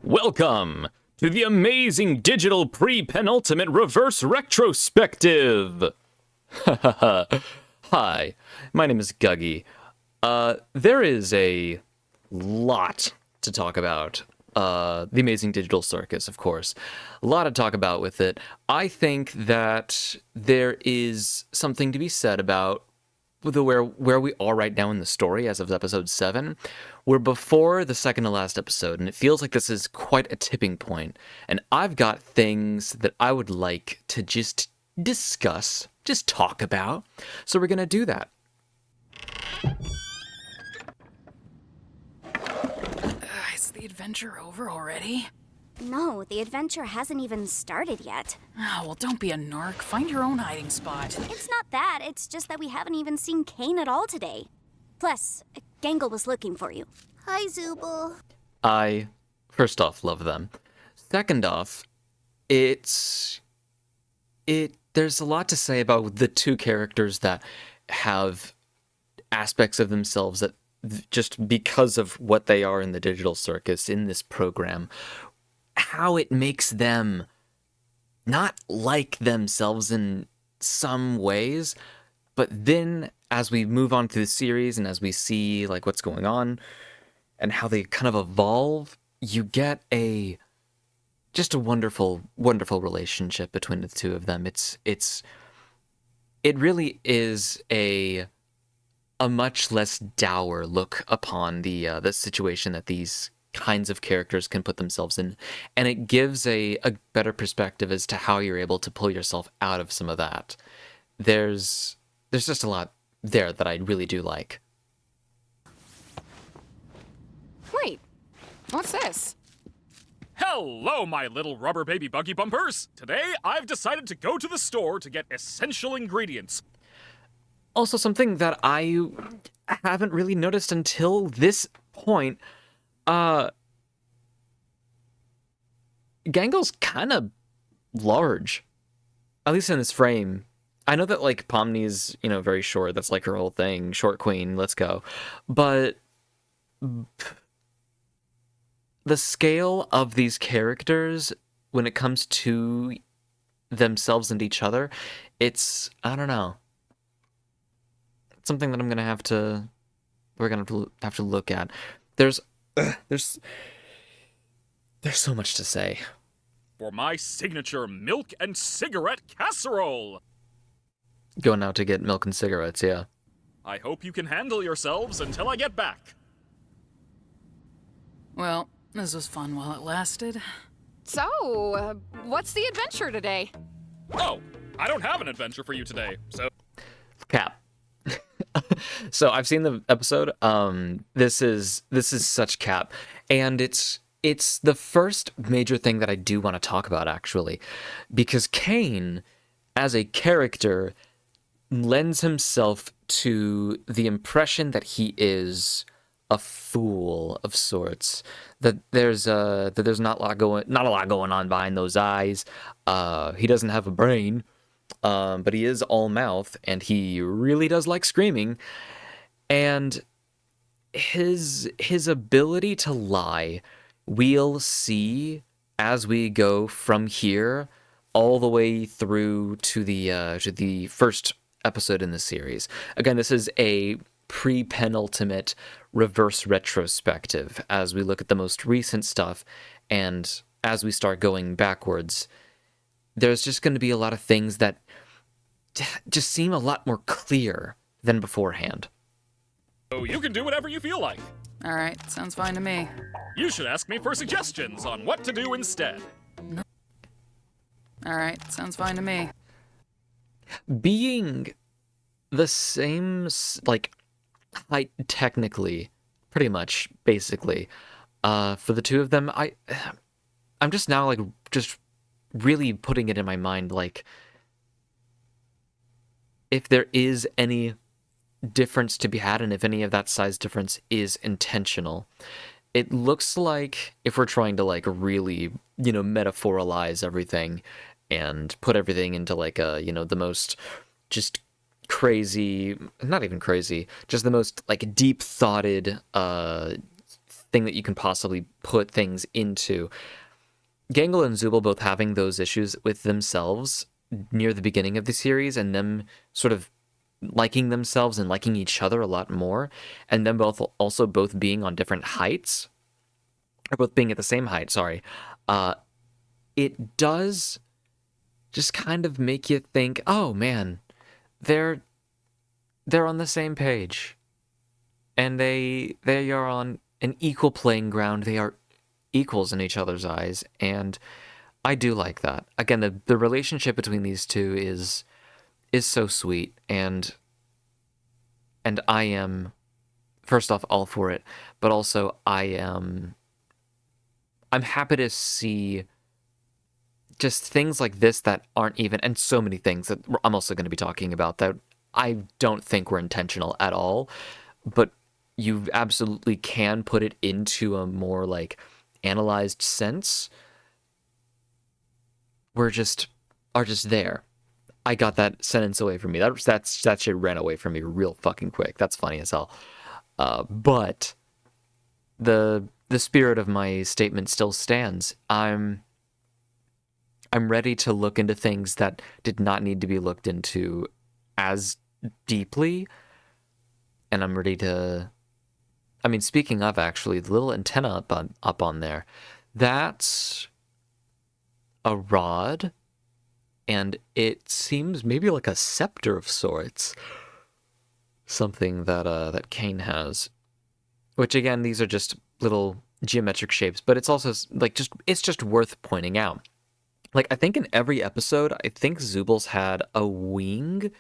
Welcome to the Amazing Digital Pre-Penultimate Reverse Retrospective! Hi, my name is Guggy. There is a lot to talk about. The Amazing Digital Circus, of course. A lot to talk about with it. I think that there is something to be said about where we are right now in the story as of episode 7. We're before the second to last episode, and it feels like this is quite a tipping point. And I've got things that I would like to just discuss, just talk about. So we're going to do that. Is the adventure over already? No, the adventure hasn't even started yet. Oh, well, don't be a narc. Find your own hiding spot. It's not that, it's just that we haven't even seen Kane at all today. Plus, Gangle was looking for you. Hi, Zooble. I, first off, love them. Second off, there's a lot to say about the two characters that have aspects of themselves that just because of what they are in the digital circus, in this program, how it makes them not like themselves in some ways, but then as we move on through the series and as we see like what's going on and how they kind of evolve, you get just a wonderful, wonderful relationship between the two of them. It really is a much less dour look upon the situation that these kinds of characters can put themselves in, and it gives a better perspective as to how you're able to pull yourself out of some of that. There's just a lot there that I really do like. Wait, what's this? Hello, my little rubber baby buggy bumpers! Today, I've decided to go to the store to get essential ingredients. Also, something that I haven't really noticed until this point, Gangle's kind of large, at least in this frame. I know that, like, Pomni's, very short. That's, like, her whole thing. Short queen, let's go. But the scale of these characters, when it comes to themselves and each other, I don't know. It's something that we're gonna have to look at. There's so much to say. For my signature milk and cigarette casserole! Going out to get milk and cigarettes, yeah. I hope you can handle yourselves until I get back. Well, this was fun while it lasted. So, what's the adventure today? Oh, I don't have an adventure for you today, so... Cap. So I've seen the episode. This is such cap, and it's the first major thing that I do want to talk about, actually, because Kane, as a character, lends himself to the impression that he is a fool of sorts. That there's not a lot going on behind those eyes. He doesn't have a brain. But he is all mouth, and he really does like screaming. And his ability to lie, we'll see as we go from here all the way through to the first episode in the series. Again, this is a pre-penultimate reverse retrospective as we look at the most recent stuff, and as we start going backwards, there's just going to be a lot of things that just seem a lot more clear than beforehand. So you can do whatever you feel like. All right, sounds fine to me. You should ask me for suggestions on what to do instead. All right, sounds fine to me. Being the same, like, height technically, pretty much, basically, for the two of them, I'm just now, like, just really putting it in my mind, like, if there is any difference to be had, and if any of that size difference is intentional. It looks like, if we're trying to, like, really, metaphoralize everything and put everything into, like, the most just crazy, not even crazy, just the most, like, deep-thoughted thing that you can possibly put things into. Gangle and Zubul both having those issues with themselves near the beginning of the series, and them sort of liking themselves and liking each other a lot more, and them both being on different heights, or both being at the same height, sorry, it does just kind of make you think, oh man, they're on the same page, and they are on an equal playing ground. They are equals in each other's eyes, and I do like that. Again, the relationship between these two is so sweet, and I am, first off, all for it, but also I'm happy to see just things like this that aren't even, and so many things that I'm also going to be talking about that I don't think were intentional at all, but you absolutely can put it into a more like analyzed sense. Are just there. I got that sentence away from me. That shit ran away from me real fucking quick. That's funny as hell. But the spirit of my statement still stands. I'm ready to look into things that did not need to be looked into as deeply, and I'm ready to. I mean, speaking of, actually, the little antenna up on there, that's a rod, and it seems maybe like a scepter of sorts. Something that Kane has, which again, these are just little geometric shapes, but it's also like it's just worth pointing out. Like, I think in every episode, I think Zubul's had a wing,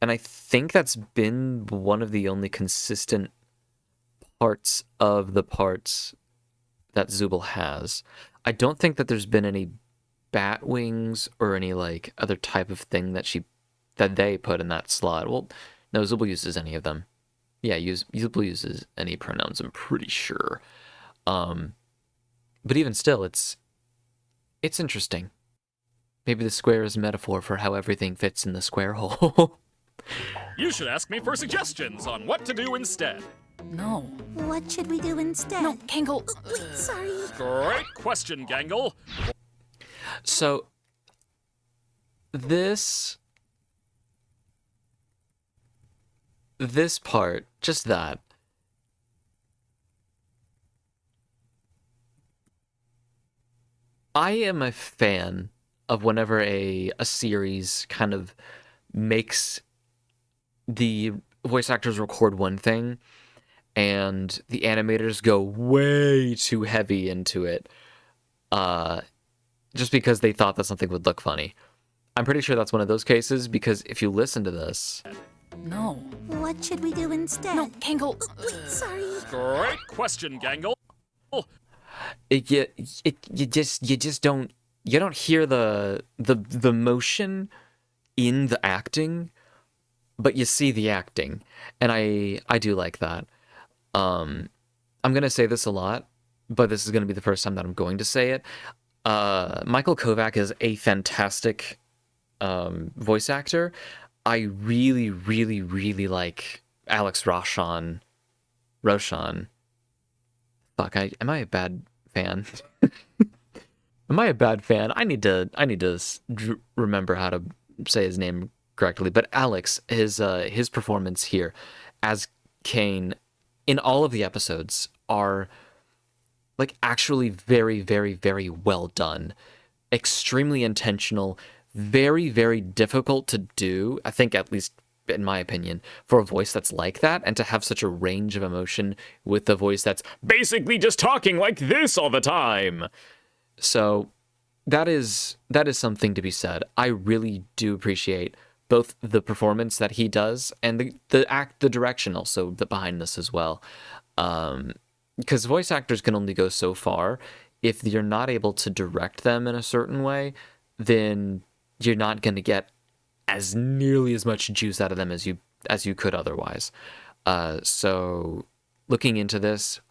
and I think that's been one of the only consistent parts of the parts that Zubul has. I don't think that there's been any bat wings or any like other type of thing that they put in that slot. Well, no, Zubul uses any of them. Yeah, Zubul uses any pronouns, I'm pretty sure. But even still, it's interesting. Maybe the square is a metaphor for how everything fits in the square hole. You should ask me for suggestions on what to do instead. No. What should we do instead? No, Gangle. Wait, sorry. Great question, Gangle. So, this part, just that, I am a fan of whenever a series kind of makes the voice actors record one thing and the animators go way too heavy into it, just because they thought that something would look funny. I'm pretty sure that's one of those cases, because if you listen to this... No. What should we do instead? No, Gangle. Wait, sorry. Great question, Gangle. You just don't hear the motion in the acting, but you see the acting, and I do like that. I'm gonna say this a lot, but this is gonna be the first time that I'm going to say it. Michael Kovac is a fantastic voice actor. I really, really, really like Alex Roshan. Fuck, am I a bad fan? Am I a bad fan? I need to remember how to say his name correctly. But Alex, his performance here as Kane in all of the episodes are like actually very, very, very well done. Extremely intentional, very, very difficult to do, I think, at least in my opinion, for a voice that's like that, and to have such a range of emotion with a voice that's basically just talking like this all the time. So that is something to be said. I really do appreciate both the performance that he does and the direction also behind this as well. Because voice actors can only go so far. If you're not able to direct them in a certain way, then you're not going to get as nearly as much juice out of them as you could otherwise. So looking into this,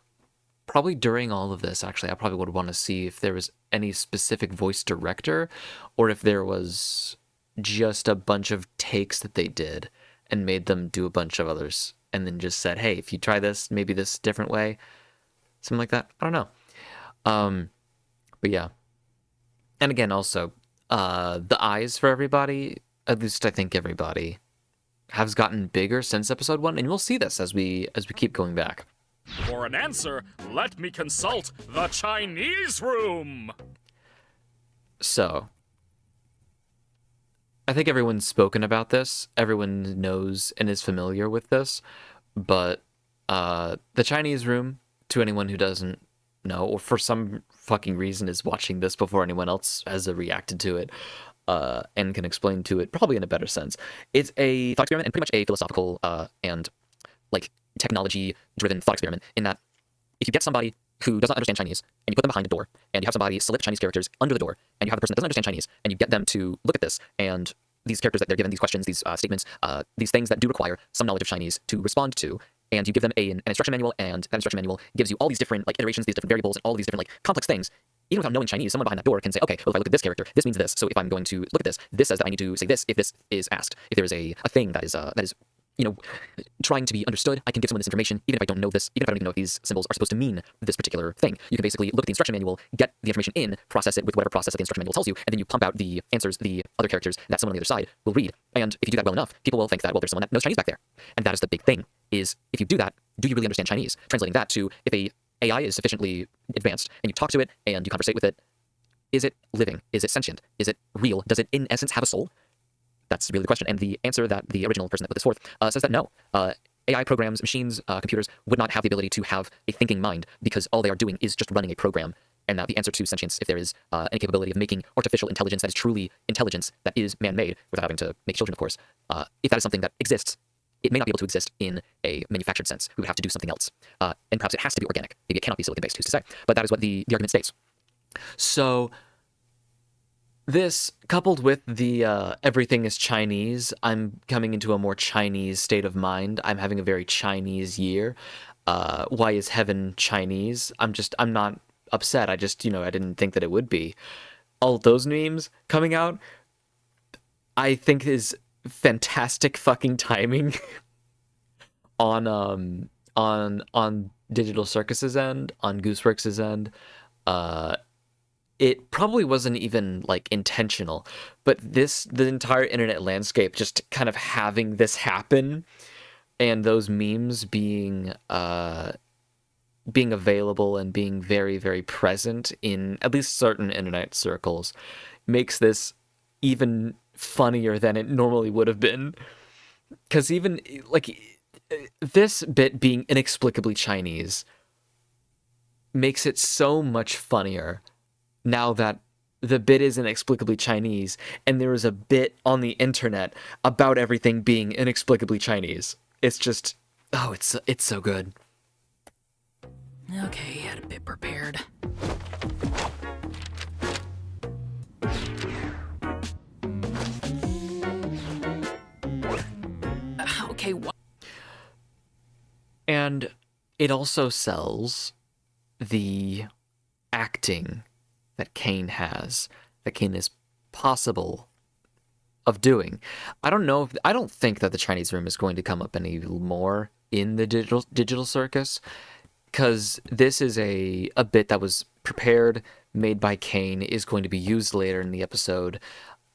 probably during all of this, actually, I probably would want to see if there was any specific voice director, or if there was just a bunch of takes that they did and made them do a bunch of others, and then just said, hey, if you try this, maybe this different way, something like that. I don't know. But yeah. And again, also, the eyes for everybody, at least I think everybody, has gotten bigger since episode 1, and we'll see this as we keep going back. For an answer, let me consult the Chinese room. So, I think everyone's spoken about this. Everyone knows and is familiar with this. But the Chinese room, to anyone who doesn't know, or for some fucking reason is watching this before anyone else has reacted to it, and can explain to it probably in a better sense, it's a thought experiment and pretty much a philosophical and like technology-driven thought experiment in that if you get somebody who doesn't understand Chinese and you put them behind a door and you have somebody slip Chinese characters under the door and you have the person that doesn't understand Chinese and you get them to look at this and these characters that they're given, these questions, these statements, these things that do require some knowledge of Chinese to respond to, and you give them an instruction manual, and that instruction manual gives you all these different like iterations, these different variables, and all these different like complex things. Even without knowing Chinese, someone behind that door can say, okay, well, if I look at this character, this means this. So if I'm going to look at this says that I need to say this if this is asked. If there is a thing that is you know, trying to be understood, I can give someone this information, even if I don't know this, even if I don't even know if these symbols are supposed to mean this particular thing. You can basically look at the instruction manual, get the information in, process it with whatever process that the instruction manual tells you, and then you pump out the answers, the other characters that someone on the other side will read. And if you do that well enough, people will think that, well, there's someone that knows Chinese back there. And that is the big thing, is if you do that, do you really understand Chinese? Translating that to, if a AI is sufficiently advanced, and you talk to it, and you conversate with it, is it living? Is it sentient? Is it real? Does it, in essence, have a soul? That's really the question. And the answer that the original person that put this forth says that no. AI programs, machines, computers would not have the ability to have a thinking mind because all they are doing is just running a program. And that the answer to sentience, if there is any capability of making artificial intelligence that is truly intelligence that is man-made, without having to make children, of course, if that is something that exists, it may not be able to exist in a manufactured sense. We would have to do something else. And perhaps it has to be organic. Maybe it cannot be silicon-based, who's to say? But that is what the argument states. So this, coupled with the everything is Chinese, I'm coming into a more Chinese state of mind. I'm having a very Chinese year. Why is heaven Chinese? I'm not upset. I just, I didn't think that it would be. All those memes coming out, I think is fantastic fucking timing on Digital Circus's end, on Gooseworks' end. It probably wasn't even like intentional, but the entire internet landscape just kind of having this happen and those memes being available and being very, very present in at least certain internet circles makes this even funnier than it normally would have been. Because even like this bit being inexplicably Chinese makes it so much funnier now that the bit is inexplicably Chinese and there is a bit on the internet about everything being inexplicably Chinese. It's just, oh, it's so good. Okay, had a bit prepared. Okay, what? And it also sells the acting that Kane has, that Kane is possible of doing. I don't think that the Chinese room is going to come up any more in the digital circus, because this is a bit that was prepared, made by Kane, is going to be used later in the episode,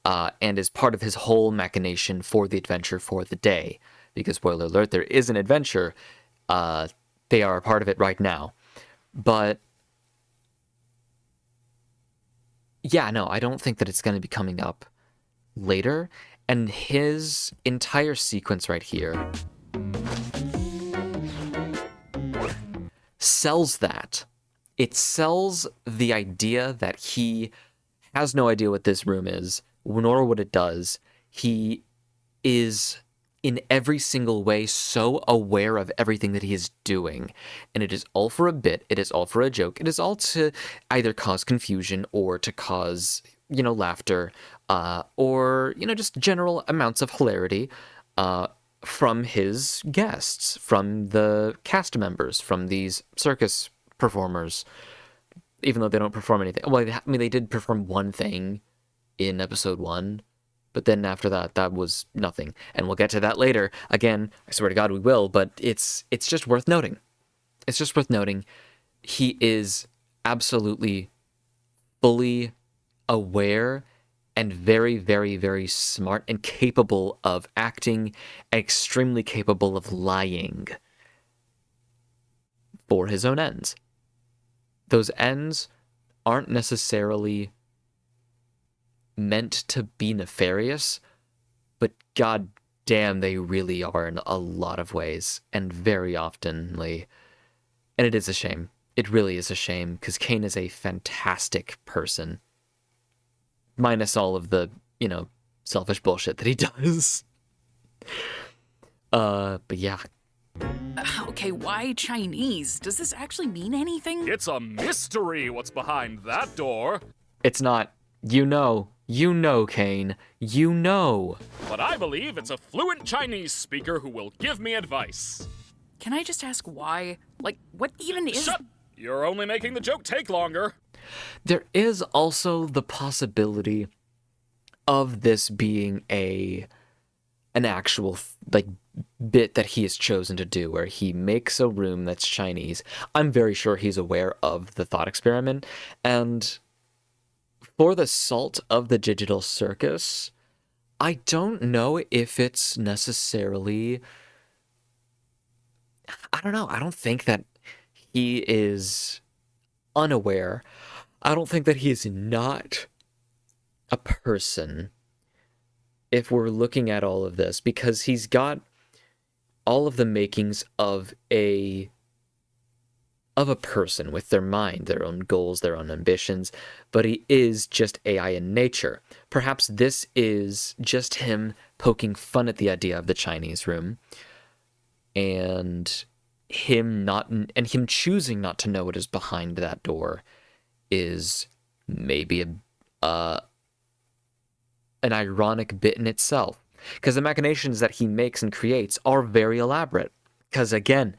and is part of his whole machination for the adventure for the day. Because, spoiler alert, there is an adventure. They are a part of it right now. But yeah, no, I don't think that it's going to be coming up later. And his entire sequence right here sells that. It sells the idea that he has no idea what this room is, nor what it does. He is in every single way so aware of everything that he is doing. And it is all for a bit, it is all for a joke, it is all to either cause confusion or to cause, laughter, or, just general amounts of hilarity from his guests, from the cast members, from these circus performers, even though they don't perform anything. Well, they did perform one thing in episode 1, but then after that was nothing. And we'll get to that later. Again, I swear to God we will, but it's just worth noting. It's just worth noting. he is absolutely fully aware and very, very, very smart and capable of acting, extremely capable of lying for his own ends. Those ends aren't necessarily meant to be nefarious, but god damn, they really are in a lot of ways, and very oftenly. And it is a shame. It really is a shame, because Kane is a fantastic person. Minus all of the, selfish bullshit that he does. But yeah. Okay, why Chinese? Does this actually mean anything? It's a mystery what's behind that door. It's not, Kane. You know. But I believe it's a fluent Chinese speaker who will give me advice. Can I just ask why? Like, what even is... Shut! You're only making the joke take longer. There is also the possibility of this being an actual, bit that he has chosen to do, where he makes a room that's Chinese. I'm very sure he's aware of the thought experiment, and for the salt of the digital circus, I don't know if it's necessarily... I don't know. I don't think that he is unaware. I don't think that he is not a person, if we're looking at all of this, because he's got all of the makings of a person with their mind, their own goals, their own ambitions, but he is just AI in nature. Perhaps this is just him poking fun at the idea of the Chinese room, and him choosing not to know what is behind that door is maybe an ironic bit in itself, because the machinations that he makes and creates are very elaborate. Because again,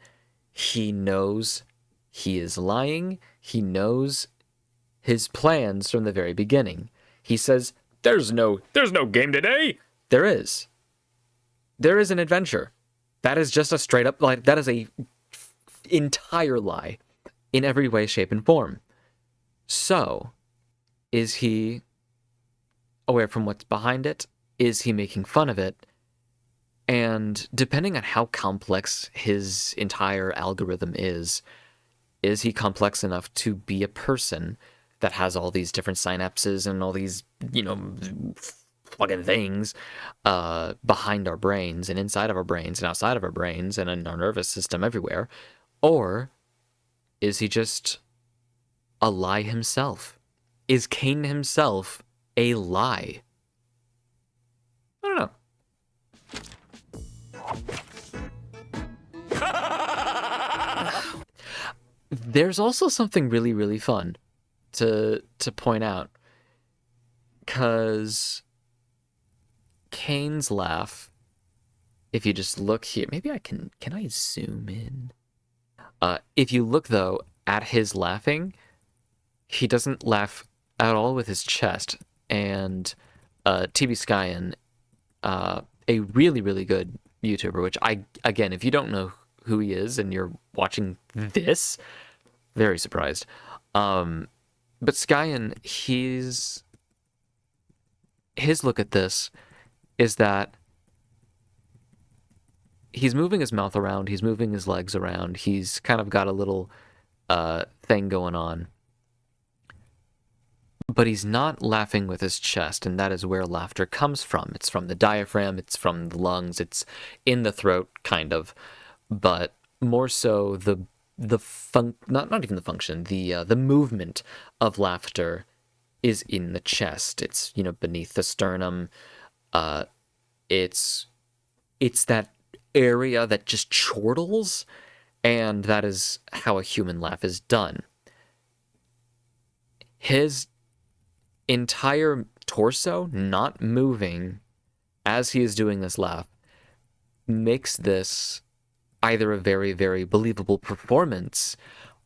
he knows he is lying. He knows his plans from the very beginning. He says, "There's no game today." There is an adventure. That is just a straight up lie. That is a entire lie in every way, shape, and form. So, is he aware from what's behind it? Is he making fun of it? And depending on how complex his entire algorithm is he complex enough to be a person that has all these different synapses and all these, fucking things behind our brains and inside of our brains and outside of our brains and in our nervous system everywhere? Or is he just a lie himself? Is Kane himself a lie? I don't know. There's also something really, really fun to point out, because Kane's laugh, if you just look here, maybe can I zoom in? If you look, though, at his laughing, he doesn't laugh at all with his chest. And TB Skyen, a really, really good YouTuber, which again, if you don't know who he is and you're watching this, very surprised. But Skyen, his look at this is that he's moving his mouth around, he's moving his legs around, he's kind of got a little thing going on. But he's not laughing with his chest, and that is where laughter comes from. It's from the diaphragm, it's from the lungs, it's in the throat, kind of. But more so not even the function, the movement of laughter is in the chest. It's, beneath the sternum. It's that area that just chortles, and that is how a human laugh is done. His entire torso not moving as he is doing this laugh makes this either a very, very believable performance,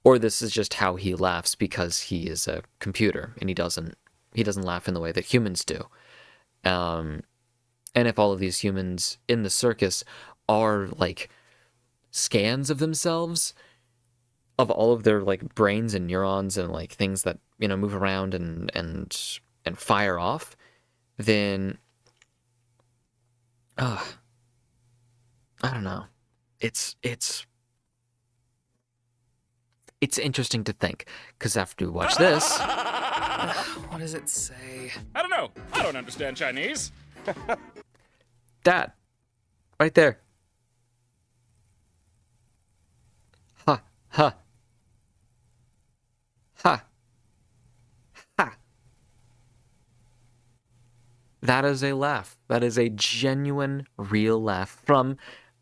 or this is just how he laughs because he is a computer and he doesn't laugh in the way that humans do. And if all of these humans in the circus are like scans of themselves, of all of their like brains and neurons and like things that, you know, move around and fire off, then I don't know. It's interesting to think, because after we watch this, What does it say? I don't know. I don't understand Chinese. that right there. Ha ha ha ha. That is a laugh. That is a genuine, real laugh from,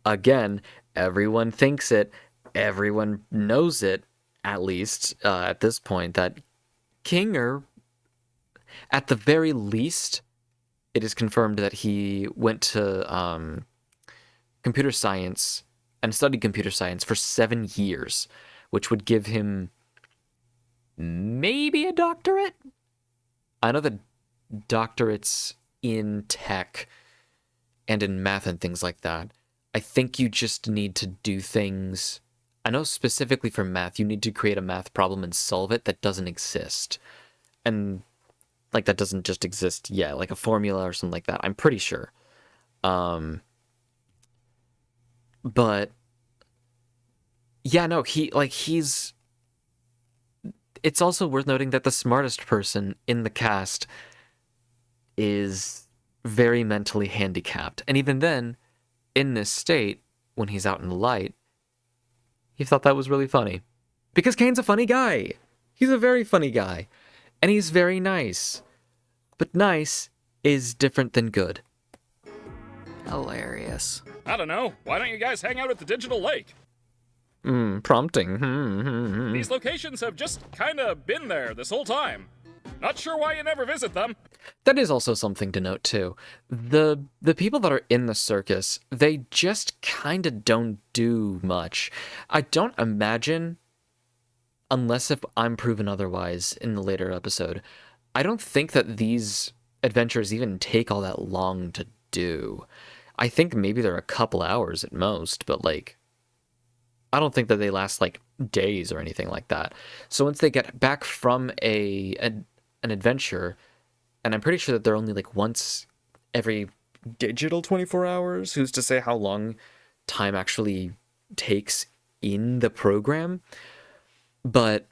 again, everyone thinks it, everyone knows it, at least at this point, that Kinger, at the very least, it is confirmed that he went to computer science and studied computer science for 7 years, which would give him maybe a doctorate? I know that doctorates in tech and in math and things like that, I think you just need to do things. I know specifically for math, you need to create a math problem and solve it that doesn't exist. And like that doesn't just exist yet, like a formula or something like that. I'm pretty sure. But yeah, no, he's it's also worth noting that the smartest person in the cast is very mentally handicapped. And even then, in this state, when he's out in the light, he thought that was really funny. Because Kane's a funny guy. He's a very funny guy. And he's very nice. But nice is different than good. Hilarious. I don't know. Why don't you guys hang out at the digital lake? Prompting. These locations have just kinda been there this whole time. Not sure why you never visit them. That is also something to note too. The people that are in the circus, they just kind of don't do much. I don't imagine, unless if I'm proven otherwise in the later episode, I don't think that these adventures even take all that long to do. I think maybe they're a couple hours at most, but like, I don't think that they last like days or anything like that. So once they get back from an adventure, and I'm pretty sure that they're only like once every digital 24 hours, who's to say how long time actually takes in the program, but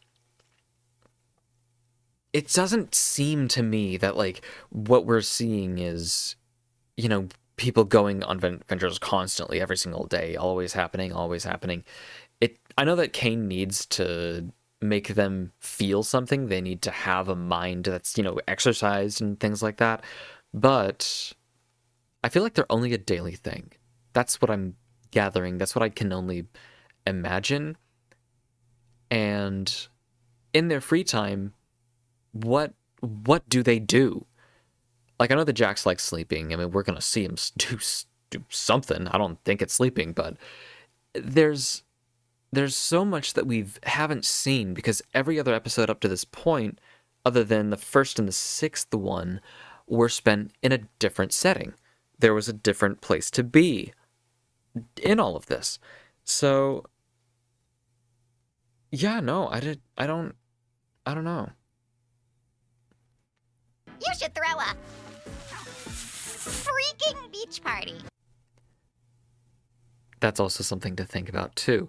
it doesn't seem to me that like what we're seeing is, you know, people going on adventures constantly every single day, always happening. I know that Kane needs to make them feel something. They need to have a mind that's, you know, exercised and things like that. But I feel like they're only a daily thing. That's what I'm gathering. That's what I can only imagine. And in their free time, what do they do? Like, I know that Jax likes sleeping. I mean, we're going to see him do something. I don't think it's sleeping, but there's so much that we haven't seen, because every other episode up to this point, other than the first and the sixth one, were spent in a different setting. There was a different place to be in all of this. So, yeah, no, I don't know. You should throw a freaking beach party. That's also something to think about too.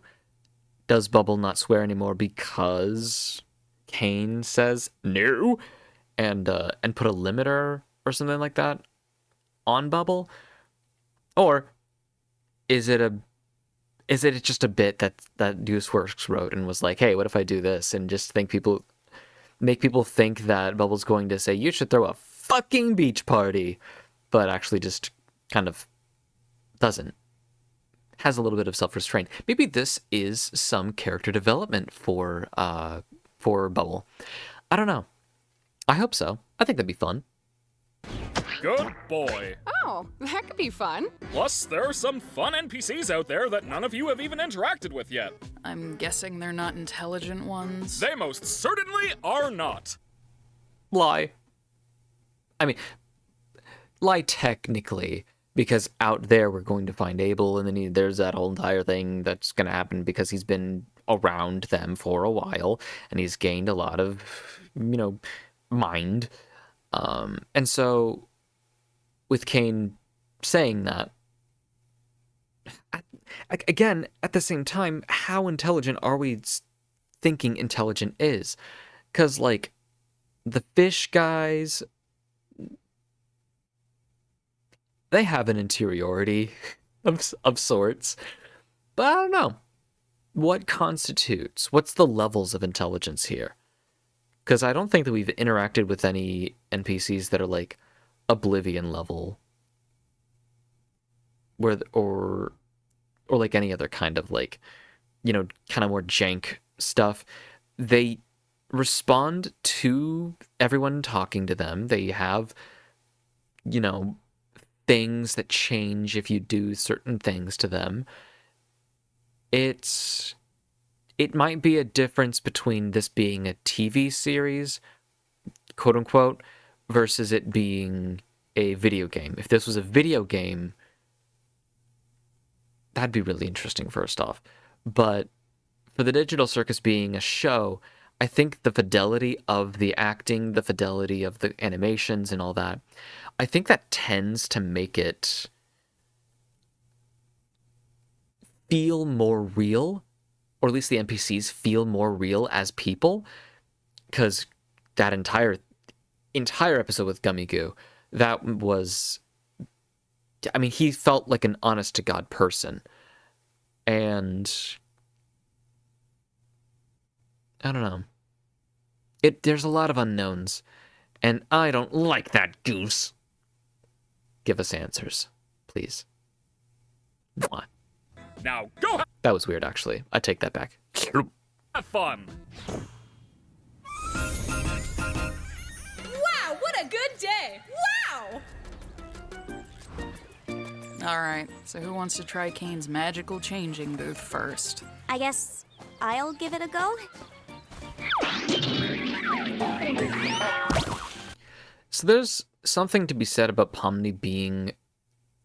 Does Bubble not swear anymore because Kane says no, and put a limiter or something like that on Bubble, or is it just a bit that Deuceworks wrote and was like, hey, what if I do this, and just make people think that Bubble's going to say you should throw a fucking beach party, but actually just kind of doesn't. Has a little bit of self-restraint. Maybe this is some character development for Bubble. I don't know. I hope so. I think that'd be fun. Good boy. Oh, that could be fun. Plus, there are some fun NPCs out there that none of you have even interacted with yet. I'm guessing they're not intelligent ones. They most certainly are not. Lie. I mean, lie technically, because out there we're going to find Abel, and then there's that whole entire thing that's going to happen because he's been around them for a while, and he's gained a lot of, mind. And so with Kane saying that, again, at the same time, how intelligent are we thinking intelligent is? Because, like, the fish guys, they have an interiority of sorts, but I don't know. What's the levels of intelligence here? Because I don't think that we've interacted with any NPCs that are, like, Oblivion level, or like any other kind of, like, kind of more jank stuff. They respond to everyone talking to them. They have, things that change if you do certain things to them. It might be a difference between this being a TV series, quote unquote, versus it being a video game. If this was a video game, that'd be really interesting, first off. But for the Digital Circus being a show, I think the fidelity of the acting, the fidelity of the animations and all that, I think that tends to make it feel more real, or at least the NPCs feel more real as people, because that entire episode with Gummy Goo, that was, I mean, he felt like an honest-to-God person. And I don't know. There's a lot of unknowns, and I don't like that goose. Give us answers, please. Mwah. Now go That was weird, actually. I take that back. have fun. Wow, what a good day! Wow! Alright, so who wants to try Kane's magical changing booth first? I guess I'll give it a go. So there's something to be said about Pomni being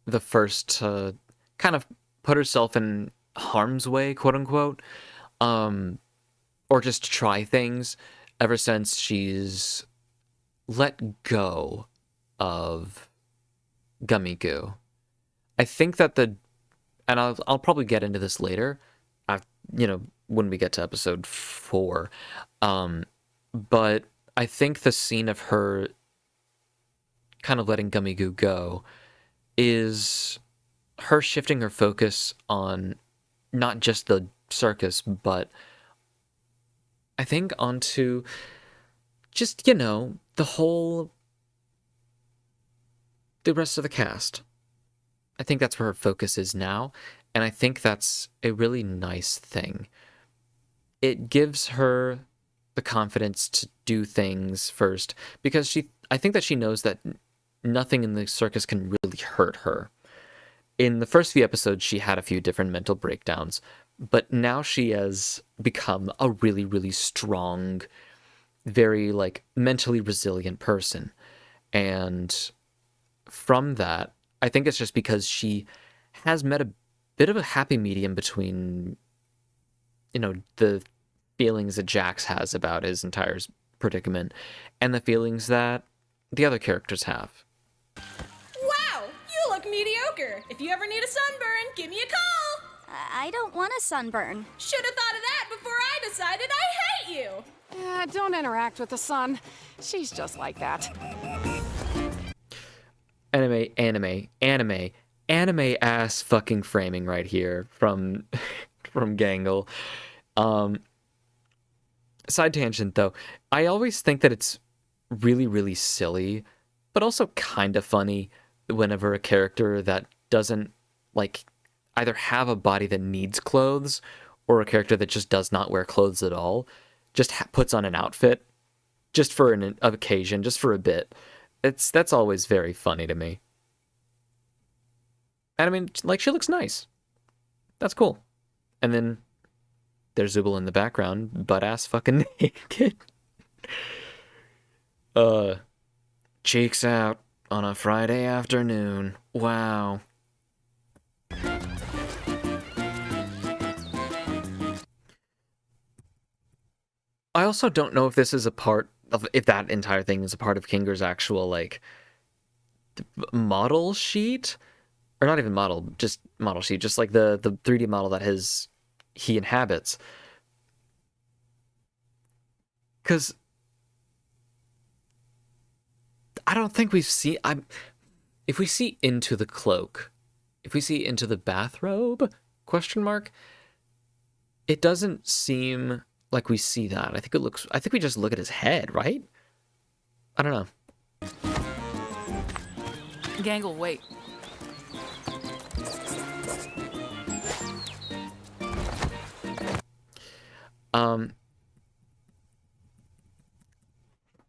the first to kind of put herself in harm's way, quote unquote, or just try things ever since she's let go of Gummy Goo. I think that and I'll probably get into this later, when we get to episode 4, but I think the scene of her kind of letting Gummy Goo go is her shifting her focus on not just the circus, but I think onto just, the rest of the cast. I think that's where her focus is now, and I think that's a really nice thing. It gives her the confidence to do things first, because I think that she knows that nothing in the circus can really hurt her. In the first few episodes, she had a few different mental breakdowns, but now she has become a really, really strong, very, like, mentally resilient person. And from that, I think it's just because she has met a bit of a happy medium between, the feelings that Jax has about his entire predicament and the feelings that the other characters have. Wow, you look mediocre. If you ever need a sunburn, give me a call. I don't want a sunburn. Should have thought of that before I decided I hate you. Don't interact with the sun. She's just like that. Anime ass fucking framing right here from Gangle. Side tangent though, I always think that it's really, really silly, but also kind of funny whenever a character that doesn't, like, either have a body that needs clothes or a character that just does not wear clothes at all just puts on an outfit just for an occasion, just for a bit. That's always very funny to me. And I mean, like, she looks nice. That's cool. And then there's Zubul in the background, butt-ass fucking naked. Cheeks out on a Friday afternoon. Wow. also don't know if this is a part of, if that entire thing is a part of Kinger's actual, like, model sheet. Or not even model, just model sheet. Just like the 3D model that he inhabits. Because I don't think we've seen... if we see into the cloak, if we see into the bathrobe, question mark, it doesn't seem like we see that. I think we just look at his head, right? I don't know. Gangle, wait.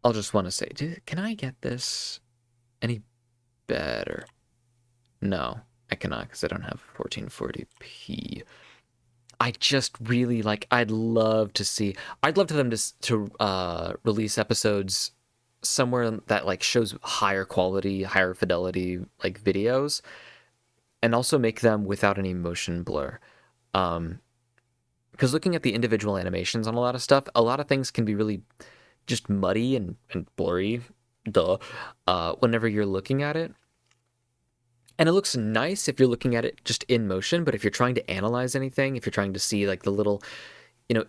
I'll just want to say, can I get this any better? No, I cannot because I don't have 1440p. I just really like, I'd love to them to release episodes somewhere that like shows higher quality, higher fidelity like videos, and also make them without any motion blur. Because looking at the individual animations on a lot of stuff, a lot of things can be really just muddy and blurry, whenever you're looking at it. And it looks nice if you're looking at it just in motion, but if you're trying to analyze anything, if you're trying to see like the little,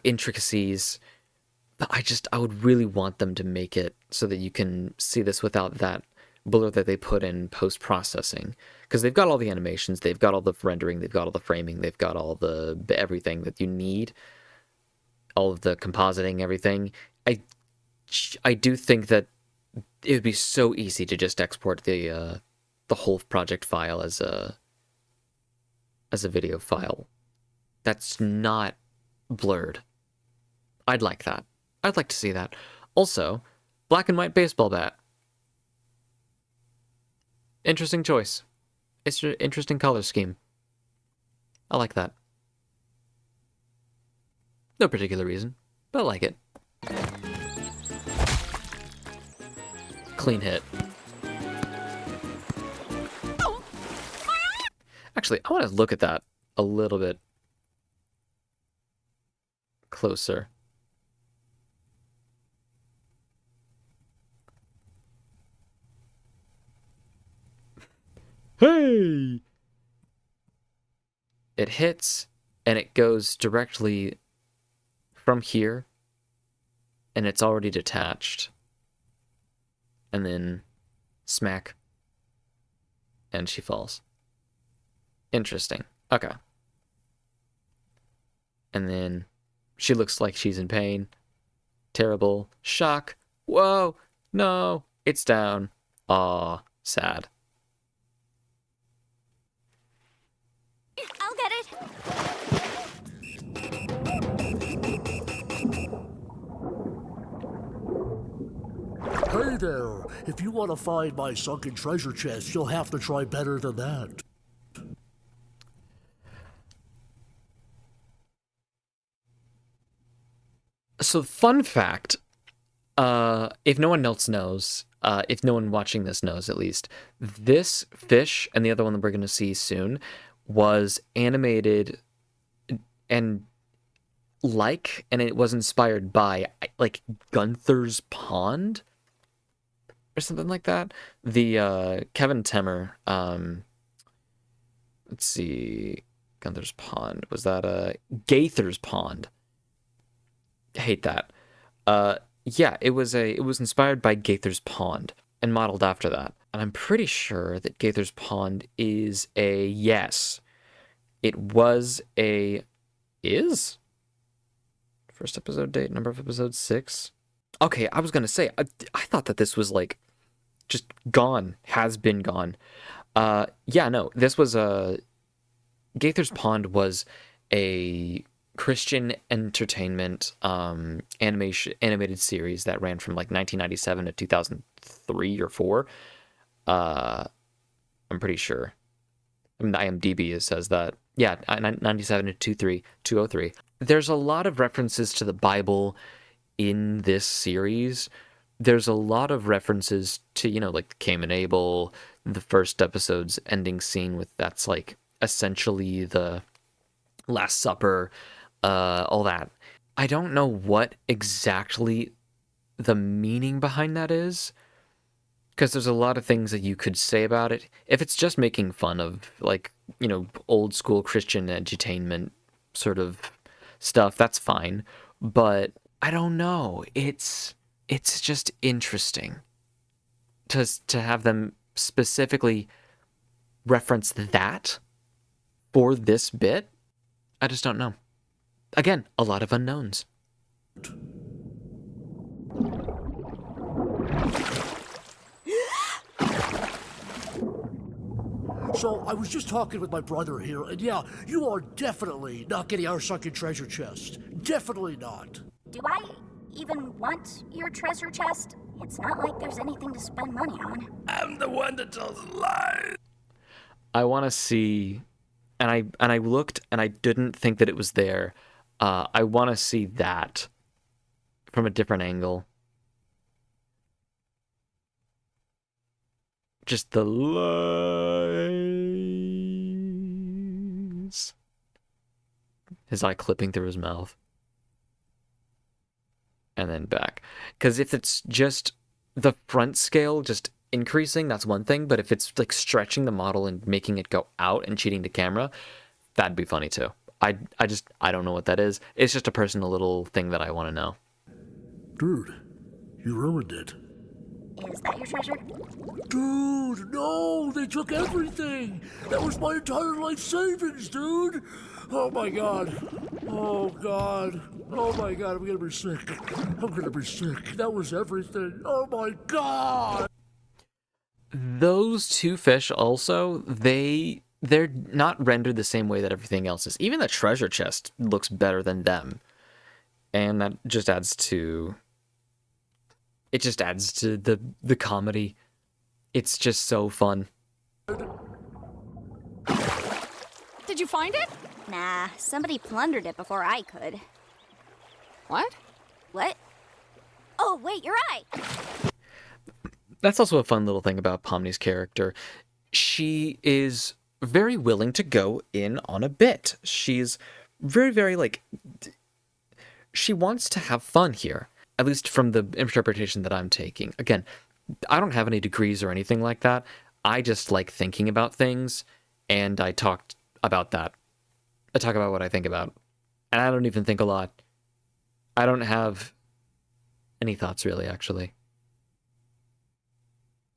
intricacies, I would really want them to make it so that you can see this without that blur that they put in post-processing. Because they've got all the animations, they've got all the rendering, they've got all the framing, they've got all the everything that you need, all of the compositing, everything. I do think that it would be so easy to just export the whole project file as a video file that's not blurred. I'd like that. I'd like to see that. Also, black and white baseball bat. Interesting choice. It's an interesting color scheme. I like that. No particular reason, but I like it. Clean hit. Actually, I want to look at that a little bit closer. Hey! It hits, and it goes directly from here, and it's already detached. And then smack, and she falls. Interesting. Okay. And then she looks like she's in pain. Terrible. Shock. Whoa! No! It's down. Aw, sad. I'll get it. Hey there! If you want to find my sunken treasure chest, you'll have to try better than that. So, fun fact, if no one else knows, if no one watching this knows at least, this fish and the other one that we're going to see soon was animated and it was inspired by, like, Gunther's Pond or something like that. The Kevin Temmer, let's see, Gunther's Pond, was that Gaither's Pond? I hate that. Yeah, it was inspired by Gaither's Pond and modeled after that. And I'm pretty sure that Gaither's Pond is a yes. It was a is? First episode date, number of episodes 6. Okay, I was gonna say, I thought that this was like just gone, has been gone. Yeah, no, this was Gaither's Pond was a Christian entertainment animated series that ran from like 1997 to 2003 or 4. I'm pretty sure. I mean, IMDb says that. Yeah, 97 to 203. There's a lot of references to the Bible in this series. There's a lot of references to, like Cain and Abel, the first episode's ending scene with that's like essentially the Last Supper, all that. I don't know what exactly the meaning behind that is, because there's a lot of things that you could say about it. If it's just making fun of, like, old school Christian edutainment sort of stuff, that's fine. But I don't know. It's just interesting to have them specifically reference that for this bit. I just don't know. Again, a lot of unknowns. So, I was just talking with my brother here, and yeah, you are definitely not getting our sunken treasure chest. Definitely not. Do I even want your treasure chest? It's not like there's anything to spend money on. I'm the one that tells lies. I want to see, and I looked and I didn't think that it was there. I want to see that from a different angle. Just the lies. His eye clipping through his mouth. And then back. Because if it's just the front scale just increasing, that's one thing. But if it's like stretching the model and making it go out and cheating the camera, that'd be funny too. I don't know what that is. It's just a personal little thing that I want to know. Dude, you ruined it. Is that your treasure? Dude, no, they took everything. That was my entire life savings, dude. Oh my god. Oh god. Oh my god, I'm gonna be sick. I'm gonna be sick. That was everything. Oh my god. Those two fish also, they're not rendered the same way that everything else is. Even the treasure chest looks better than them. And that just adds to... It just adds to the comedy. It's just so fun. Did you find it? Nah, somebody plundered it before I could. What? What? Oh, wait, you're right. That's also a fun little thing about Pomni's character. She is very willing to go in on a bit. She's very, very, like... She wants to have fun here. At least from the interpretation that I'm taking. Again, I don't have any degrees or anything like that. I just like thinking about things, and I talked about that. I talk about what I think about. And I don't even think a lot. I don't have any thoughts, really, actually.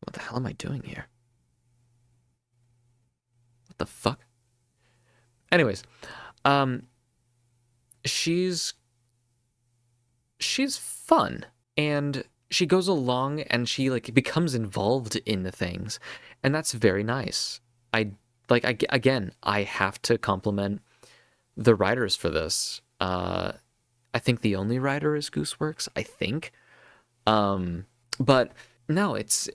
What the hell am I doing here? What the fuck? Anyways, she's fun, and she goes along and she like becomes involved in the things, and that's very nice. I have to compliment the writers for this. I think the only writer is Gooseworks, I think. But no, it's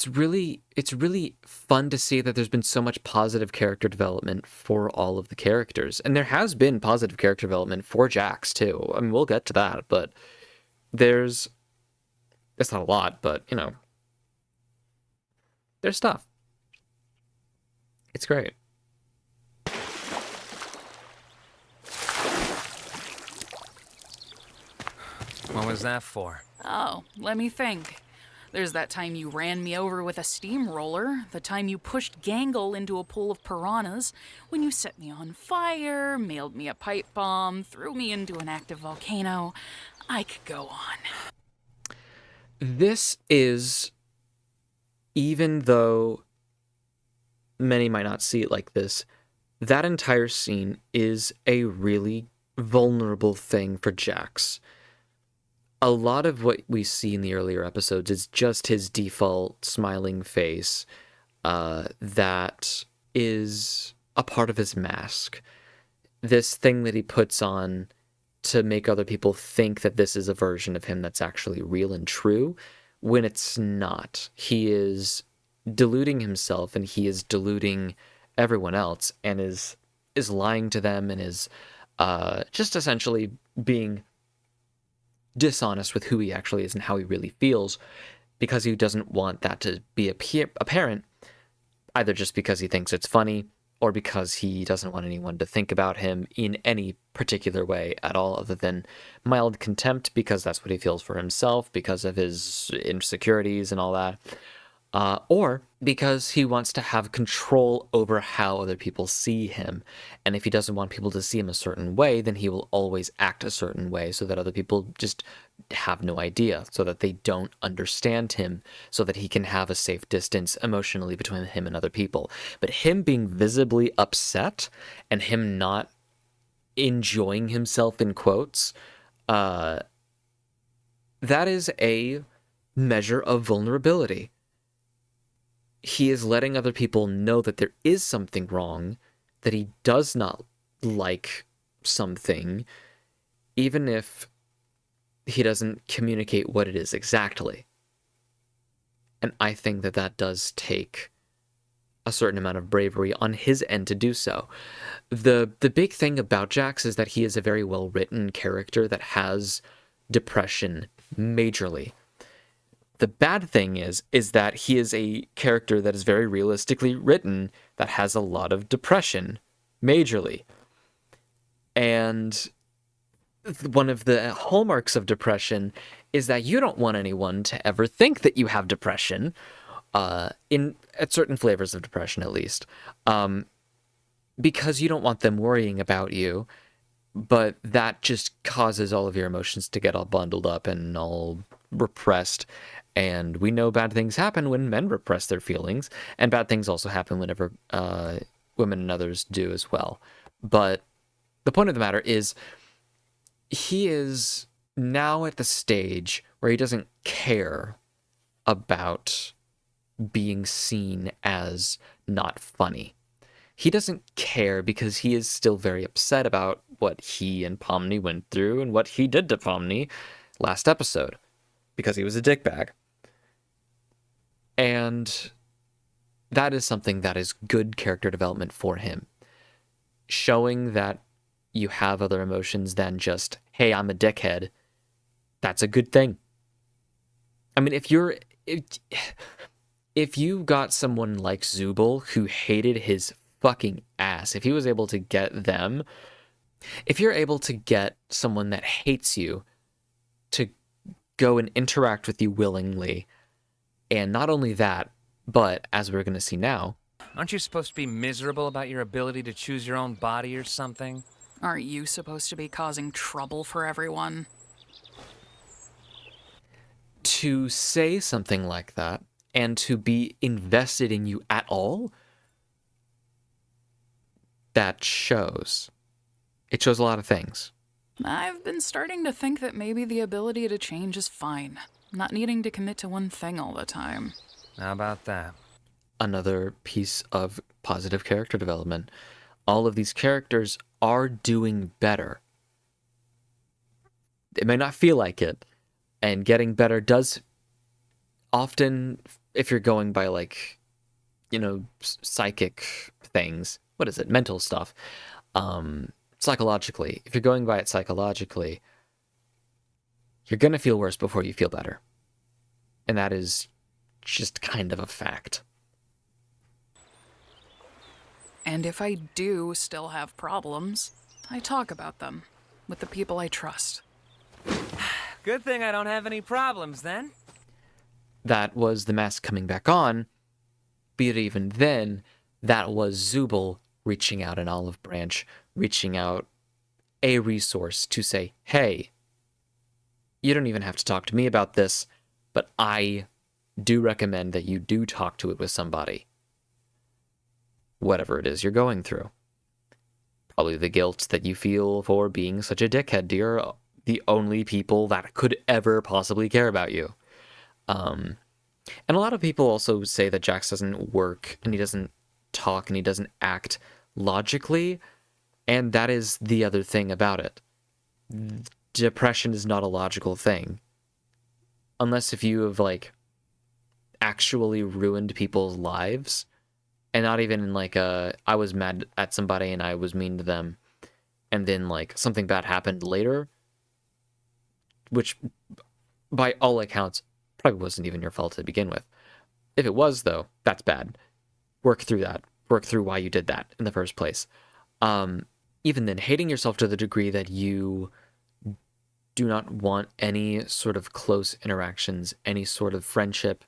really fun to see that there's been so much positive character development for all of the characters. And there has been positive character development for Jax too. I mean, we'll get to that, but it's not a lot, but there's stuff. It's great. What was that for? Oh, let me think. There's that time you ran me over with a steamroller, the time you pushed Gangle into a pool of piranhas, when you set me on fire, mailed me a pipe bomb, threw me into an active volcano. I could go on. This is, even though many might not see it like this, that entire scene is a really vulnerable thing for Jax. A lot of what we see in the earlier episodes is just his default smiling face that is a part of his mask. This thing that he puts on to make other people think that this is a version of him that's actually real and true, when it's not. He is deluding himself, and he is deluding everyone else, and is lying to them, and is just essentially being dishonest with who he actually is and how he really feels, because he doesn't want that to be apparent, either just because he thinks it's funny or because he doesn't want anyone to think about him in any particular way at all other than mild contempt, because that's what he feels for himself because of his insecurities and all that. Or because he wants to have control over how other people see him. And if he doesn't want people to see him a certain way, then he will always act a certain way so that other people just have no idea, so that they don't understand him, so that he can have a safe distance emotionally between him and other people. But him being visibly upset and him not enjoying himself, in quotes, that is a measure of vulnerability. He is letting other people know that there is something wrong, that he does not like something, even if he doesn't communicate what it is exactly. And I think that that does take a certain amount of bravery on his end to do so. The big thing about Jax is that he is a very well-written character that has depression majorly. The bad thing is that he is a character that is very realistically written that has a lot of depression, majorly. And one of the hallmarks of depression is that you don't want anyone to ever think that you have depression, at certain flavors of depression at least, because you don't want them worrying about you, but that just causes all of your emotions to get all bundled up and all repressed. And we know bad things happen when men repress their feelings, and bad things also happen whenever women and others do as well. But the point of the matter is, he is now at the stage where he doesn't care about being seen as not funny. He doesn't care because he is still very upset about what he and Pomni went through and what he did to Pomni last episode, because he was a dickbag. And that is something that is good character development for him. Showing that you have other emotions than just, hey, I'm a dickhead, that's a good thing. I mean, if you got someone like Zubul who hated his fucking ass, if he was able to get them, if you're able to get someone that hates you to go and interact with you willingly, and not only that, but as we're going to see now, Aren't you supposed to be miserable about your ability to choose your own body or something? Aren't you supposed to be causing trouble for everyone? to say something like that and to be invested in you at all, that shows. It shows a lot of things. I've been starting to think that maybe the ability to change is fine. Not needing to commit to one thing all the time. How about that? Another piece of positive character development. All of these characters are doing better. It may not feel like it, and getting better does often, if you're going by like, psychic things, what is it, mental stuff, psychologically, if you're going by it psychologically, you're going to feel worse before you feel better. And that is just kind of a fact. And if I do still have problems, I talk about them with the people I trust. Good thing I don't have any problems then. That was the mask coming back on, but even then, that was Zubul reaching out an olive branch, reaching out a resource to say, hey, you don't even have to talk to me about this, but I do recommend that you do talk to it with somebody. Whatever it is you're going through. Probably the guilt that you feel for being such a dickhead to the only people that could ever possibly care about you. And a lot of people also say that Jax doesn't work and he doesn't talk and he doesn't act logically. And that is the other thing about it. Depression is not a logical thing. Unless if you have actually ruined people's lives, and not even in I was mad at somebody and I was mean to them, and then something bad happened later, which by all accounts probably wasn't even your fault to begin with. If it was, though, that's bad. Work through that. work through why you did that in the first place. Even then, hating yourself to the degree that you do not want any sort of close interactions, any sort of friendship,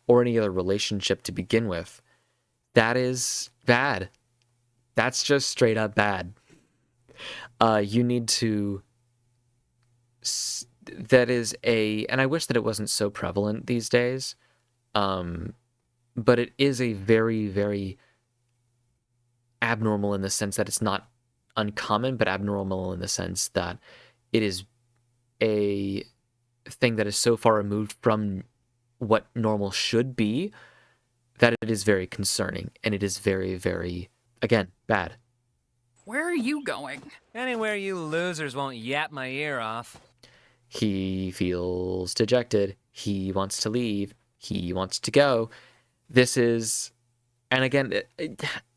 or any other relationship to begin with, that is bad. That's just straight up bad. You need to... That is and I wish that it wasn't so prevalent these days, but it is a very, very abnormal in the sense that it's not uncommon, but abnormal in the sense that it is a thing that is so far removed from what normal should be that it is very concerning, and it is very, very, again, bad. Where are you going? Anywhere you losers won't yap my ear off. He feels dejected. He wants to leave. He wants to go. This is, and again,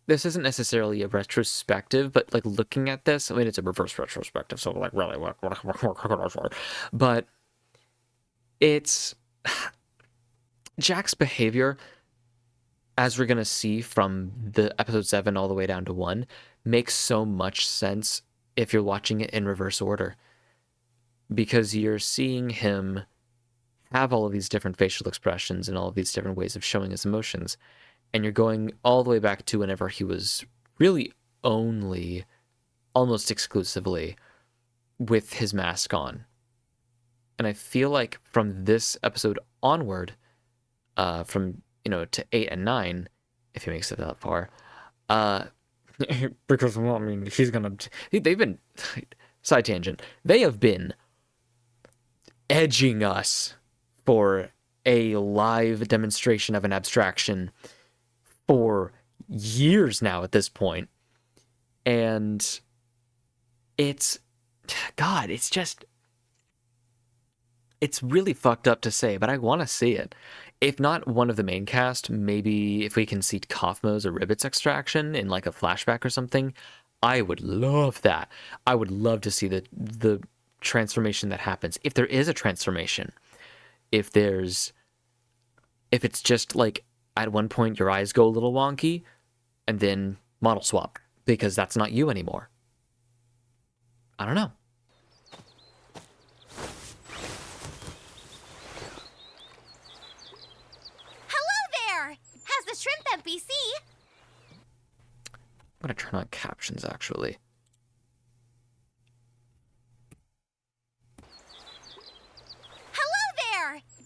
this isn't necessarily a retrospective, but like looking at this, I mean, it's a reverse retrospective, so like really, what can I say? But it's Jack's behavior, as we're gonna see from the episode 7 all the way down to 1, makes so much sense if you're watching it in reverse order, because you're seeing him have all of these different facial expressions and all of these different ways of showing his emotions. And you're going all the way back to whenever he was really only, almost exclusively, with his mask on. And I feel like from this episode onward, from, to 8 and 9, if he makes it that far, because, well, I mean, they've been, side tangent, they have been edging us for a live demonstration of an abstraction for years now at this point. And it's really fucked up to say, but I want to see it. If not one of the main cast, maybe if we can see Kaufmo's or Ribbit's extraction in like a flashback or something, I would love that. I would love to see the transformation that happens. If there is a transformation, if it's just like at one point your eyes go a little wonky and then model swap because that's not you anymore. I don't know. Hello there! How's the shrimp NPC? I'm gonna turn on captions actually.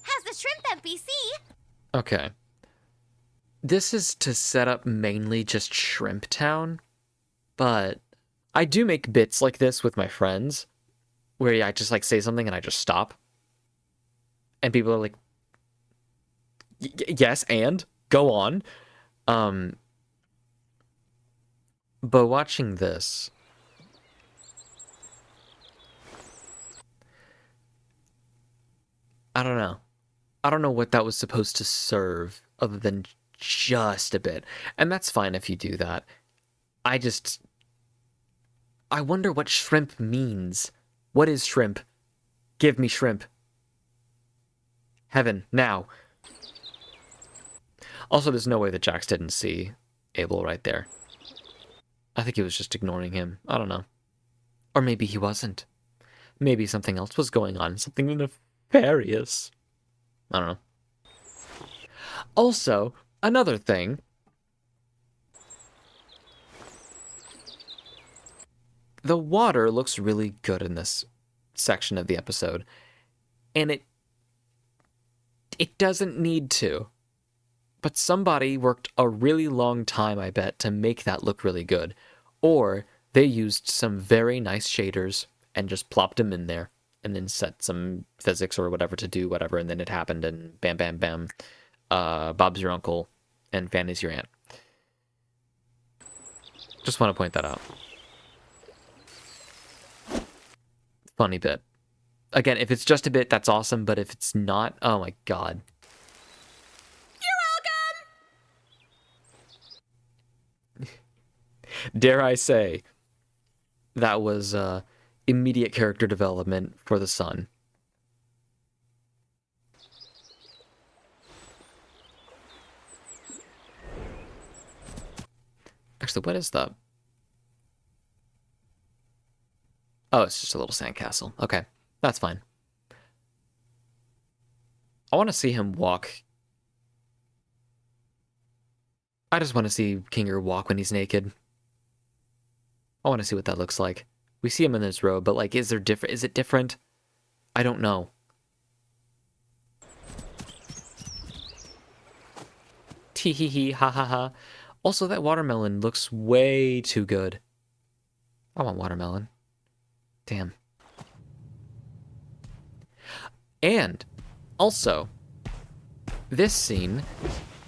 How's the shrimp NPC? Okay. This is to set up mainly just Shrimp Town, but I do make bits like this with my friends where I just like say something and I just stop. And people are like, yes, and go on. But watching this, I don't know. I don't know what that was supposed to serve other than just a bit. And that's fine if you do that. I wonder what shrimp means. What is shrimp? Give me shrimp. Heaven, now. Also, there's no way that Jax didn't see Abel right there. I think he was just ignoring him. I don't know. Or maybe he wasn't. Maybe something else was going on. Something nefarious. I don't know. Also, another thing. The water looks really good in this section of the episode. And it doesn't need to. But somebody worked a really long time, I bet, to make that look really good. Or they used some very nice shaders and just plopped them in there. And then set some physics or whatever to do whatever, and then it happened, and bam, bam, bam. Bob's your uncle, and Fanny's your aunt. Just want to point that out. Funny bit. Again, if it's just a bit, that's awesome, but if it's not, oh my god. You're welcome! Dare I say, that was, immediate character development for the son. Actually, what is that? Oh, it's just a little sandcastle. Okay, that's fine. I want to see him walk. I just want to see Kinger walk when he's naked. I want to see what that looks like. We see him in his robe, but like, is it different? I don't know. Tee hee hee, ha ha ha. Also, that watermelon looks way too good. I want watermelon. Damn. And also, this scene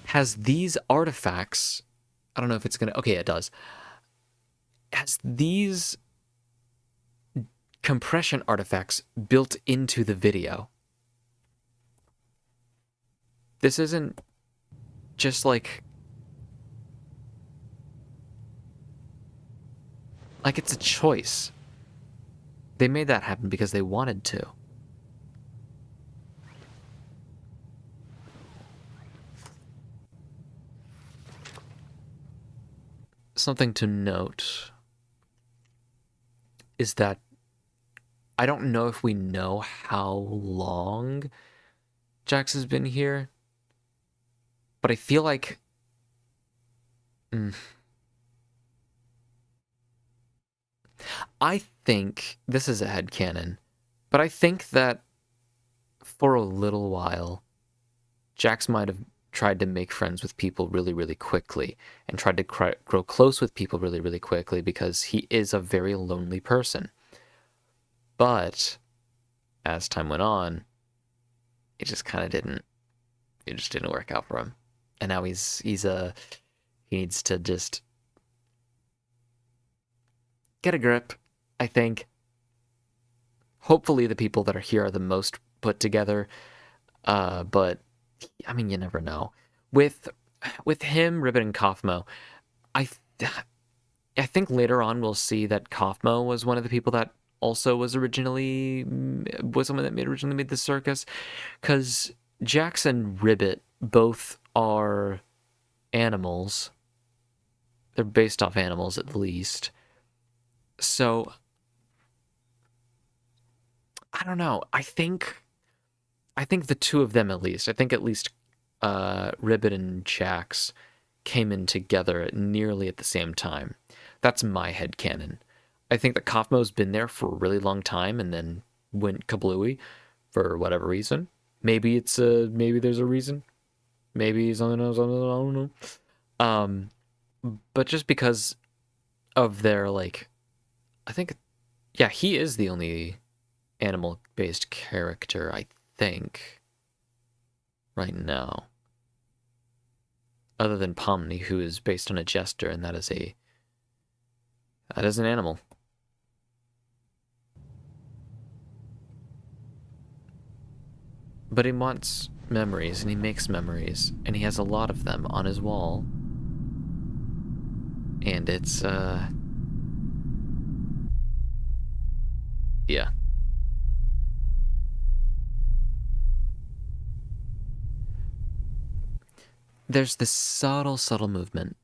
has these artifacts. I don't know if it's gonna. Okay, it does. It has these compression artifacts built into the video. This isn't just like it's a choice. They made that happen because they wanted to. Something to note is that I don't know if we know how long Jax has been here, but I feel like I think this is a headcanon, but I think that for a little while Jax might have tried to make friends with people really, really quickly and tried to grow close with people really, really quickly because he is a very lonely person. But as time went on, it just kind of didn't. It just didn't work out for him, and now he needs to just get a grip. I think. Hopefully, the people that are here are the most put together, but I mean, you never know. With him, Ribbit, and Kaufmo, I think later on we'll see that Kaufmo was one of the people that also was someone that originally made the circus, because Jax and Ribbit both are animals. They're based off animals, at least. So I don't know. I think the two of them, at least. I think at least Ribbit and Jax came in together nearly at the same time. That's my headcanon. I think that Kaufmo's been there for a really long time and then went kablooey for whatever reason. Maybe maybe there's a reason. Maybe something else. I don't know. But just because of their I think, yeah, he is the only animal-based character, I think, right now. Other than Pomni, who is based on a jester, and that is an animal. But he wants memories, and he makes memories, and he has a lot of them on his wall. And it's, yeah. There's this subtle movement.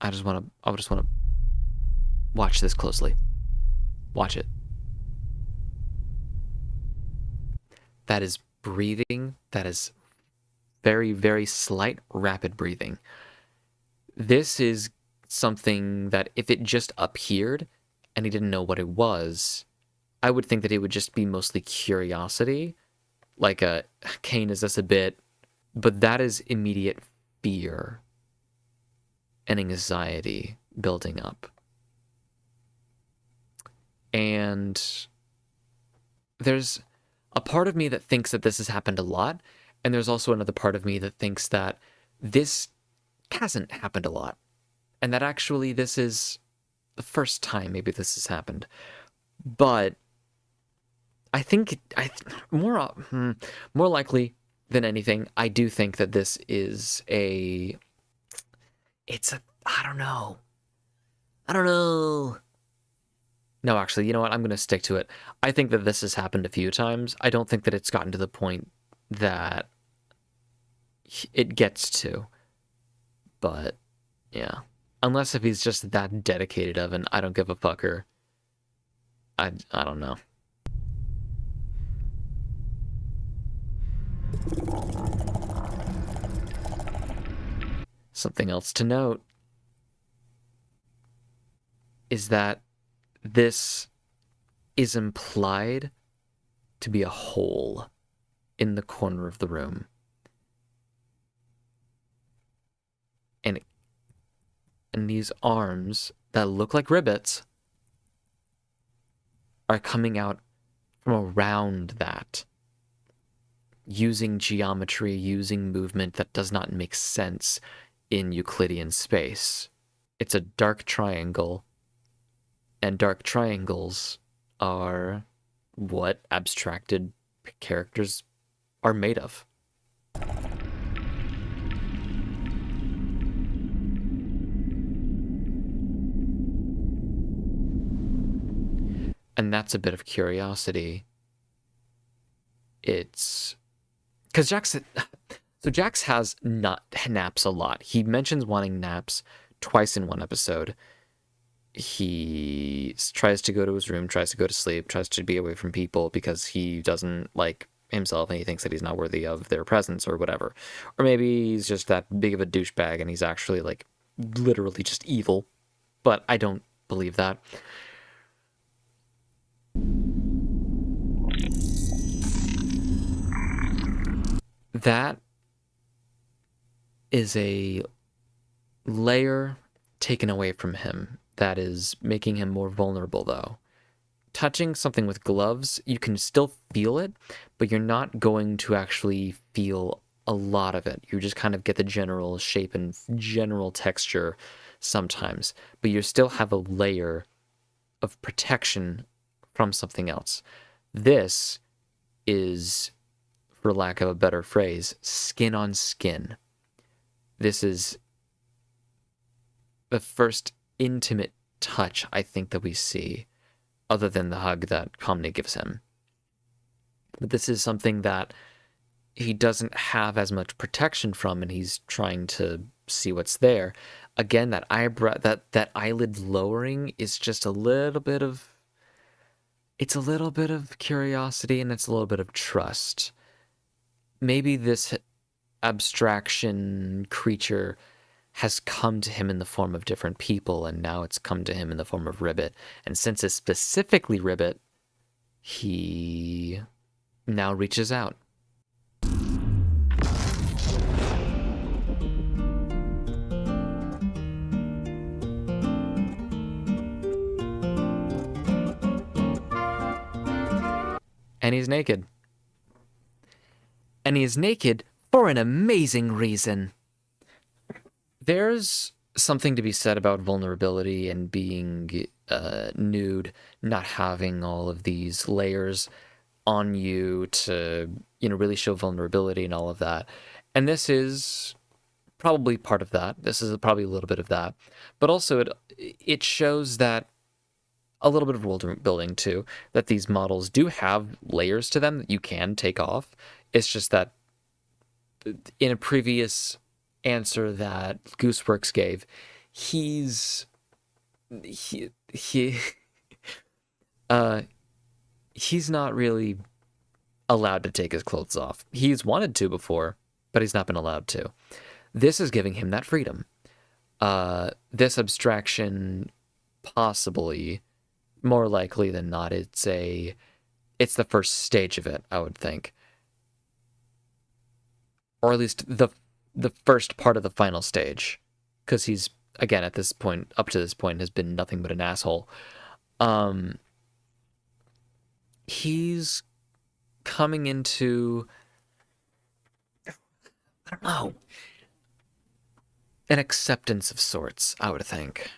I just want to watch this closely. Watch it. That is breathing. That is very, very slight, rapid breathing. This is something that if it just appeared and he didn't know what it was, I would think that it would just be mostly curiosity. Like Kane, is this a bit? But that is immediate fear and anxiety building up. And there's a part of me that thinks that this has happened a lot, and there's also another part of me that thinks that this hasn't happened a lot, and that actually this is the first time maybe this has happened. But I think more likely than anything, I do think that this is I don't know. No, actually, you know what? I'm going to stick to it. I think that this has happened a few times. I don't think that it's gotten to the point that it gets to. But Yeah. Unless if he's just that dedicated of an I don't give a fucker. I don't know. Something else to note is that this is implied to be a hole in the corner of the room. And these arms that look like rivets are coming out from around that, using geometry, using movement that does not make sense in Euclidean space. It's a dark triangle, and dark triangles are what abstracted characters are made of. And that's a bit of curiosity. It's because Jax has not naps a lot. He mentions wanting naps twice in one episode. He tries to go to his room, tries to go to sleep, tries to be away from people because he doesn't like himself and he thinks that he's not worthy of their presence or whatever. Or maybe he's just that big of a douchebag and he's actually like literally just evil. But I don't believe that. That is a layer taken away from him that is making him more vulnerable, though. Touching something with gloves, you can still feel it, but you're not going to actually feel a lot of it. You just kind of get the general shape and general texture sometimes, but you still have a layer of protection from something else. This is, for lack of a better phrase, skin on skin. This is the first intimate touch, I think, that we see, other than the hug that Comney gives him. But this is something that he doesn't have as much protection from, and he's trying to see what's there. Again, that eyebrow, that eyelid lowering is just a little bit of... It's a little bit of curiosity, and it's a little bit of trust. Maybe this abstraction creature has come to him in the form of different people, and now it's come to him in the form of Ribbit. And since it's specifically Ribbit, he now reaches out. And he's naked. And he is naked for an amazing reason. There's something to be said about vulnerability and being nude, not having all of these layers on you to, really show vulnerability and all of that. And this is probably part of that. This is probably a little bit of that. But also it shows that a little bit of world building too, that these models do have layers to them that you can take off. It's just that in a previous answer that Gooseworks gave, he's not really allowed to take his clothes off. He's wanted to before, but he's not been allowed to. This is giving him that freedom. This abstraction, possibly, more likely than not, it's the first stage of it, I would think. Or at least the first part of the final stage. Because he's, again, at this point, up to this point, has been nothing but an asshole. He's coming into, I don't know, an acceptance of sorts, I would think.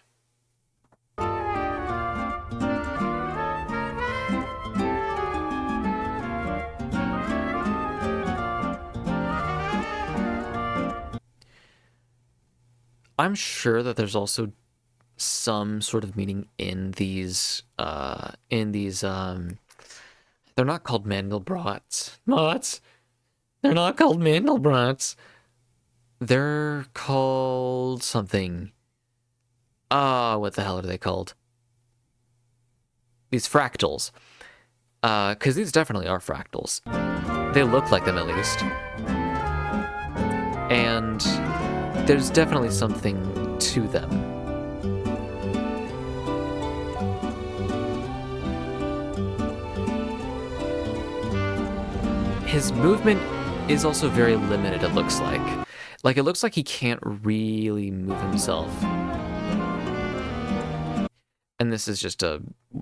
I'm sure that there's also some sort of meaning in these, they're not called Mandelbrats. What? They're not called Mandelbrats. They're called something. what the hell are they called? These fractals. Because these definitely are fractals. They look like them, at least. And there's definitely something to them. His movement is also very limited, it looks like. Like, it looks like he can't really move himself. And this is just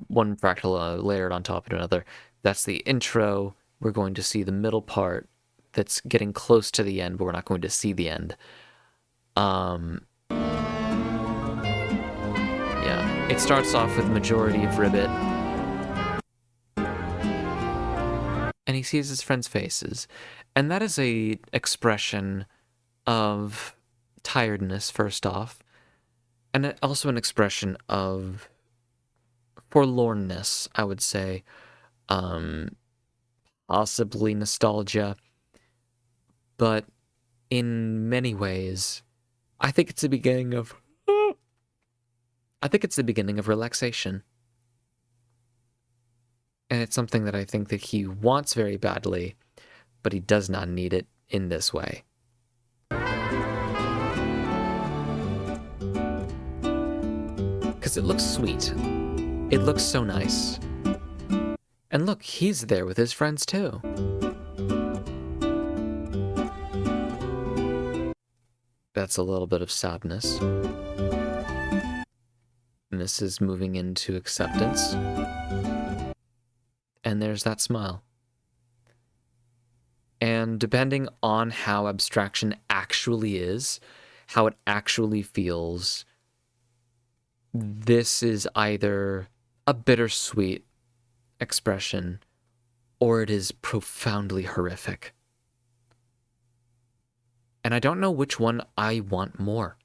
one fractal layered on top of another. That's the intro. We're going to see the middle part that's getting close to the end, but we're not going to see the end. Yeah, it starts off with majority of Ribbit. And he sees his friends' faces. And that is a expression of tiredness, first off. And also an expression of forlornness, I would say. Possibly nostalgia. But in many ways, I think it's the beginning of relaxation. And it's something that I think that he wants very badly, but he does not need it in this way. Because it looks sweet. It looks so nice. And look, he's there with his friends too. That's a little bit of sadness. And this is moving into acceptance. And there's that smile. And depending on how abstraction actually is, how it actually feels, this is either a bittersweet expression or it is profoundly horrific. And I don't know which one I want more.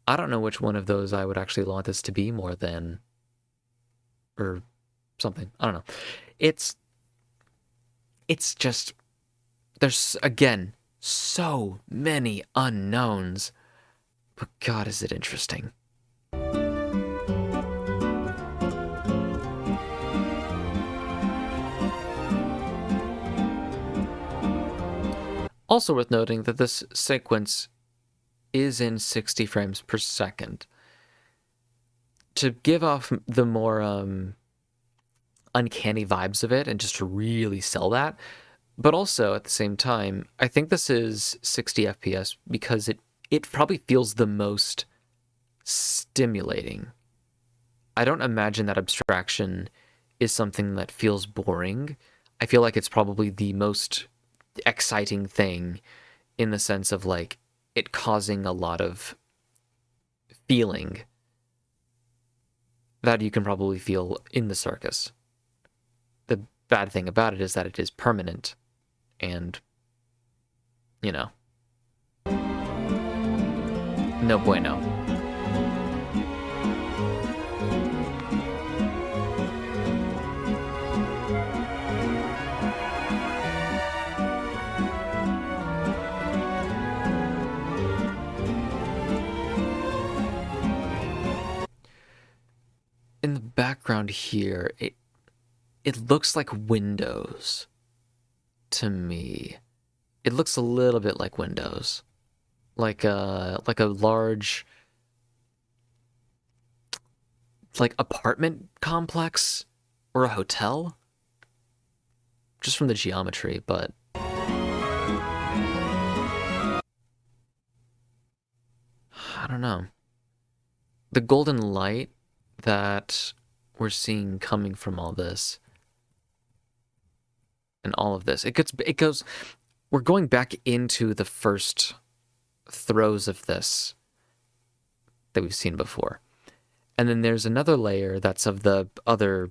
I don't know which one of those I would actually want this to be more than, or something. I don't know. It's just, there's, again, so many unknowns. But God, is it interesting. Also worth noting that this sequence is in 60 frames per second. To give off the more uncanny vibes of it and just to really sell that, but also at the same time, I think this is 60 FPS because it probably feels the most stimulating. I don't imagine that abstraction is something that feels boring. I feel like it's probably the most exciting thing in the sense of like it causing a lot of feeling that you can probably feel in the circus. The bad thing about it is that it is permanent and, you know, no bueno. In the background here, it looks like windows to me. It looks a little bit like windows, like a large like apartment complex or a hotel, just from the geometry. But I don't know. The golden light that we're seeing coming from all this and all of this, it goes, we're going back into the first throes of this that we've seen before. And then there's another layer that's of the other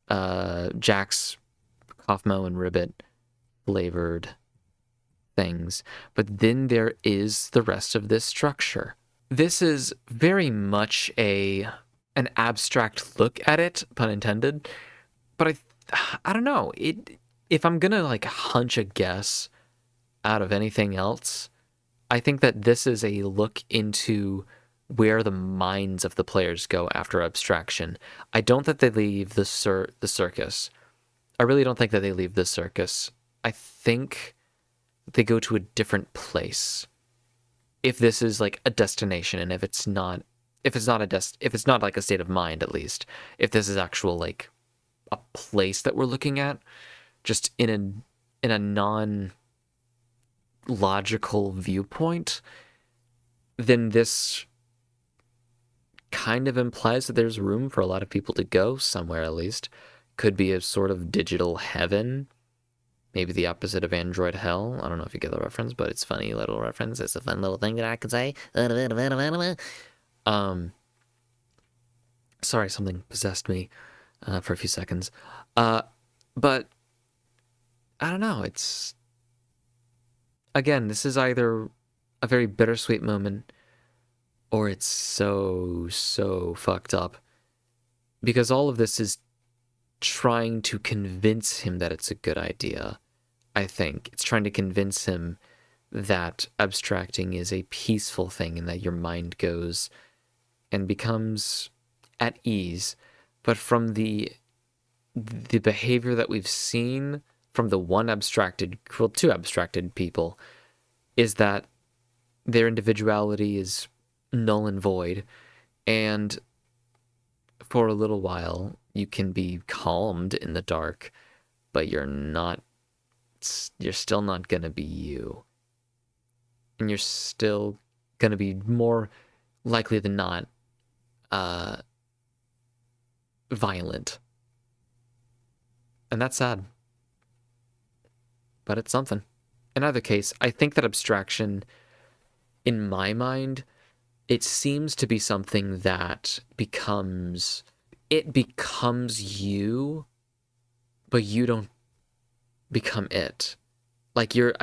Jax, Kaufmo, and Ribbit flavored things. But then there is the rest of this structure. This is very much an abstract look at it, pun intended. But I don't know. If I'm gonna like hunch a guess out of anything else, I think that this is a look into where the minds of the players go after abstraction. I don't think they leave the circus. I really don't think that they leave the circus. I think they go to a different place. If this is like a destination, and if it's not like a state of mind, at least, if this is actual like a place that we're looking at, just in a non-logical viewpoint, then this kind of implies that there's room for a lot of people to go somewhere, at least. Could be a sort of digital heaven. Maybe the opposite of Android hell. I don't know if you get the reference, but it's a funny little reference. It's a fun little thing that I can say. Sorry, something possessed me for a few seconds. But I don't know. It's, again, this is either a very bittersweet moment or it's so fucked up. Because all of this is trying to convince him that it's a good idea. I think it's trying to convince him that abstracting is a peaceful thing and that your mind goes and becomes at ease. But from the behavior that we've seen from the two abstracted people, is that their individuality is null and void, and for a little while you can be calmed in the dark, but you're still not gonna be you. And you're still gonna be more likely than not violent. And that's sad. But it's something. In either case, I think that abstraction, in my mind, it seems to be something that becomes you, but you don't become it. Like your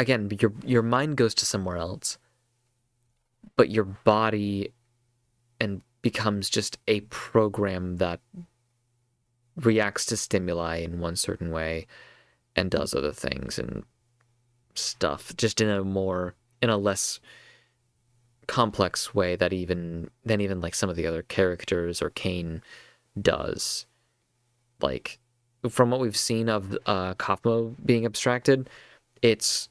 mind goes to somewhere else, but your body and becomes just a program that reacts to stimuli in one certain way and does other things and stuff, just in a less complex way than even like some of the other characters or Kane does. Like, from what we've seen of Kaufmo being abstracted, it's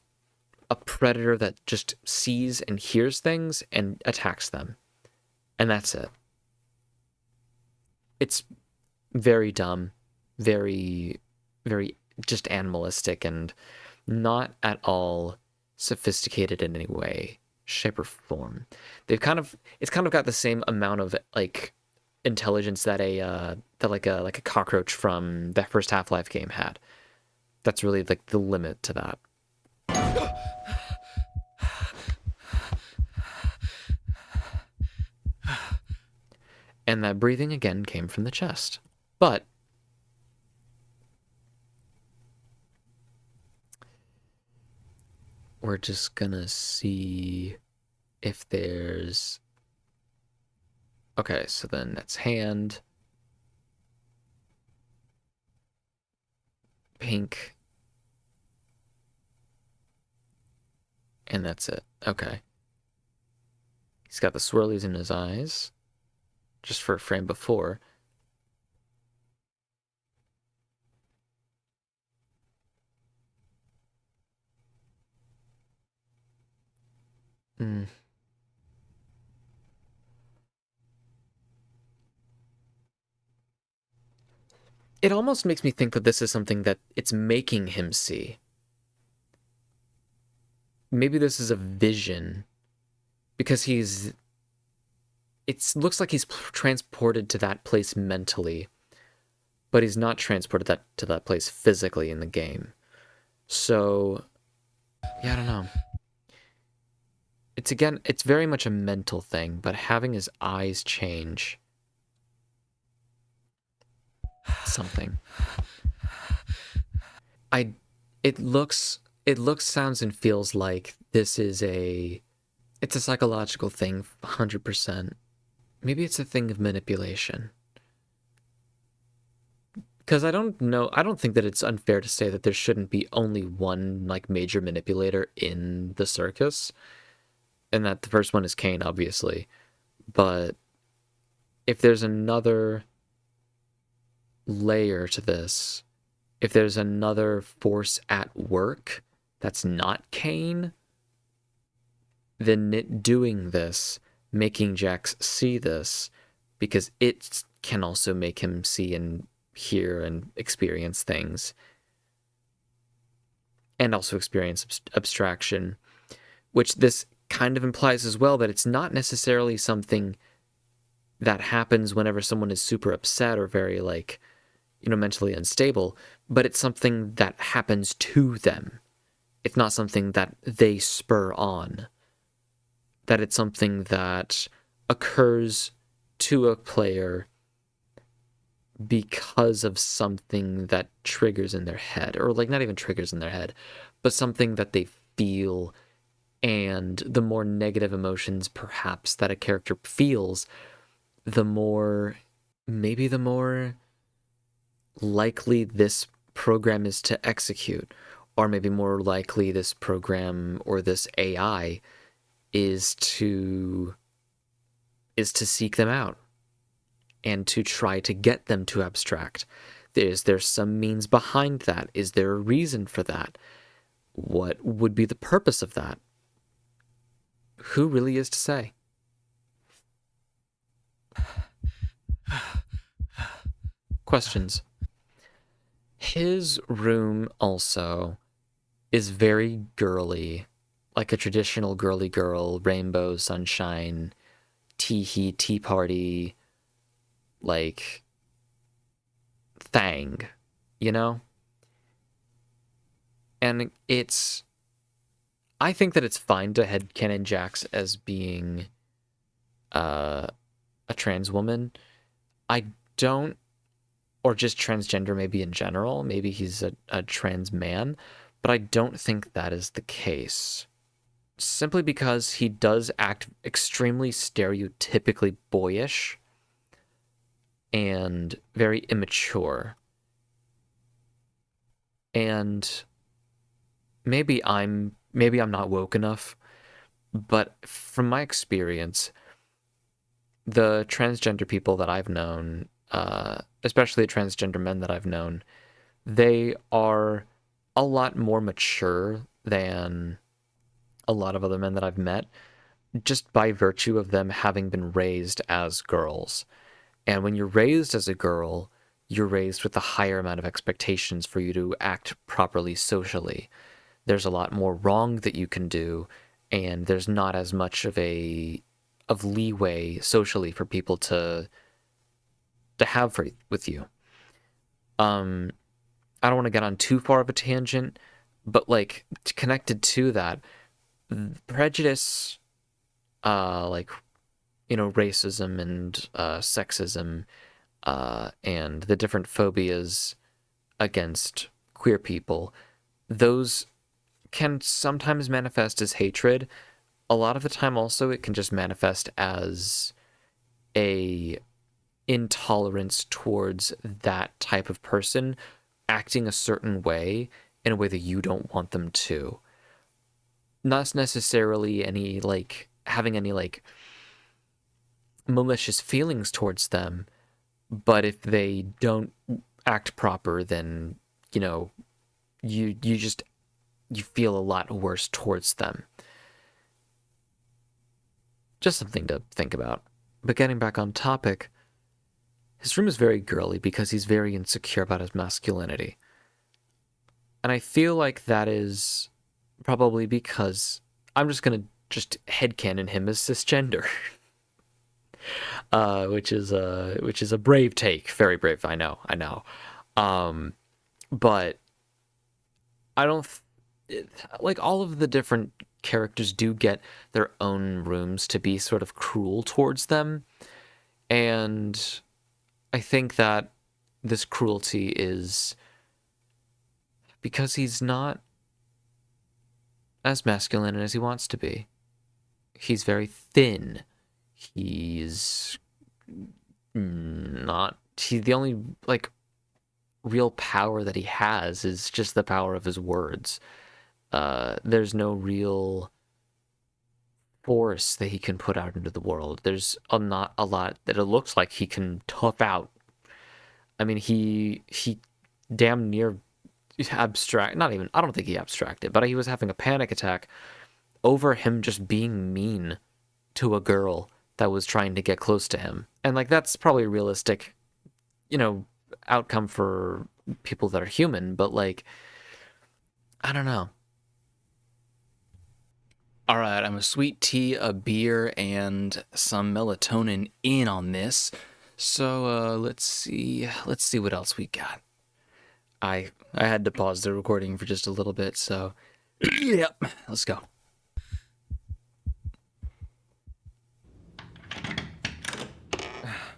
a predator that just sees and hears things and attacks them. And that's it. It's very dumb, very, very just animalistic and not at all sophisticated in any way, shape, or form. It's kind of got the same amount of like intelligence that a cockroach from that first Half-Life game had. That's really like the limit to that. And that breathing again came from the chest. But we're just gonna see if there's... Okay, so then that's hand. Pink. And that's it. Okay. He's got the swirlies in his eyes. Just for a frame before. It almost makes me think that this is something that it's making him see. Maybe this is a vision, because it looks like he's transported to that place mentally, but he's not transported to that place physically in the game. So, yeah, I don't know. It's very much a mental thing, but having his eyes change something. It looks, sounds, and feels like this is it's a psychological thing, 100%. Maybe it's a thing of manipulation. Because I don't think that it's unfair to say that there shouldn't be only one like major manipulator in the circus. And that the first one is Kane, obviously. But if there's another layer to this, if there's another force at work that's not Kane, then it doing this, making Jax see this, because it can also make him see and hear and experience things, and also experience abstraction, which this kind of implies as well, that it's not necessarily something that happens whenever someone is super upset or very, like, mentally unstable, but it's something that happens to them. It's not something that they spur on. That it's something that occurs to a player because of something that triggers in their head, or like not even triggers in their head, but something that they feel. And the more negative emotions perhaps that a character feels, the more likely this program is to execute, or maybe more likely this program or this AI is to seek them out and to try to get them to abstract. Is there some means behind that? Is there a reason for that? What would be the purpose of that? Who really is to say? Questions. His room also is very girly, like a traditional girly girl, rainbow, sunshine, tea party, like, thing, And I think that it's fine to headcanon Jax as being a trans woman. I don't, or just transgender maybe in general. Maybe he's a trans man, but I don't think that is the case. Simply because he does act extremely stereotypically boyish and very immature. And maybe I'm not woke enough, but from my experience, the transgender people that I've known, especially the transgender men that I've known, they are a lot more mature than a lot of other men that I've met, just by virtue of them having been raised as girls. And when you're raised as a girl, you're raised with a higher amount of expectations for you to act properly socially. There's a lot more wrong that you can do, and there's not as much of leeway socially for people to have with you. I don't want to get on too far of a tangent, but like connected to that, prejudice, racism and sexism, and the different phobias against queer people, those can sometimes manifest as hatred. A lot of the time also it can just manifest as a intolerance towards that type of person acting a certain way, in a way that you don't want them to. Not necessarily having any malicious feelings towards them, but if they don't act proper, then you feel a lot worse towards them. Just something to think about. But getting back on topic, his room is very girly because he's very insecure about his masculinity. And I feel like that is probably because I'm just going to headcanon him as cisgender. Which is a brave take. Very brave, I know. But I don't... all of the different characters do get their own rooms to be sort of cruel towards them. And I think that this cruelty is because he's not as masculine as he wants to be. He's very thin. He's not... the only, real power that he has is just the power of his words. There's no real force that he can put out into the world. There's not a lot that it looks like he can tough out. I mean, he damn near abstract, not even, I don't think he abstracted, but he was having a panic attack over him just being mean to a girl that was trying to get close to him. And like, that's probably a realistic, outcome for people that are human, but like, I don't know. All right, I'm a sweet tea, a beer, and some melatonin in on this. So let's see what else we got. I had to pause the recording for just a little bit, so yep, let's go.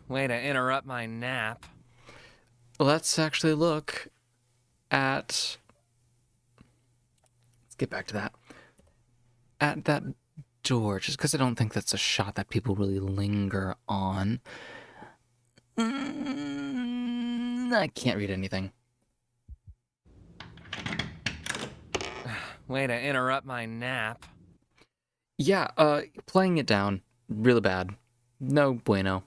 Way to interrupt my nap. Let's actually look at. Let's get back to that. At that door, just because I don't think that's a shot that people really linger on. I can't read anything. Way to interrupt my nap. Yeah, playing it down, really bad. No bueno.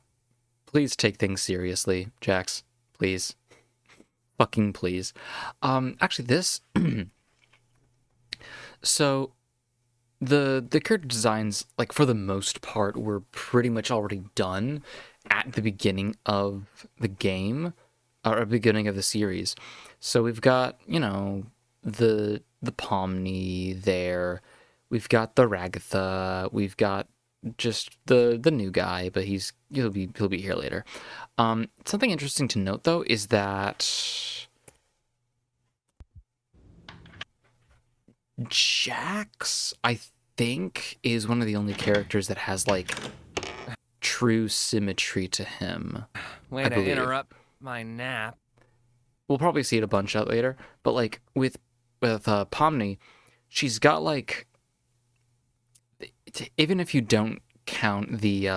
Please take things seriously, Jax. Please. Fucking please. Actually, this... So, the character designs, like, for the most part, were pretty much already done at the beginning of the game, or beginning of the series. So we've got, the Pomni there. We've got the Ragatha. We've got just the new guy, but he'll be here later. Something interesting to note though is that Jax, I think, is one of the only characters that has like true symmetry to him. Way to interrupt my nap. We'll probably see it a bunch out later, but like with Pomni, she's got like, even if you don't count the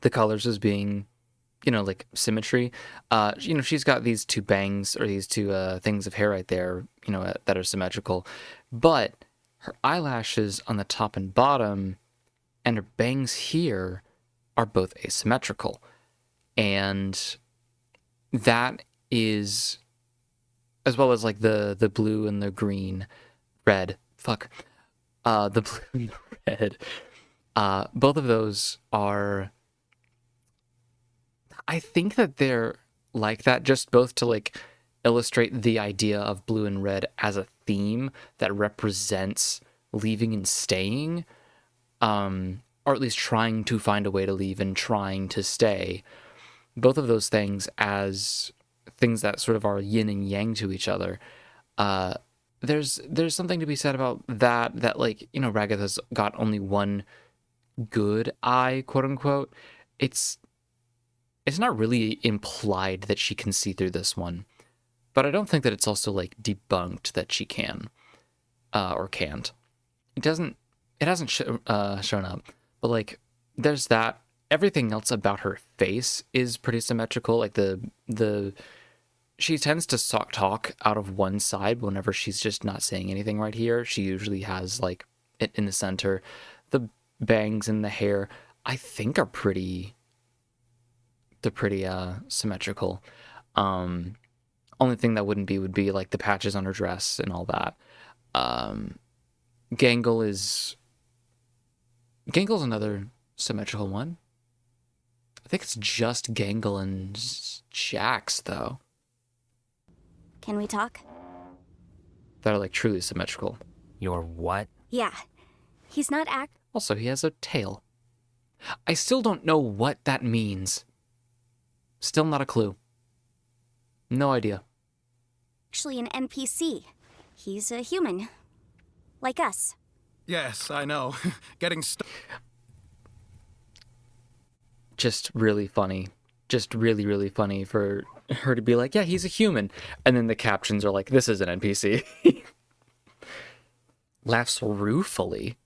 colors as being, like symmetry, she's got these two bangs or these two things of hair right there, that are symmetrical, but her eyelashes on the top and bottom and her bangs here are both asymmetrical, and that is, as well as like the blue and the green, red, the blue and the red, both of those are, I think that they're like that just both to like illustrate the idea of blue and red as a theme that represents leaving and staying, or at least trying to find a way to leave and trying to stay. Both of those things as things that sort of are yin and yang to each other. There's something to be said about that like, Ragatha's got only one good eye, quote unquote. It's not really implied that she can see through this one, but I don't think that it's also like debunked that she can, or can't. It hasn't shown up, but like there's that. Everything else about her face is pretty symmetrical. Like she tends to talk out of one side whenever she's just not saying anything right here. She usually has like it in the center. The bangs and the hair, I think, are pretty symmetrical. Only thing that would be like the patches on her dress and all that. Gangle's another symmetrical one. I think it's just Gangle and Jax, though, Can we talk? that are like truly symmetrical. Your what? Yeah. He's not Also, he has a tail. I still don't know what that means. Still not a clue. No idea. actually an NPC. He's a human. Like us. Yes, I know. Getting stuck. Just really funny. Just really, really funny for her to be like, yeah, he's a human. And then the captions are like, this is an NPC. Laughs ruefully.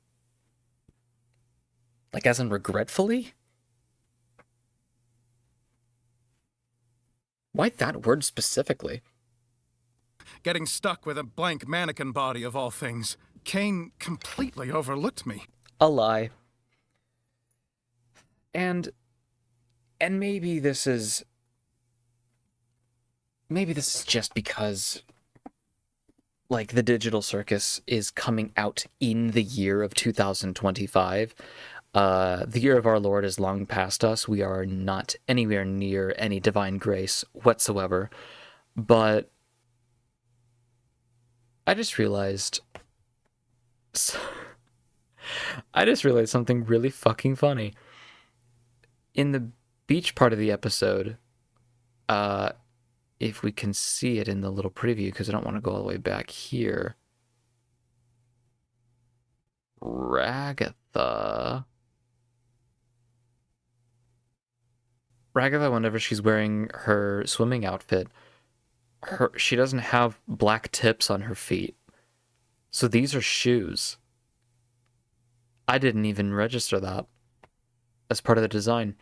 Like as in regretfully? Why that word specifically? Getting stuck with a blank mannequin body of all things. Kane completely overlooked me. a lie. And maybe this is just because like the Digital Circus is coming out in the year of 2025. The year of our Lord is long past us. We are not anywhere near any divine grace whatsoever. But I just realized something really fucking funny. In the beach part of the episode, if we can see it in the little preview, because I don't want to go all the way back here. Ragatha, whenever she's wearing her swimming outfit, she doesn't have black tips on her feet. So these are shoes. I didn't even register that as part of the design.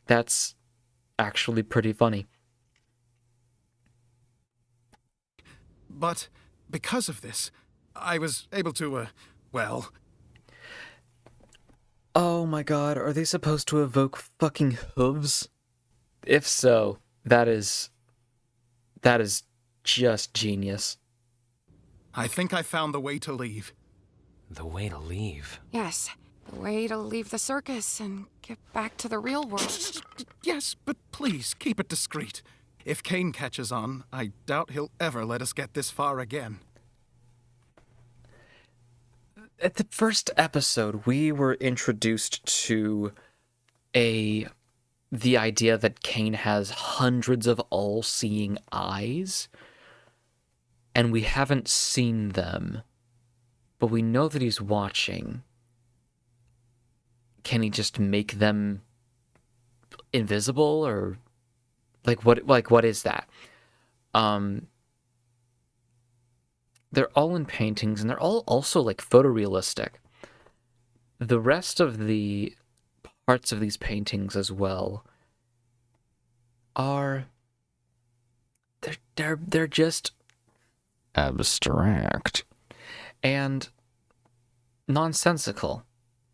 That's actually pretty funny. But because of this, I was able to, well... Oh my god, are they supposed to evoke fucking hooves? If so, that is just genius. I think I found the way to leave. The way to leave? Yes, the way to leave the circus and get back to the real world. Yes, but please, keep it discreet. If Kane catches on, I doubt he'll ever let us get this far again. At the first episode, we were introduced to the idea that Kane has hundreds of all-seeing eyes, and we haven't seen them, but we know that he's watching. Can he just make them invisible, or what is that? They're all in paintings, and they're all also like photorealistic. The rest of the parts of these paintings as well are they're just abstract and nonsensical.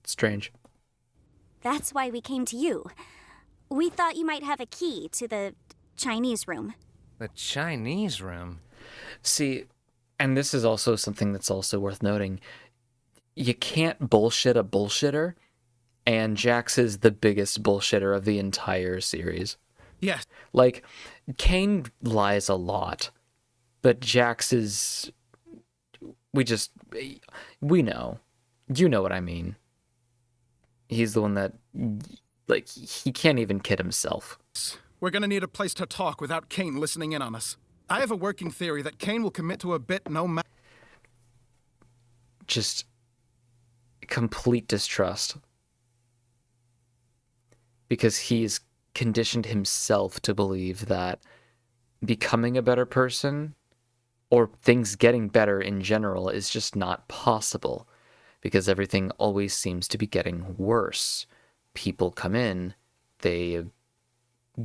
Strange. That's why we came to you. We thought you might have a key to the Chinese room. The Chinese room? See, and this is also something that's also worth noting. You can't bullshit a bullshitter, and Jax is the biggest bullshitter of the entire series. Yes. Like, Kane lies a lot, but Jax is... We know. You know what I mean. He's the one that... Like, he can't even kid himself. We're gonna need a place to talk without Kane listening in on us. I have a working theory that Kane will commit to a bit no matter... Just complete distrust. Because he's conditioned himself to believe that becoming a better person, or things getting better in general, is just not possible. Because everything always seems to be getting worse. People come in, they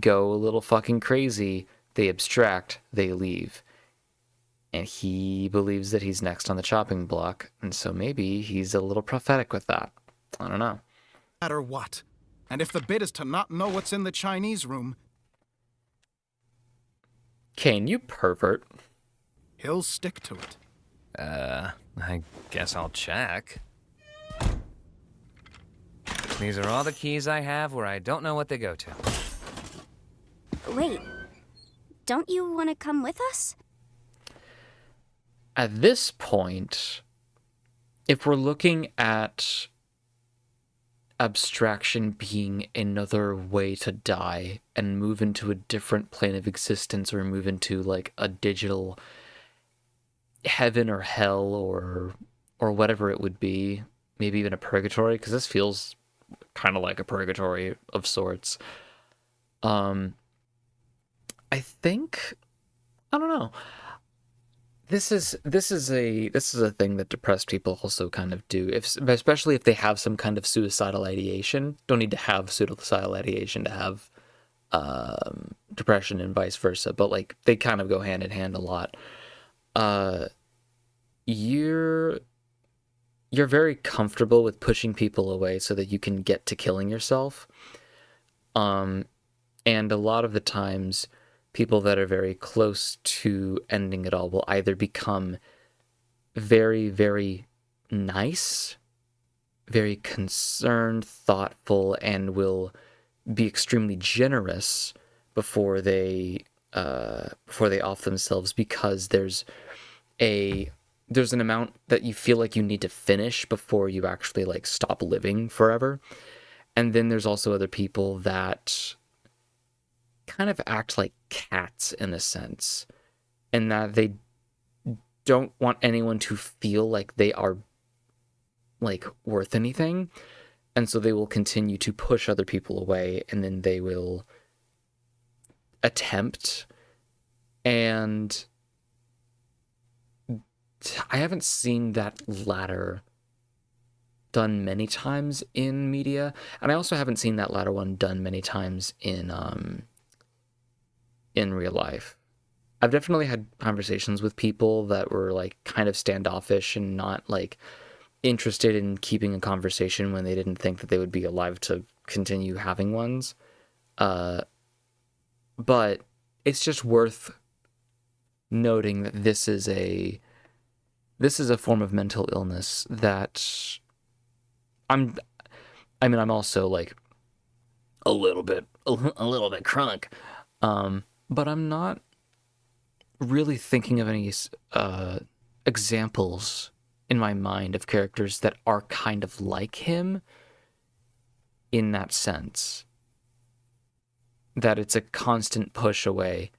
go a little fucking crazy, they abstract, they leave. And he believes that he's next on the chopping block, and so maybe he's a little prophetic with that. I don't know. Matter what. And if the bid is to not know what's in the Chinese room... Kane, you pervert. He'll stick to it. I guess I'll check. These are all the keys I have where I don't know what they go to. Wait, don't you want to come with us? At this point, if we're looking at abstraction being another way to die and move into a different plane of existence, or move into like a digital heaven or hell, or whatever it would be, maybe even a purgatory, because this feels kind of like a purgatory of sorts. I think, I don't know. This is a thing that depressed people also kind of do, especially if they have some kind of suicidal ideation. Don't need to have suicidal ideation to have depression, and vice versa, but like they kind of go hand in hand a lot. you're very comfortable with pushing people away so that you can get to killing yourself. And a lot of the times, people that are very close to ending it all will either become very, very nice, very concerned, thoughtful, and will be extremely generous before they off themselves, because there's an amount that you feel like you need to finish before you actually like stop living forever. And then there's also other people that kind of act like cats in a sense, in that they don't want anyone to feel like they are like worth anything, and so they will continue to push other people away, and then they will attempt. And I haven't seen that latter done many times in media, and I also haven't seen that latter one done many times in real life. I've definitely had conversations with people that were like kind of standoffish and not like interested in keeping a conversation when they didn't think that they would be alive to continue having ones. But it's just worth noting that this is a form of mental illness that I'm also like a little bit crunk. But I'm not really thinking of any examples in my mind of characters that are kind of like him in that sense. That it's a constant push away,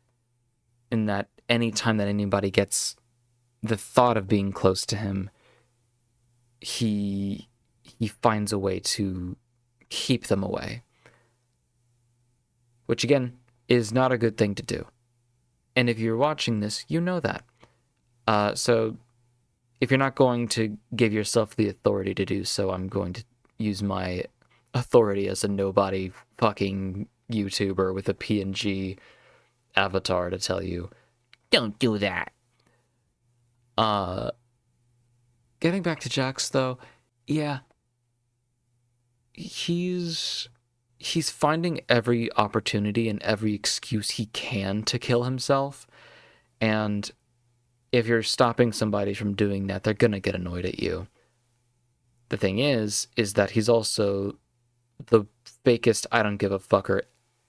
and that any time that anybody gets the thought of being close to him, he finds a way to keep them away. Which again is not a good thing to do. And if you're watching this, you know that. So if you're not going to give yourself the authority to do so, I'm going to use my authority as a nobody fucking YouTuber with a PNG avatar to tell you, don't do that. Getting back to Jax though, yeah. He's finding every opportunity and every excuse he can to kill himself. And if you're stopping somebody from doing that, they're gonna get annoyed at you. The thing is that he's also the fakest I don't give a fucker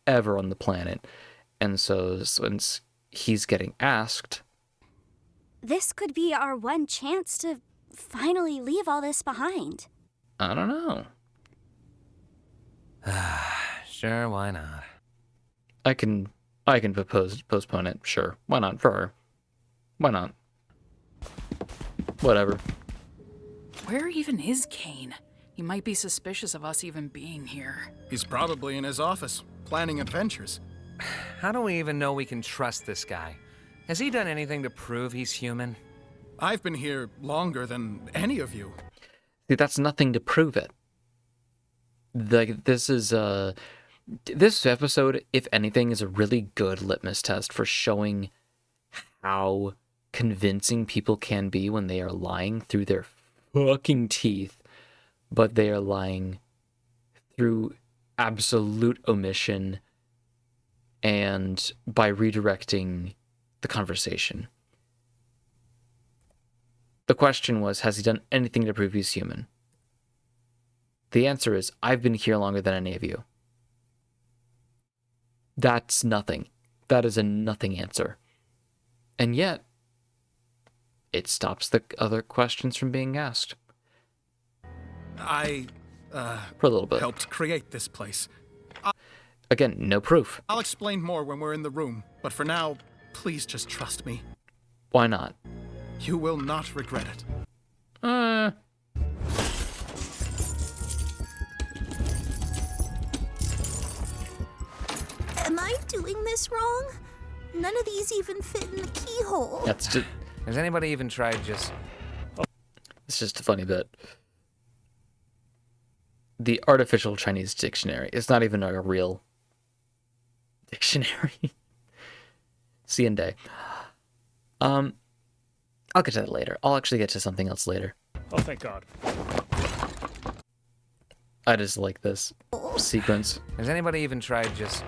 ever on the planet. And so since he's getting asked, This could be our one chance to finally leave all this behind. I don't know. Sure, why not? I can postpone it, sure. Why not? For her. Why not? Whatever. Where even is Kane? He might be suspicious of us even being here. He's probably in his office, planning adventures. How do we even know we can trust this guy? Has he done anything to prove he's human? I've been here longer than any of you. See, that's nothing to prove it. Like, this episode, if anything, is a really good litmus test for showing how convincing people can be when they are lying through their fucking teeth, but they are lying through absolute omission and by redirecting the conversation. The question was, has he done anything to prove he's human? The answer is, I've been here longer than any of you. That's nothing. That is a nothing answer. And yet, it stops the other questions from being asked. I, for a little bit. helped create this place. Again, no proof. I'll explain more when we're in the room, but for now, please just trust me. Why not? You will not regret it. Am I doing this wrong? None of these even fit in the keyhole. That's just... Has anybody even tried just... It's just a funny bit. The artificial Chinese dictionary. It's not even a real dictionary. See you in day. I'll get to that later. I'll actually get to something else later. Oh, thank God. I just like this sequence. Has anybody even tried just...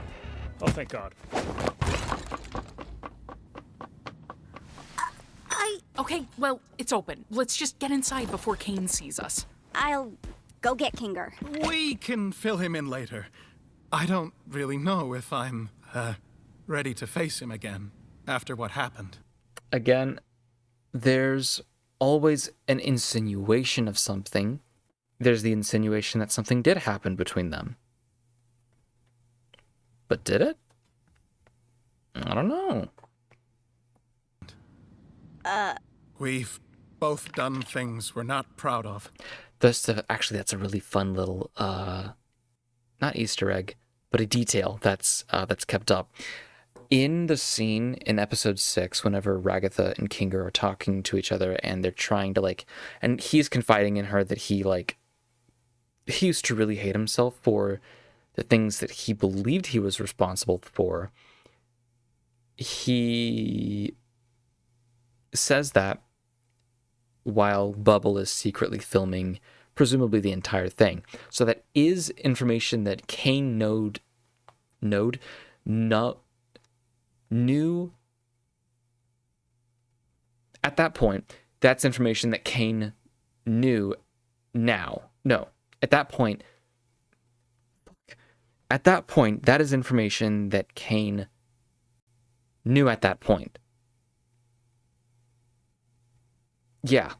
Oh, thank God. Okay, well, it's open. Let's just get inside before Kane sees us. I'll go get Kinger. We can fill him in later. I don't really know if I'm, ready to face him again after what happened. Again, there's always an insinuation of something. There's the insinuation that something did happen between them. But did it? I don't know. We've both done things we're not proud of. Actually, that's a really fun little, not Easter egg, but a detail that's kept up. In the scene in episode 6, whenever Ragatha and Kinger are talking to each other and they're trying to and he's confiding in her that he used to really hate himself for the things that he believed he was responsible for. He says that while Bubble is secretly filming presumably the entire thing. So that is information that Kane knew at that point. That's information that Kane knew now. No, at that point, that is information that Kane knew at that point. Yeah.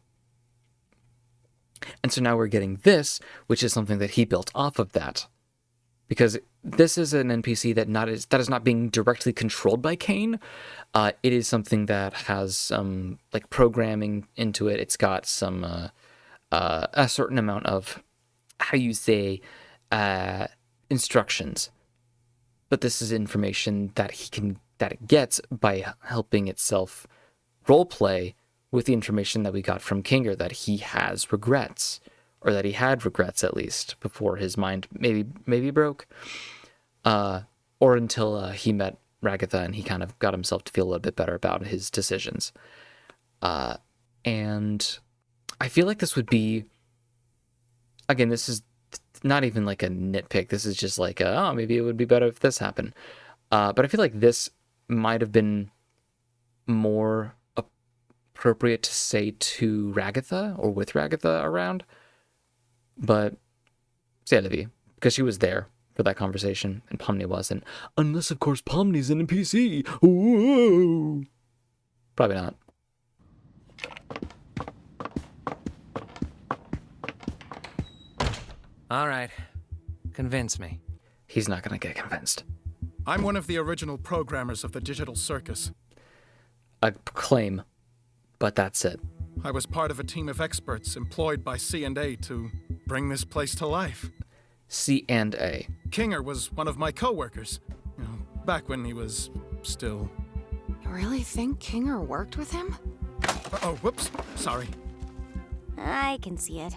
And so now we're getting this, which is something that he built off of that. Because this is an NPC that is not being directly controlled by Kane. It is something that has some programming into it. It's got some a certain amount of instructions. But this is information that it gets by helping itself roleplay with the information that we got from Kinger, that he has regrets, or that he had regrets at least before his mind maybe broke, or until he met Ragatha and he kind of got himself to feel a little bit better about his decisions. And I feel like this would be, again, this is not even like a nitpick. This is just like, maybe it would be better if this happened. But I feel like this might have been more appropriate to say to Ragatha or with Ragatha around. But c'est la vie, because she was there for that conversation and Pomni wasn't. Unless, of course, Pomni's an NPC. Whoa. Probably not. All right. Convince me. He's not going to get convinced. I'm one of the original programmers of the Digital Circus. A claim, but that's it. I was part of a team of experts employed by C&A to bring this place to life. C&A. Kinger was one of my co-workers, back when he was still... You really think Kinger worked with him? Oh, whoops, sorry. I can see it.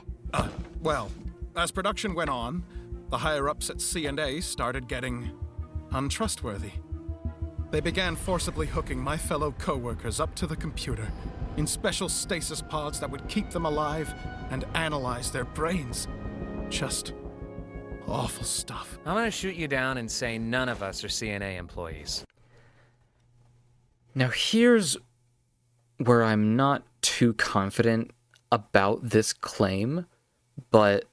Well, as production went on, the higher-ups at C&A started getting untrustworthy. They began forcibly hooking my fellow co-workers up to the computer in special stasis pods that would keep them alive and analyze their brains. Just awful stuff. I'm gonna shoot you down and say none of us are CNA employees. Now here's where I'm not too confident about this claim, but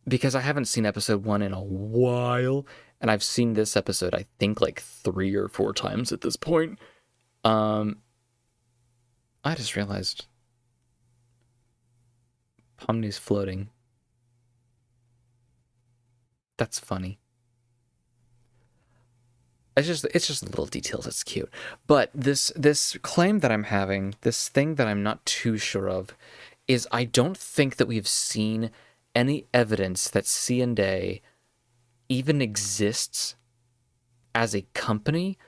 because I haven't seen episode 1 in a while, and I've seen this episode, I think, 3 or 4 times at this point. I just realized Pomni's floating. That's funny. It's just little details. It's cute. But this claim that I'm having, this thing that I'm not too sure of, is I don't think that we've seen any evidence that C&A even exists as a company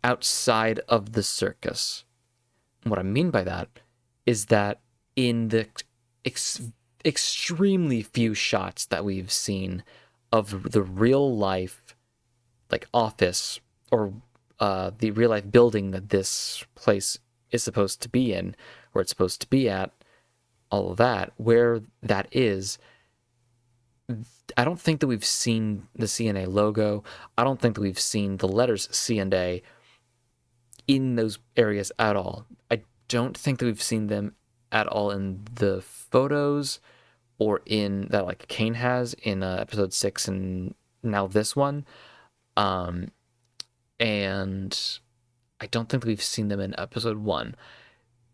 outside of the circus. What I mean by that is that in the extremely few shots that we've seen of the real life office or the real life building that this place is supposed to be in, where it's supposed to be at, all of that, where that is. I don't think that we've seen the CNA logo. I don't think that we've seen the letters C&A in those areas at all. I don't think that we've seen them at all in the photos or in that like Kane has in episode 6 and now this one. And I don't think that we've seen them in episode 1.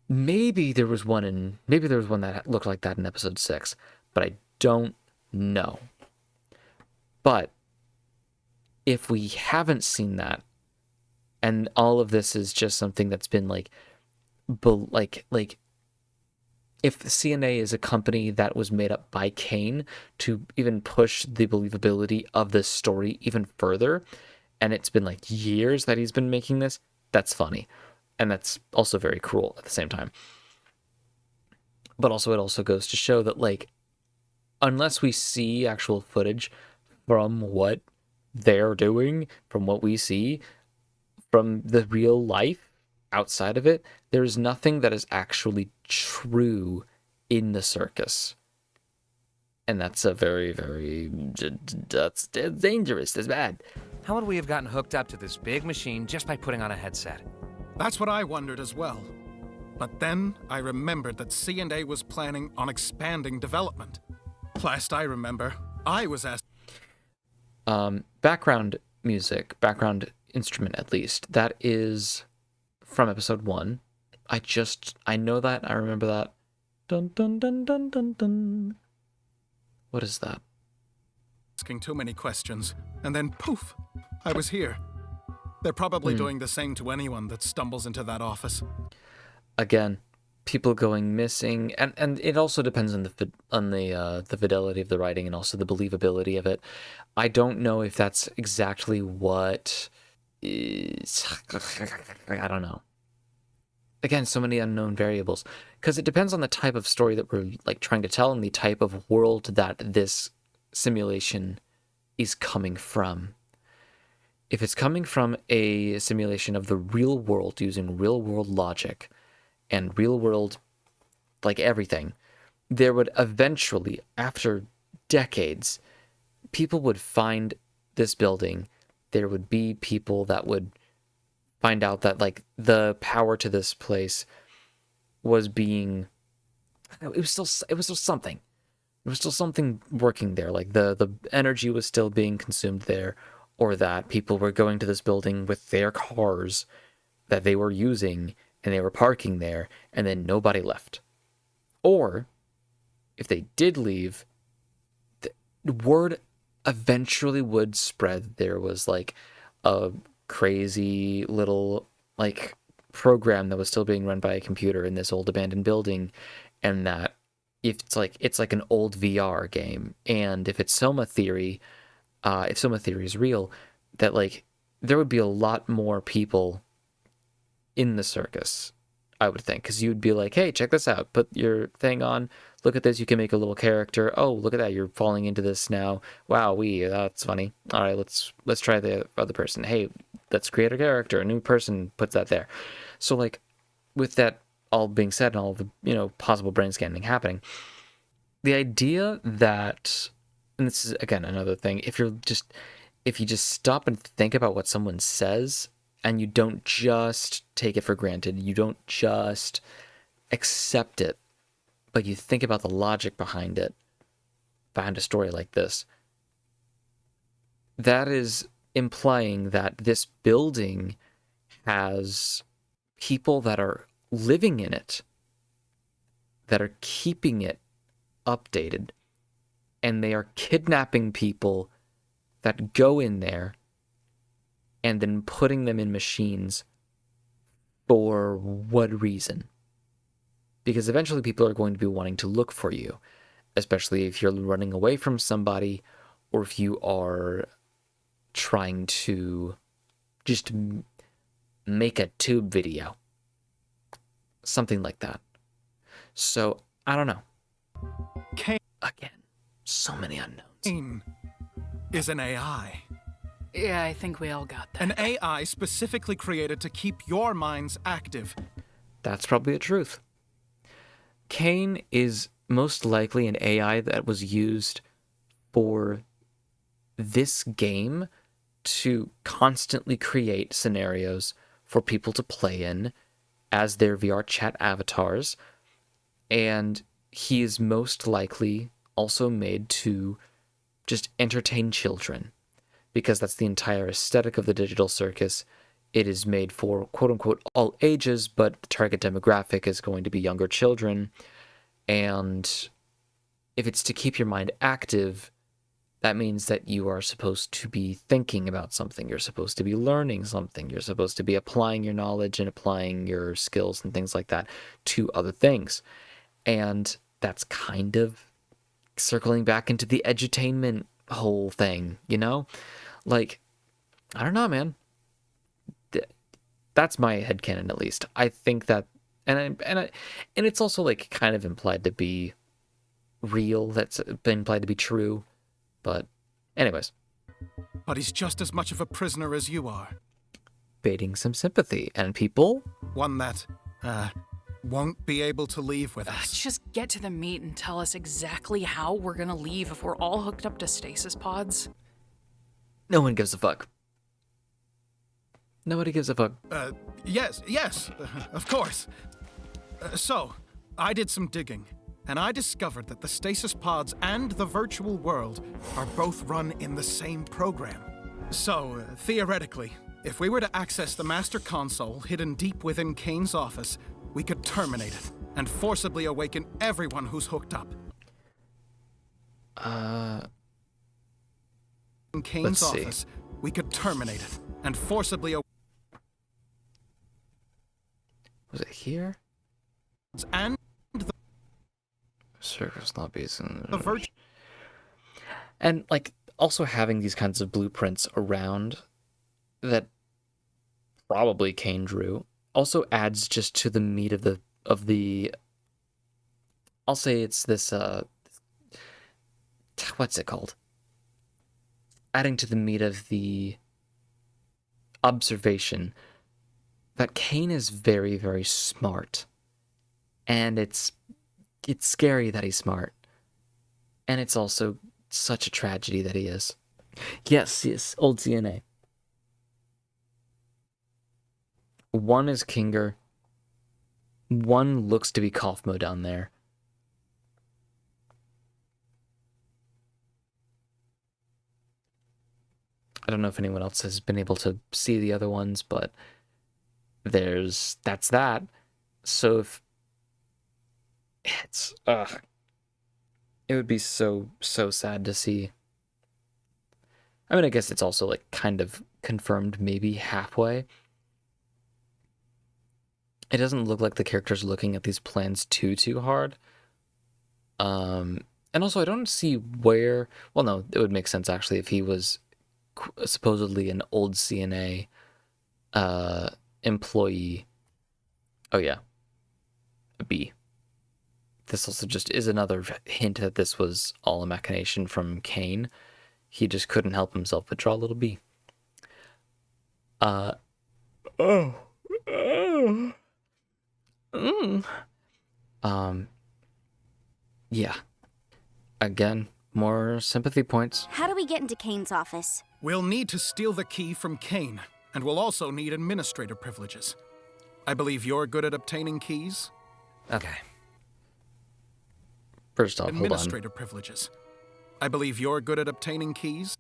Maybe there was one that looked like that in episode 6, but I don't know. But if we haven't seen that, and all of this is just something that's been like if CNA is a company that was made up by Kane to even push the believability of this story even further, and it's been like years that he's been making this, that's funny. And that's also very cruel at the same time. But also it also goes to show that like, unless we see actual footage from what they're doing, from what we see, from the real life outside of it, there's nothing that is actually true in the circus. And that's a very, very, that's dangerous, that's bad. How would we have gotten hooked up to this big machine just by putting on a headset? That's what I wondered as well. But then I remembered that C&A was planning on expanding development. Last I remember, I was asked... Background music, background instrument at least, that is from episode 1. I know that, I remember that. Dun dun dun dun dun dun. What is that? Asking too many questions, and then poof, I was here. They're probably doing the same to anyone that stumbles into that office. Again, people going missing, and it also depends on the fidelity of the writing and also the believability of it. I don't know if that's exactly what is. I don't know. Again, so many unknown variables because it depends on the type of story that we're like trying to tell and the type of world that this simulation is coming from. If it's coming from a simulation of the real world using real world logic and real world, like everything, there would eventually, after decades, people would find this building. There would be people that would find out that like the power to this place was being, it was still something. There was still something working there. Like the energy was still being consumed there, or that people were going to this building with their cars that they were using and they were parking there and then nobody left. Or if they did leave, the word eventually would spread. There was like a crazy little like program that was still being run by a computer in this old abandoned building, and that if it's like an old VR game, and if it's Soma theory, if Soma theory is real, that like there would be a lot more people in the circus, I would think, because you'd be like, hey, check this out, put your thing on, look at this, you can make a little character. Oh, look at that, you're falling into this now. Wow, that's funny. All right, let's try the other person. Hey, let's create a character. A new person puts that there. So like, with that all being said and all the possible brain scanning happening, the idea that, and this is again another thing, if you just stop and think about what someone says and you don't just take it for granted, you don't just accept it, but you think about the logic behind it, behind a story like this, that is implying that this building has people that are living in it, that are keeping it updated, and they are kidnapping people that go in there and then putting them in machines for what reason? Because eventually people are going to be wanting to look for you, especially if you're running away from somebody or if you are trying to just make a tube video. Something like that. So, I don't know. Again, so many unknowns. Kane is an AI. Yeah, I think we all got that. An AI specifically created to keep your minds active. That's probably the truth. Kane is most likely an AI that was used for this game to constantly create scenarios for people to play in as their VR chat avatars. And he is most likely also made to just entertain children, because that's the entire aesthetic of the digital circus. It is made for quote-unquote all ages, but the target demographic is going to be younger children. And if it's to keep your mind active, that means that you are supposed to be thinking about something. You're supposed to be learning something. You're supposed to be applying your knowledge and applying your skills and things like that to other things. And that's kind of circling back into the edutainment whole thing, you know? Like, I don't know, man. That's my headcanon, at least. I think that, and it's also like kind of implied to be real. That's been implied to be true. But, anyways. But he's just as much of a prisoner as you are. Baiting some sympathy. And people? One that, won't be able to leave with us. Just get to the meat and tell us exactly how we're gonna leave if we're all hooked up to stasis pods. No one gives a fuck. Nobody gives a fuck. Yes, of course. So, I did some digging, and I discovered that the stasis pods and the virtual world are both run in the same program. So, theoretically, if we were to access the master console hidden deep within Kane's office, we could terminate it and forcibly awaken everyone who's hooked up. In Kane's office, we could terminate it and forcibly Was it here? And the circus lobbies and the virtual. And like also having these kinds of blueprints around that probably Kane drew also adds just to the meat of the I'll say it's this what's it called? Adding to the meat of the observation that Kane is very, very smart. And it's scary that he's smart. And it's also such a tragedy that he is. Yes, old CNA. One is Kinger. One looks to be Kaufmo down there. I don't know if anyone else has been able to see the other ones, but that's that. So if it's it would be so sad to see. I mean, I guess it's also like kind of confirmed maybe halfway. It doesn't look like the character's looking at these plans too hard. And also I don't see where, well no, it would make sense actually if he was supposedly an old CNA employee. Oh yeah, a B. This also just is another hint that this was all a machination from Kane. He just couldn't help himself but draw a little B. Yeah. Again, more sympathy points. How do we get into Kane's office? We'll need to steal the key from Kane, and we'll also need administrator privileges. I believe you're good at obtaining keys? Okay. First off, hold on. Administrator privileges. I believe you're good at obtaining keys?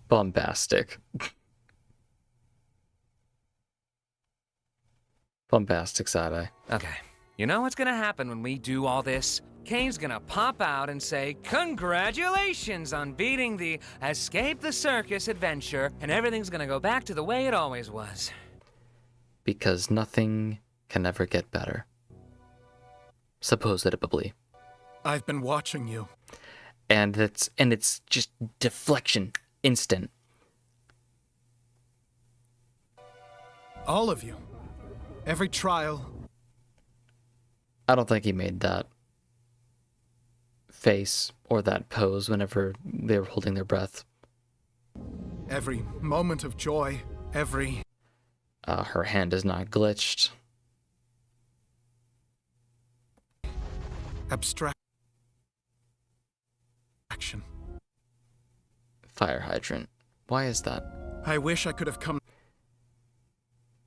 Bombastic. Bombastic side-eye. Okay. You know what's gonna happen when we do all this? Kane's gonna pop out and say, "Congratulations on beating the Escape the Circus adventure," and everything's gonna go back to the way it always was. Because nothing can ever get better. Supposedly. I've been watching you. And it's just deflection. Instant. All of you. Every trial. I don't think he made that face or that pose whenever they were holding their breath. Every moment of joy. Every... Her hand is not glitched. Abstraction. Fire hydrant. Why is that? I wish I could have come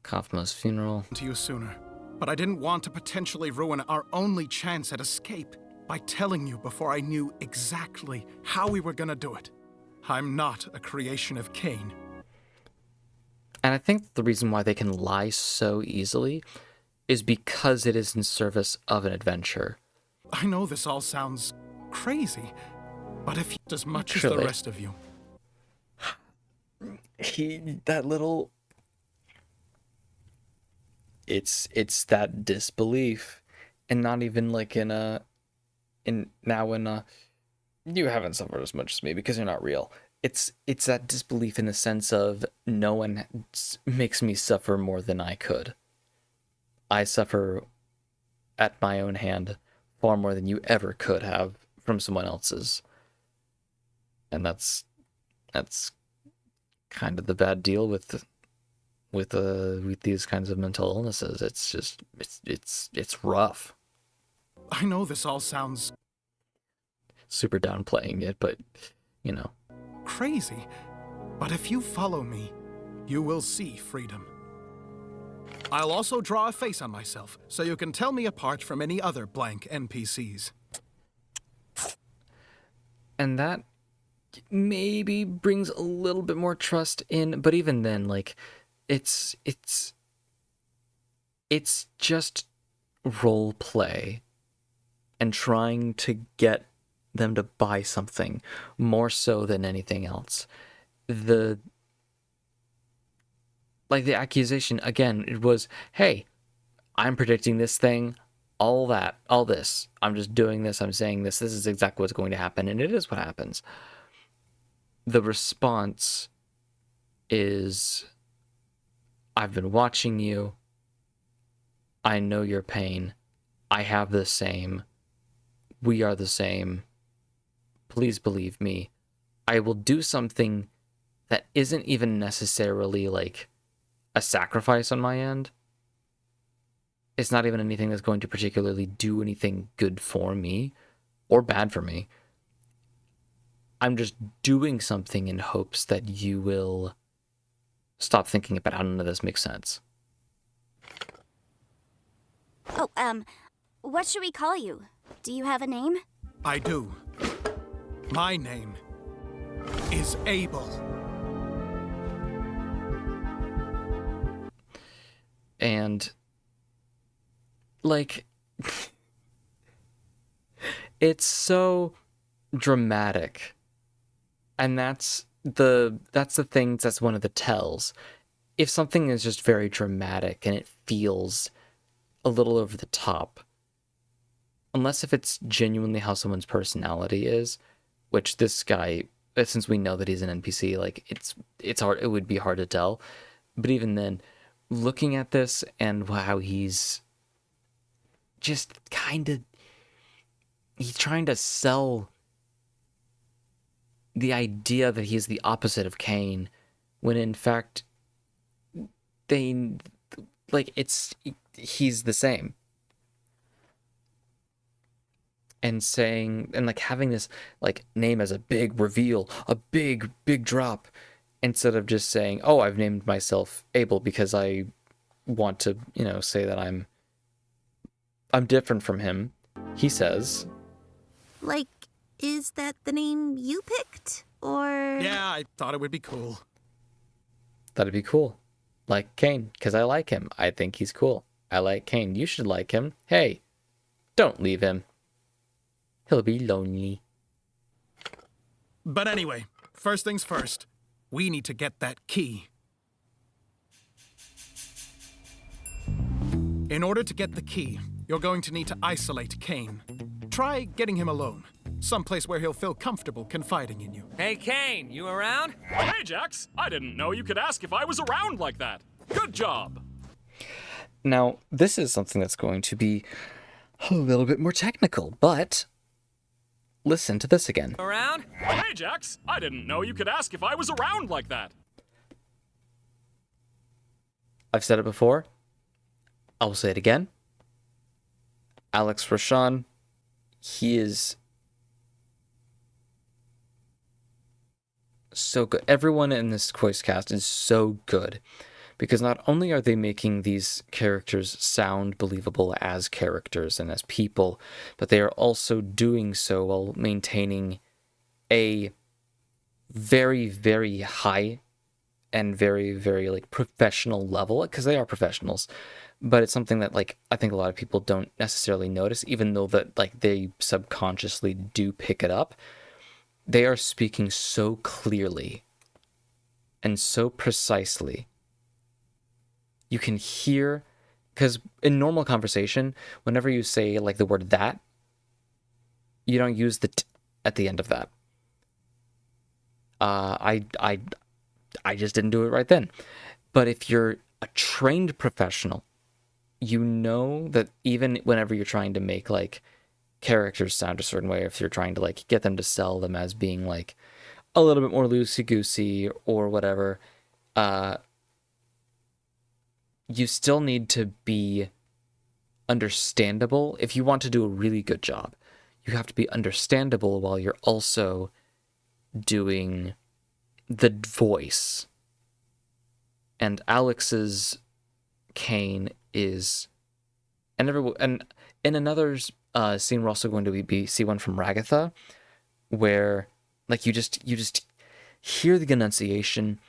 Kaufmo's funeral. to you sooner, but I didn't want to potentially ruin our only chance at escape by telling you before I knew exactly how we were gonna do it. I'm not a creation of Cain. And I think the reason why they can lie so easily is because it is in service of an adventure. I know this all sounds crazy, but if you're as much as the Actually. rest of you, It's that disbelief, and not even like you haven't suffered as much as me because you're not real. It's that disbelief in the sense of no one makes me suffer more than I could. I suffer at my own hand far more than you ever could have from someone else's. And that's kind of the bad deal with these kinds of mental illnesses. It's just it's rough. I know this all sounds Super downplaying it, but you know. crazy, but if you follow me, you will see freedom. I'll also draw a face on myself, so you can tell me apart from any other blank NPCs. And that maybe brings a little bit more trust in, but even then, like, it's just role play and trying to get them to buy something more so than anything else. The accusation, again, it was, hey, I'm predicting this thing, all this. I'm just doing this, I'm saying this is exactly what's going to happen, and it is what happens. The response is, I've been watching you, I know your pain, I have the same, we are the same, please believe me. I will do something that isn't even necessarily like a sacrifice on my end. It's not even anything that's going to particularly do anything good for me or bad for me. I'm just doing something in hopes that you will stop thinking about how none of this makes sense. Oh, what should we call you? Do you have a name? I do. My name is Abel. And, like, it's so dramatic. And that's the thing, that's one of the tells. If something is just very dramatic and it feels a little over the top, unless if it's genuinely how someone's personality is, which this guy, since we know that he's an NPC, like, it's hard, it would be hard to tell. But even then, looking at this and how he's just he's trying to sell the idea that he's the opposite of Cain, when in fact he's the same. And saying, and like having this like name as a big reveal, a big drop, instead of just saying, oh, I've named myself Abel because I want to, say that I'm different from him. He says, like, is that the name you picked? Or... Yeah, I thought it would be cool. That'd be cool. Like Cain, because I like him. I think he's cool. I like Cain. You should like him. Hey, don't leave him. He'll be lonely. But anyway, first things first. We need to get that key. In order to get the key, you're going to need to isolate Cain. Try getting him alone. Someplace where he'll feel comfortable confiding in you. Hey, Cain, you around? Hey, Jax. I didn't know you could ask if I was around like that. Good job. Now, this is something that's going to be a little bit more technical, but listen to this again. Around? Hey, Jax. I didn't know you could ask if I was around like that. I've said it before. I will say it again. Alex Rashan, he is so good. Everyone in this voice cast is so good because not only are they making these characters sound believable as characters and as people, but they are also doing so while maintaining a very, very high and very, very like professional level, because they are professionals. But it's something that like I think a lot of people don't necessarily notice, even though that like they subconsciously do pick it up. They are speaking so clearly and so precisely. You can hear, because in normal conversation, whenever you say like the word that, you don't use the t at the end of that. I just didn't do it right then. But if you're a trained professional, you know that even whenever you're trying to make like characters sound a certain way, if you're trying to like get them to sell them as being like a little bit more loosey-goosey or whatever, you still need to be understandable. If you want to do a really good job, you have to be understandable while you're also doing the voice. And Alex's Kane is, and in another scene we're also going to see one from Ragatha, where like you just hear the enunciation,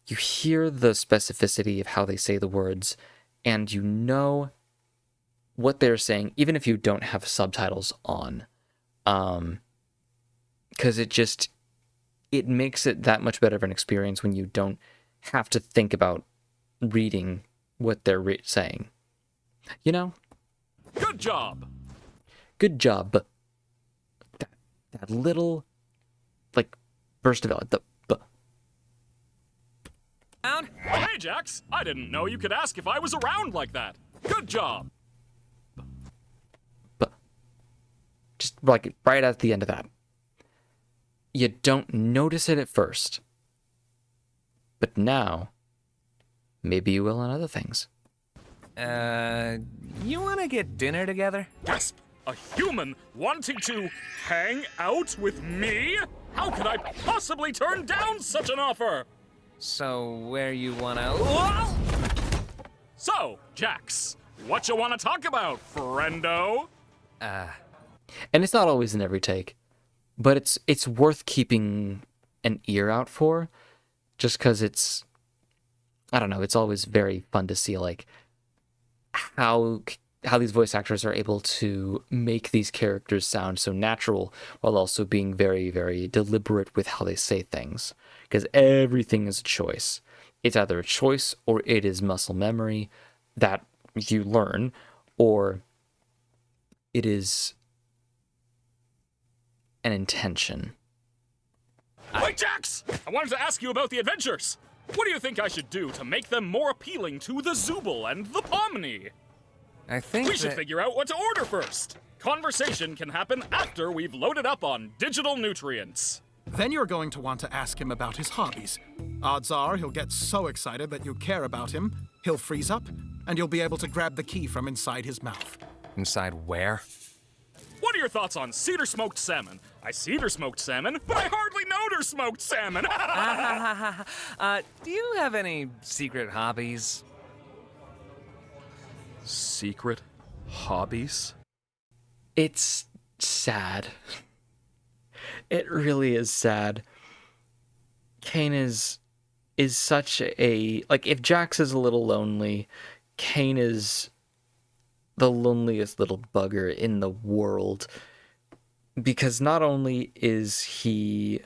you hear the specificity of how they say the words, and you know what they're saying, even if you don't have subtitles on, because it makes it that much better of an experience when you don't have to think about reading what they're saying. You know? Good job! Good job. That little, like, burst of it. Hey, Jax! I didn't know you could ask if I was around like that. Good job! Just like right at the end of that. You don't notice it at first. But now, maybe you will on other things. You wanna get dinner together? Gasp! A human wanting to hang out with me? How could I possibly turn down such an offer? So, where you wanna... Whoa! So, Jax, what you wanna talk about, friendo? And it's not always in every take, but it's worth keeping an ear out for, just because it's, I don't know, it's always very fun to see like how these voice actors are able to make these characters sound so natural while also being very, very deliberate with how they say things. Because everything is a choice. It's either a choice or it is muscle memory that you learn, or it is an intention. Wait, Jax! I wanted to ask you about the adventures. What do you think I should do to make them more appealing to the Zooble and the Pomni? I think we should figure out what to order first. Conversation can happen after we've loaded up on digital nutrients. Then you're going to want to ask him about his hobbies. Odds are he'll get so excited that you care about him, he'll freeze up, and you'll be able to grab the key from inside his mouth. Inside where? What are your thoughts on cedar smoked salmon? I cedar smoked salmon, but I hardly knowed her smoked salmon. Do you have any secret hobbies? Secret hobbies? It's sad. It really is sad. Kane is such a, like, if Jax is a little lonely, Kane is the loneliest little bugger in the world, because not only is he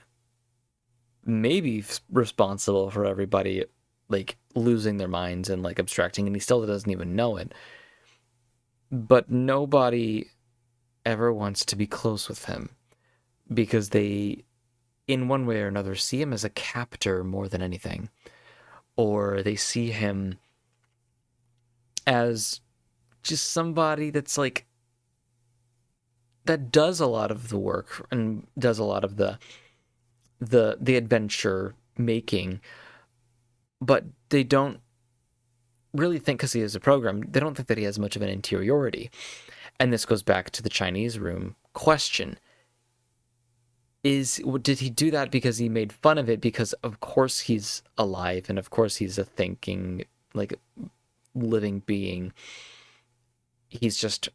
maybe responsible for everybody like losing their minds and like abstracting, and he still doesn't even know it, but nobody ever wants to be close with him because they, in one way or another, see him as a captor more than anything, or they see him as just somebody that's like, that does a lot of the work and does a lot of the adventure making, but they don't really think, because he is a program, they don't think that he has much of an interiority. And this goes back to the Chinese room question. Did he do that because he made fun of it? Because of course he's alive, and of course he's a thinking, like, living being. He's just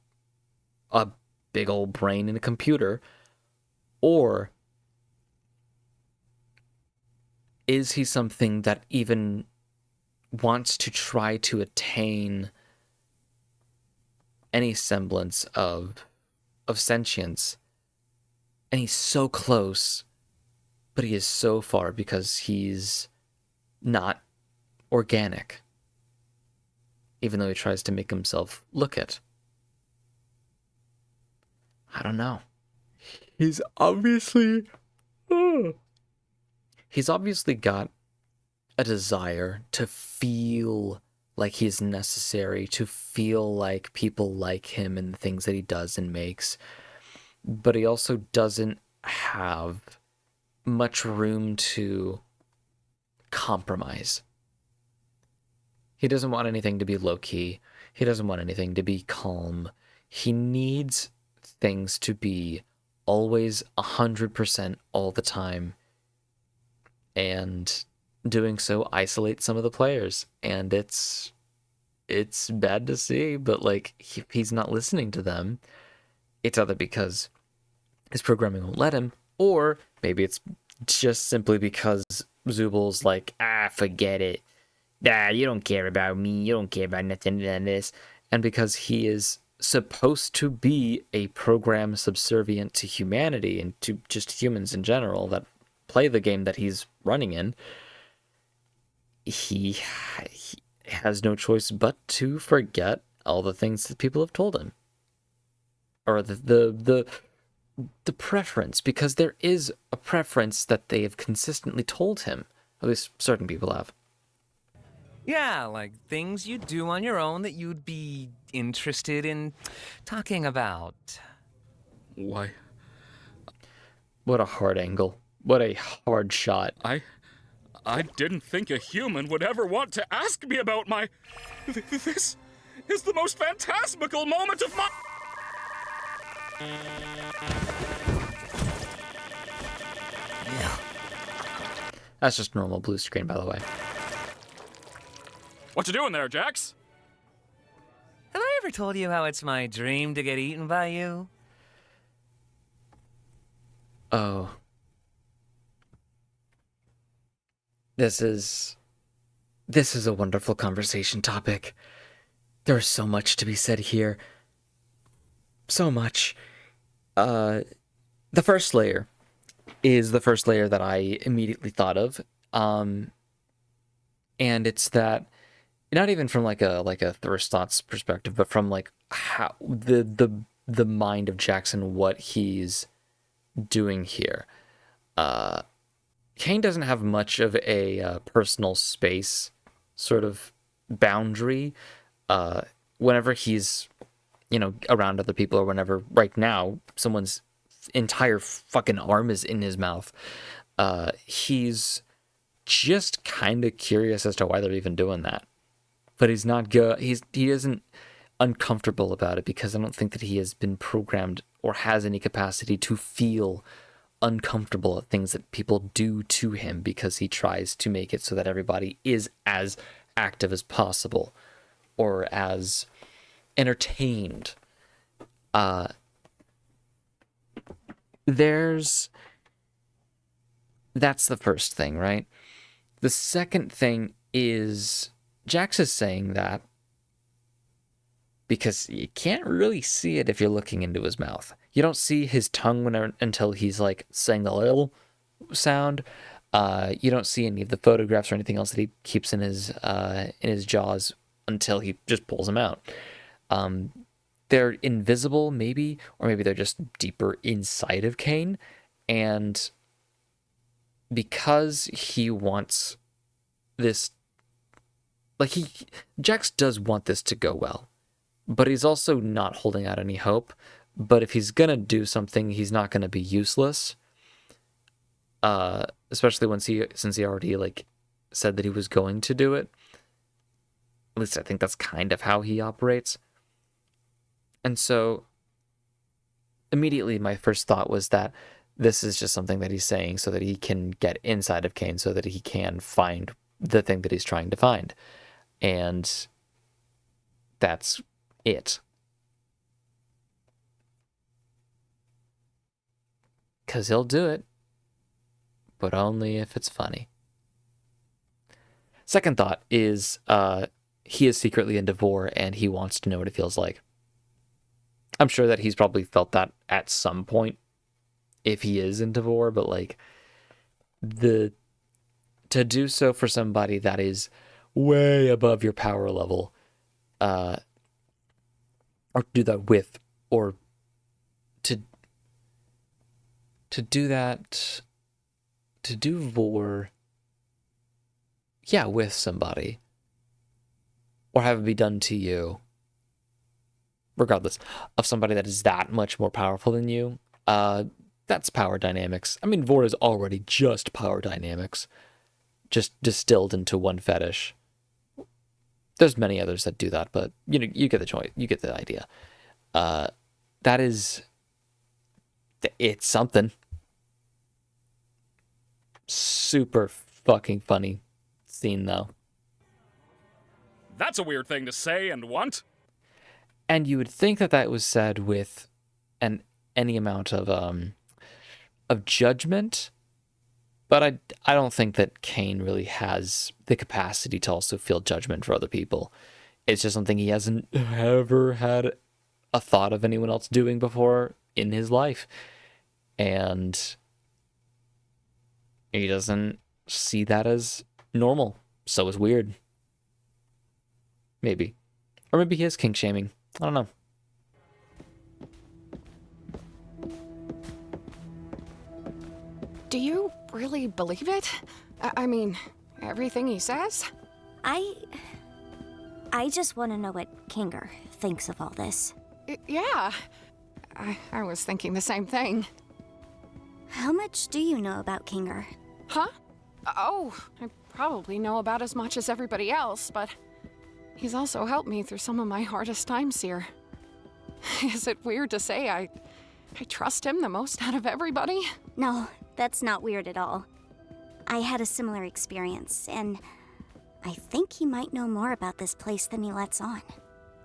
a big old brain in a computer. Or is he something that even wants to try to attain any semblance of sentience? And he's so close, but he is so far because he's not organic, even though he tries to make himself look it. I don't know. He's obviously got a desire to feel like he's necessary, to feel like people like him and the things that he does and makes. But he also doesn't have much room to compromise. He doesn't want anything to be low-key. He doesn't want anything to be calm. He needs things to be always 100% all the time. And doing so isolates some of the players. And it's bad to see, but like, he's not listening to them. It's either because his programming won't let him, or maybe it's just simply because Zubal's like, forget it. You don't care about me. You don't care about nothing than this. And because he is supposed to be a program subservient to humanity and to just humans in general that play the game that he's running in, he has no choice but to forget all the things that people have told him. Or the preference, because there is a preference that they have consistently told him. At least certain people have. Yeah, like things you do on your own that you'd be interested in talking about. Why? What a hard angle. What a hard shot. I didn't think a human would ever want to ask me about my... This is the most phantasmical moment of my... That's just normal blue screen, by the way. What you doing there, Jax? Have I ever told you how it's my dream to get eaten by you? Oh. This is a wonderful conversation topic. There's so much to be said here. So much. The first layer is the first layer that I immediately thought of. And it's that, not even from like a first thoughts perspective, but from like how the mind of Jackson, what he's doing here. Kane doesn't have much of a personal space sort of boundary. Whenever he's, around other people, or whenever right now someone's entire fucking arm is in his mouth, he's just kind of curious as to why they're even doing that. But he's not he isn't uncomfortable about it, because I don't think that he has been programmed or has any capacity to feel uncomfortable at things that people do to him, because he tries to make it so that everybody is as active as possible or as entertained. That's the first thing, right? The second thing is Jax is saying that because you can't really see it if you're looking into his mouth. You don't see his tongue until he's like saying the little sound. You don't see any of the photographs or anything else that he keeps in his jaws until he just pulls them out. They're invisible, maybe, or maybe they're just deeper inside of Kane. And because he wants this, like, Jax does want this to go well, but he's also not holding out any hope. But if he's gonna do something, he's not gonna be useless. Especially since he already like said that he was going to do it. At least I think that's kind of how he operates. And so immediately my first thought was that this is just something that he's saying so that he can get inside of Kane, so that he can find the thing that he's trying to find. And that's it. Because he'll do it, but only if it's funny. Second thought is he is secretly into Vor, and he wants to know what it feels like. I'm sure that he's probably felt that at some point if he is into Vor, but like to do so for somebody that is way above your power level, or do that with, or to do that, to do Vor, yeah, with somebody, or have it be done to you, regardless of somebody that is that much more powerful than you, that's power dynamics. I mean, Vor is already just power dynamics, just distilled into one fetish. There's many others that do that, but you know, you get the choice, you get the idea. That is, it's something. Super fucking funny scene, though. That's a weird thing to say and want. And you would think that that was said with any amount of judgment, but I don't think that Kane really has the capacity to also feel judgment for other people. It's just something he hasn't ever had a thought of anyone else doing before in his life. And he doesn't see that as normal. So it's weird. Maybe. Or maybe he is kink shaming. I don't know. Do you really believe it? I mean, everything he says? I just want to know what Kinger thinks of all this. Yeah. I was thinking the same thing. How much do you know about Kinger? Huh? Oh, I probably know about as much as everybody else, but he's also helped me through some of my hardest times here. Is it weird to say I trust him the most out of everybody? No, that's not weird at all. I had a similar experience, and I think he might know more about this place than he lets on.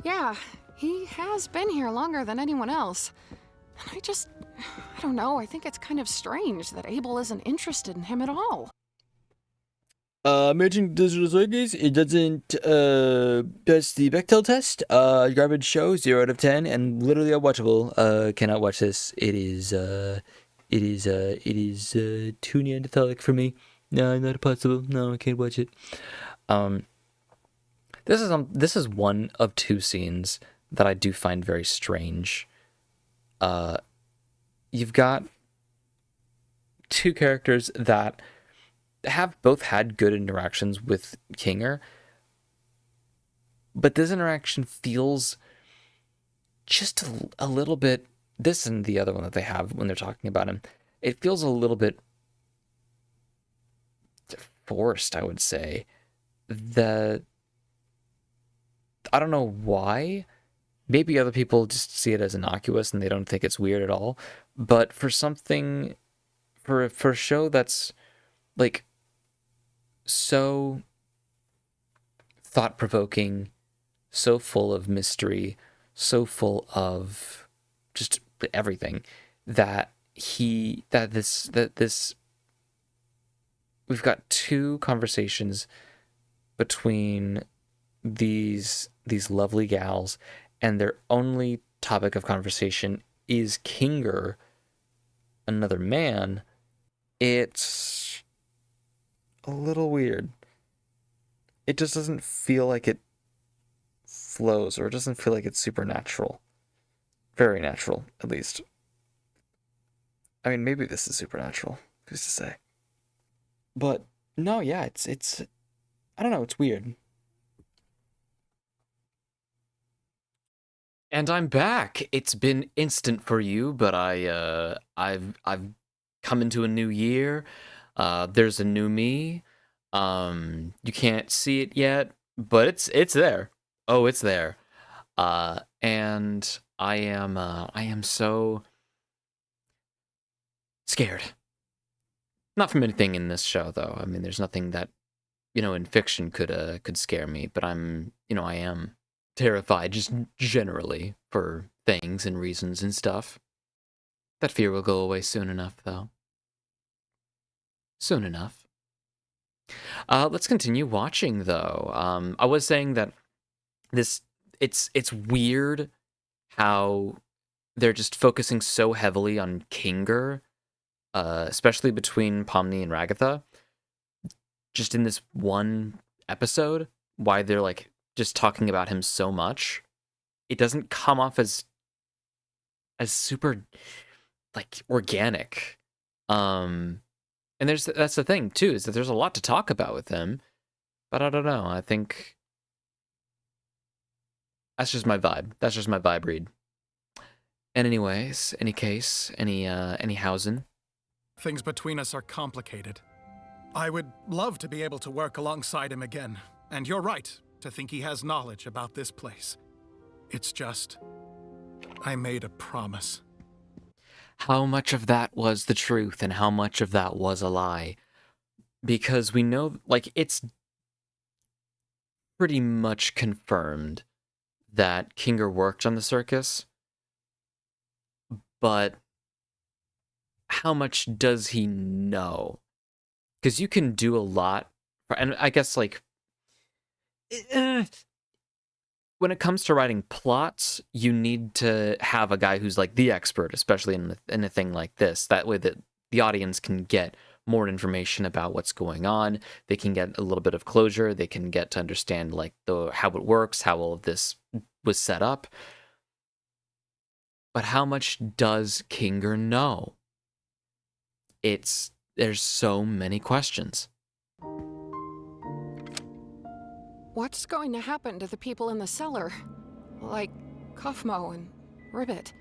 Yeah, he has been here longer than anyone else. And I don't know, I think it's kind of strange that Abel isn't interested in him at all. Amazing Digital Circus, it doesn't pass the Bechdel test. Garbage show, 0 out of 10, and literally unwatchable. Cannot watch this. It is too Neanderthalic for me. No, not possible. No, I can't watch it. This is one of two scenes that I do find very strange. You've got two characters that have both had good interactions with Kinger, but this interaction feels just a little bit, this and the other one that they have when they're talking about him, it feels a little bit forced, I would say. I don't know why. Maybe other people just see it as innocuous and they don't think it's weird at all. But for something, for a show that's like so thought-provoking, so full of mystery, so full of just everything, that this we've got two conversations between these lovely gals, and their only topic of conversation is Kinger, another man. It's a little weird. It just doesn't feel like it flows, or it doesn't feel like it's supernatural. Very natural, at least. I mean, maybe this is supernatural, who's to say? But no, yeah, it's I don't know, it's weird. And I'm back. It's been instant for you, but I've come into a new year. There's a new me. You can't see it yet, but it's there. Oh, it's there. And I am so scared. Not from anything in this show, though. I mean, there's nothing that, in fiction could scare me, but I am terrified just generally for things and reasons and stuff. That fear will go away soon enough, though. Soon enough. Let's continue watching, though. I was saying that it's weird how they're just focusing so heavily on Kinger, especially between Pomni and Ragatha. Just in this one episode, why they're like just talking about him so much, it doesn't come off as super like organic. And that's the thing too, is that there's a lot to talk about with him, but I don't know. I think that's just my vibe. That's just my vibe read. And anyways, any Hausen. Things between us are complicated. I would love to be able to work alongside him again, and you're right to think he has knowledge about this place. It's just, I made a promise. How much of that was the truth and how much of that was a lie? Because we know, like, it's pretty much confirmed that Kinger worked on the circus, but how much does he know? Because you can do a lot, and I guess, like, when it comes to writing plots, you need to have a guy who's, like, the expert, especially in a thing like this. That way that the audience can get more information about what's going on. They can get a little bit of closure. They can get to understand, like, how it works, how all of this was set up. But how much does Kinger know? There's so many questions. What's going to happen to the people in the cellar? Like Kofmo and Ribbit?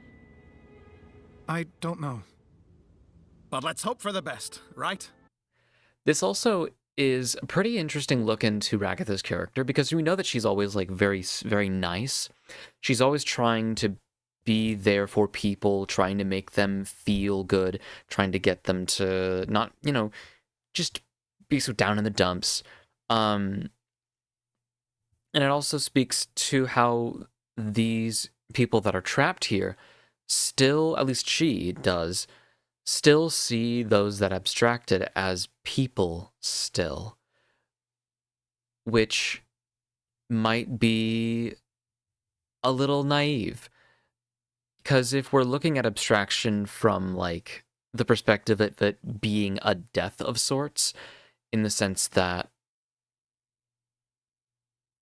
I don't know. But let's hope for the best, right? This also is a pretty interesting look into Ragatha's character, because we know that she's always, like, very, very nice. She's always trying to be there for people, trying to make them feel good, trying to get them to not, just be so down in the dumps. And it also speaks to how these people that are trapped here still, at least she does, still see those that abstracted as people still, which might be a little naive. Because if we're looking at abstraction from, like, the perspective of it being a death of sorts, in the sense that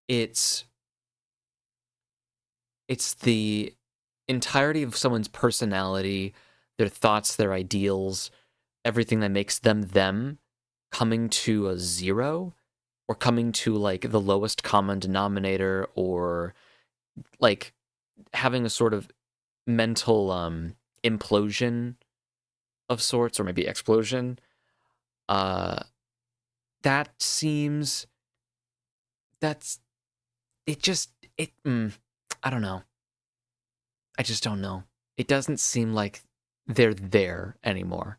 it's the entirety of someone's personality, their thoughts, their ideals, everything that makes them them, coming to a zero, or coming to, like, the lowest common denominator, or, like, having a sort of mental implosion of sorts, or maybe explosion. I don't know. I just don't know. It doesn't seem like they're there anymore.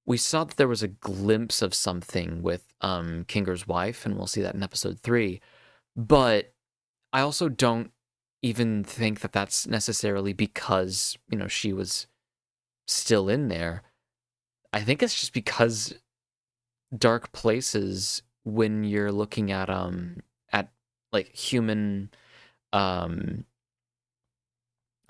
We saw that there was a glimpse of something with Kinger's wife, and we'll see that in episode 3. But I also don't even think that that's necessarily because, she was still in there. I think it's just because dark places, when you're looking at like human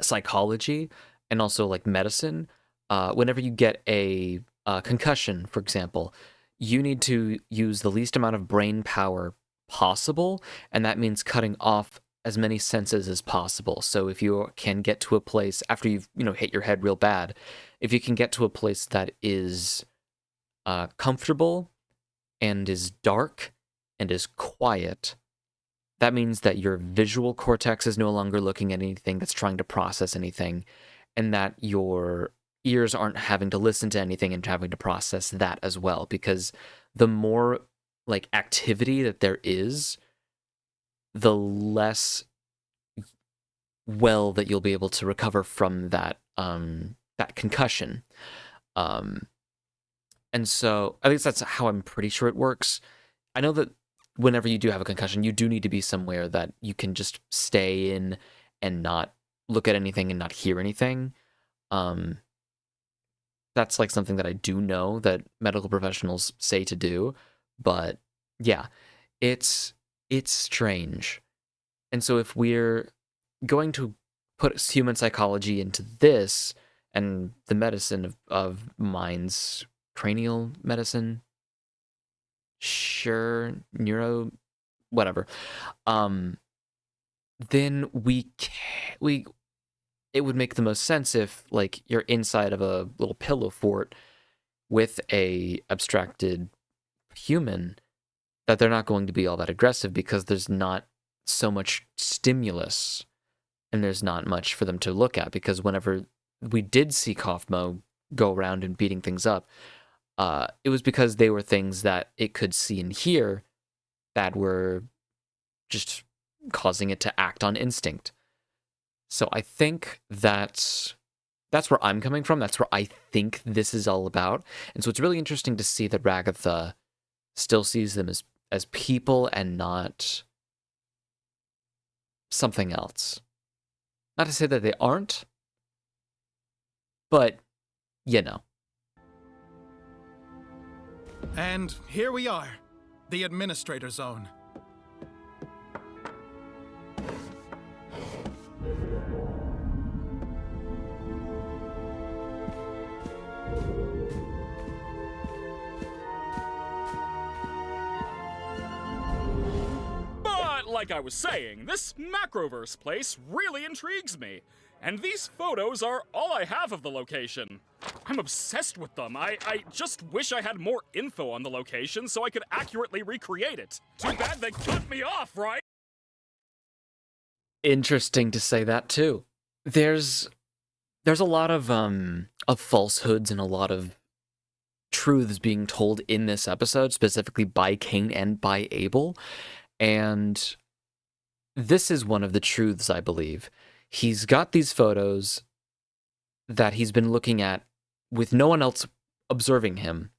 psychology and also, like, medicine, whenever you get a concussion, for example, you need to use the least amount of brain power possible, and that means cutting off as many senses as possible. So if you can get to a place after you've, hit your head real bad, if you can get to a place that is comfortable and is dark and is quiet, that means that your visual cortex is no longer looking at anything that's trying to process anything, and that your ears aren't having to listen to anything and having to process that as well. Because the more, like, activity that there is the less well that you'll be able to recover from that that concussion. And so at least that's how I'm pretty sure it works. I know that whenever you do have a concussion, you do need to be somewhere that you can just stay in and not look at anything and not hear anything. That's like something that I do know that medical professionals say to do, but yeah, it's strange. And so if we're going to put human psychology into this and the medicine of minds, cranial medicine, sure, neuro, whatever, then it would make the most sense if, like, you're inside of a little pillow fort with a abstracted human, that they're not going to be all that aggressive because there's not so much stimulus and there's not much for them to look at. Because whenever we did see Kaufmo go around and beating things up, it was because they were things that it could see and hear that were just causing it to act on instinct. So I think that's where I'm coming from. That's where I think this is all about. And so it's really interesting to see that Ragatha still sees them as people and not something else. Not to say that they aren't, but you know. And here we are, the Administrator Zone. Like I was saying, this Macroverse place really intrigues me. And these photos are all I have of the location. I'm obsessed with them. I just wish I had more info on the location so I could accurately recreate it. Too bad they cut me off, right? Interesting to say that too. There's a lot of falsehoods and a lot of truths being told in this episode, specifically by Cain and by Abel. And this is one of the truths, I believe. He's got these photos that he's been looking at with no one else observing him.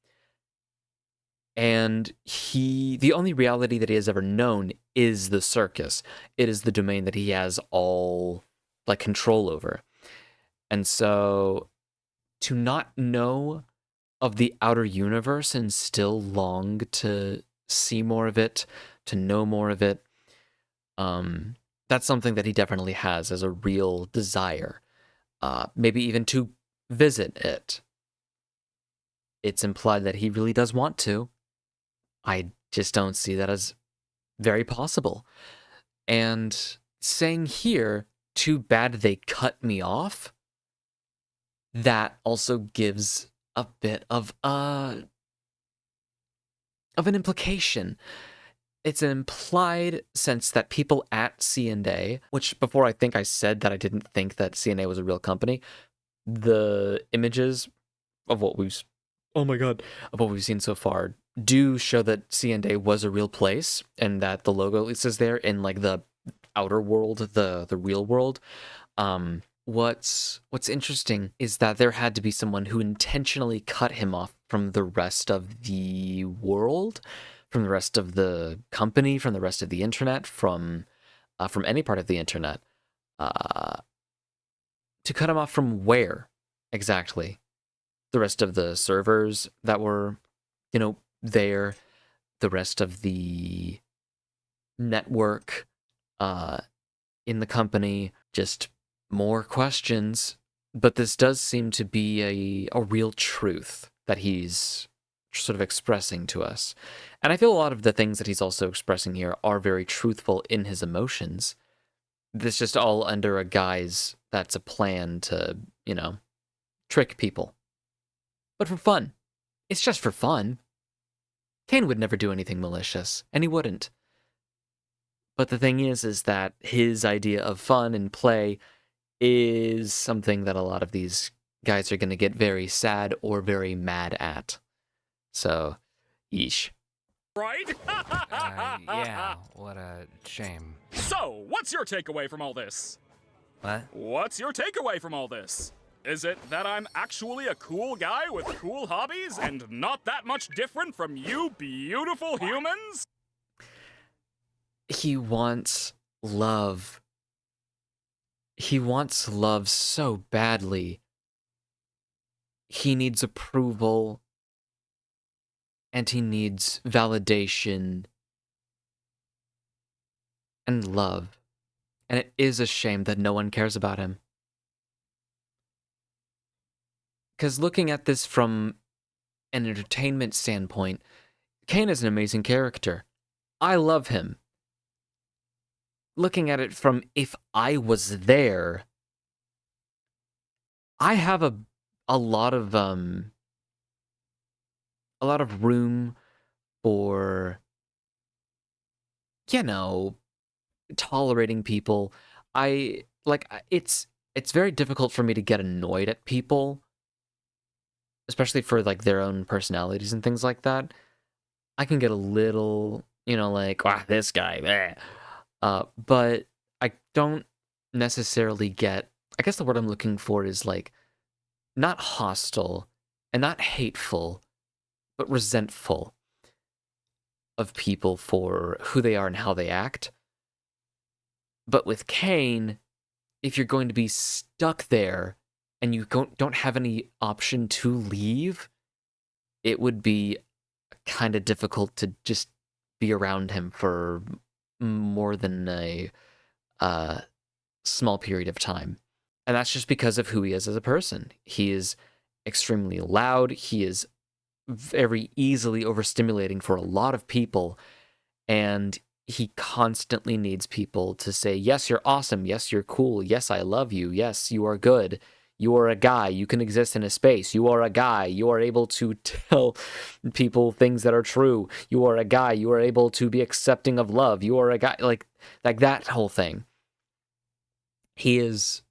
And the only reality that he has ever known is the circus. It is the domain that he has all, like, control over. And so to not know of the outer universe and still long to see more of it, to know more of it, that's something that he definitely has as a real desire. Maybe even to visit it. It's implied that he really does want to. I just don't see that as very possible. And saying here, too bad they cut me off, that also gives a bit of an implication. It's an implied sense that people at C&A, which before I think I said that I didn't think that C&A was a real company, the images of what we've seen so far do show that C&A was a real place, and that the logo at least is there in, like, the outer world, the real world. What's interesting is that there had to be someone who intentionally cut him off from the rest of the world, from the rest of the company, from the rest of the internet, from any part of the internet. To cut him off from where exactly? The rest of the servers that were, there, the rest of the network in the company, just more questions. But this does seem to be a real truth that he's sort of expressing to us. And I feel a lot of the things that he's also expressing here are very truthful in his emotions. This just all under a guise that's a plan to, trick people. But for fun. It's just for fun. Cain would never do anything malicious, and he wouldn't. But the thing is that his idea of fun and play is something that a lot of these guys are going to get very sad or very mad at. So, yeesh. right? Yeah, what a shame. So, what's your takeaway from all this? What? What's your takeaway from all this? Is it that I'm actually a cool guy with cool hobbies and not that much different from you beautiful humans? He wants love. He wants love so badly. He needs approval. And he needs validation and love. And it is a shame that no one cares about him. Because looking at this from an entertainment standpoint, Kane is an amazing character. I love him. Looking at it from if I was there, I have a lot of room for, you know, tolerating people. It's very difficult for me to get annoyed at people, especially for like their own personalities and things like that. I can get a little, like, this guy, bleh. But I don't necessarily get, I guess the word I'm looking for is like, not hostile and not hateful, but resentful of people for who they are and how they act. But with Kane, if you're going to be stuck there and you don't have any option to leave, it would be kind of difficult to just be around him for more than a small period of time. And that's just because of who he is as a person. He is extremely loud. He is very easily overstimulating for a lot of people. And he constantly needs people to say, yes, you're awesome. Yes, you're cool. Yes, I love you. Yes, you are good. You are a guy. You can exist in a space. You are a guy. You are able to tell people things that are true. You are a guy. You are able to be accepting of love. You are a guy. Like that whole thing. He is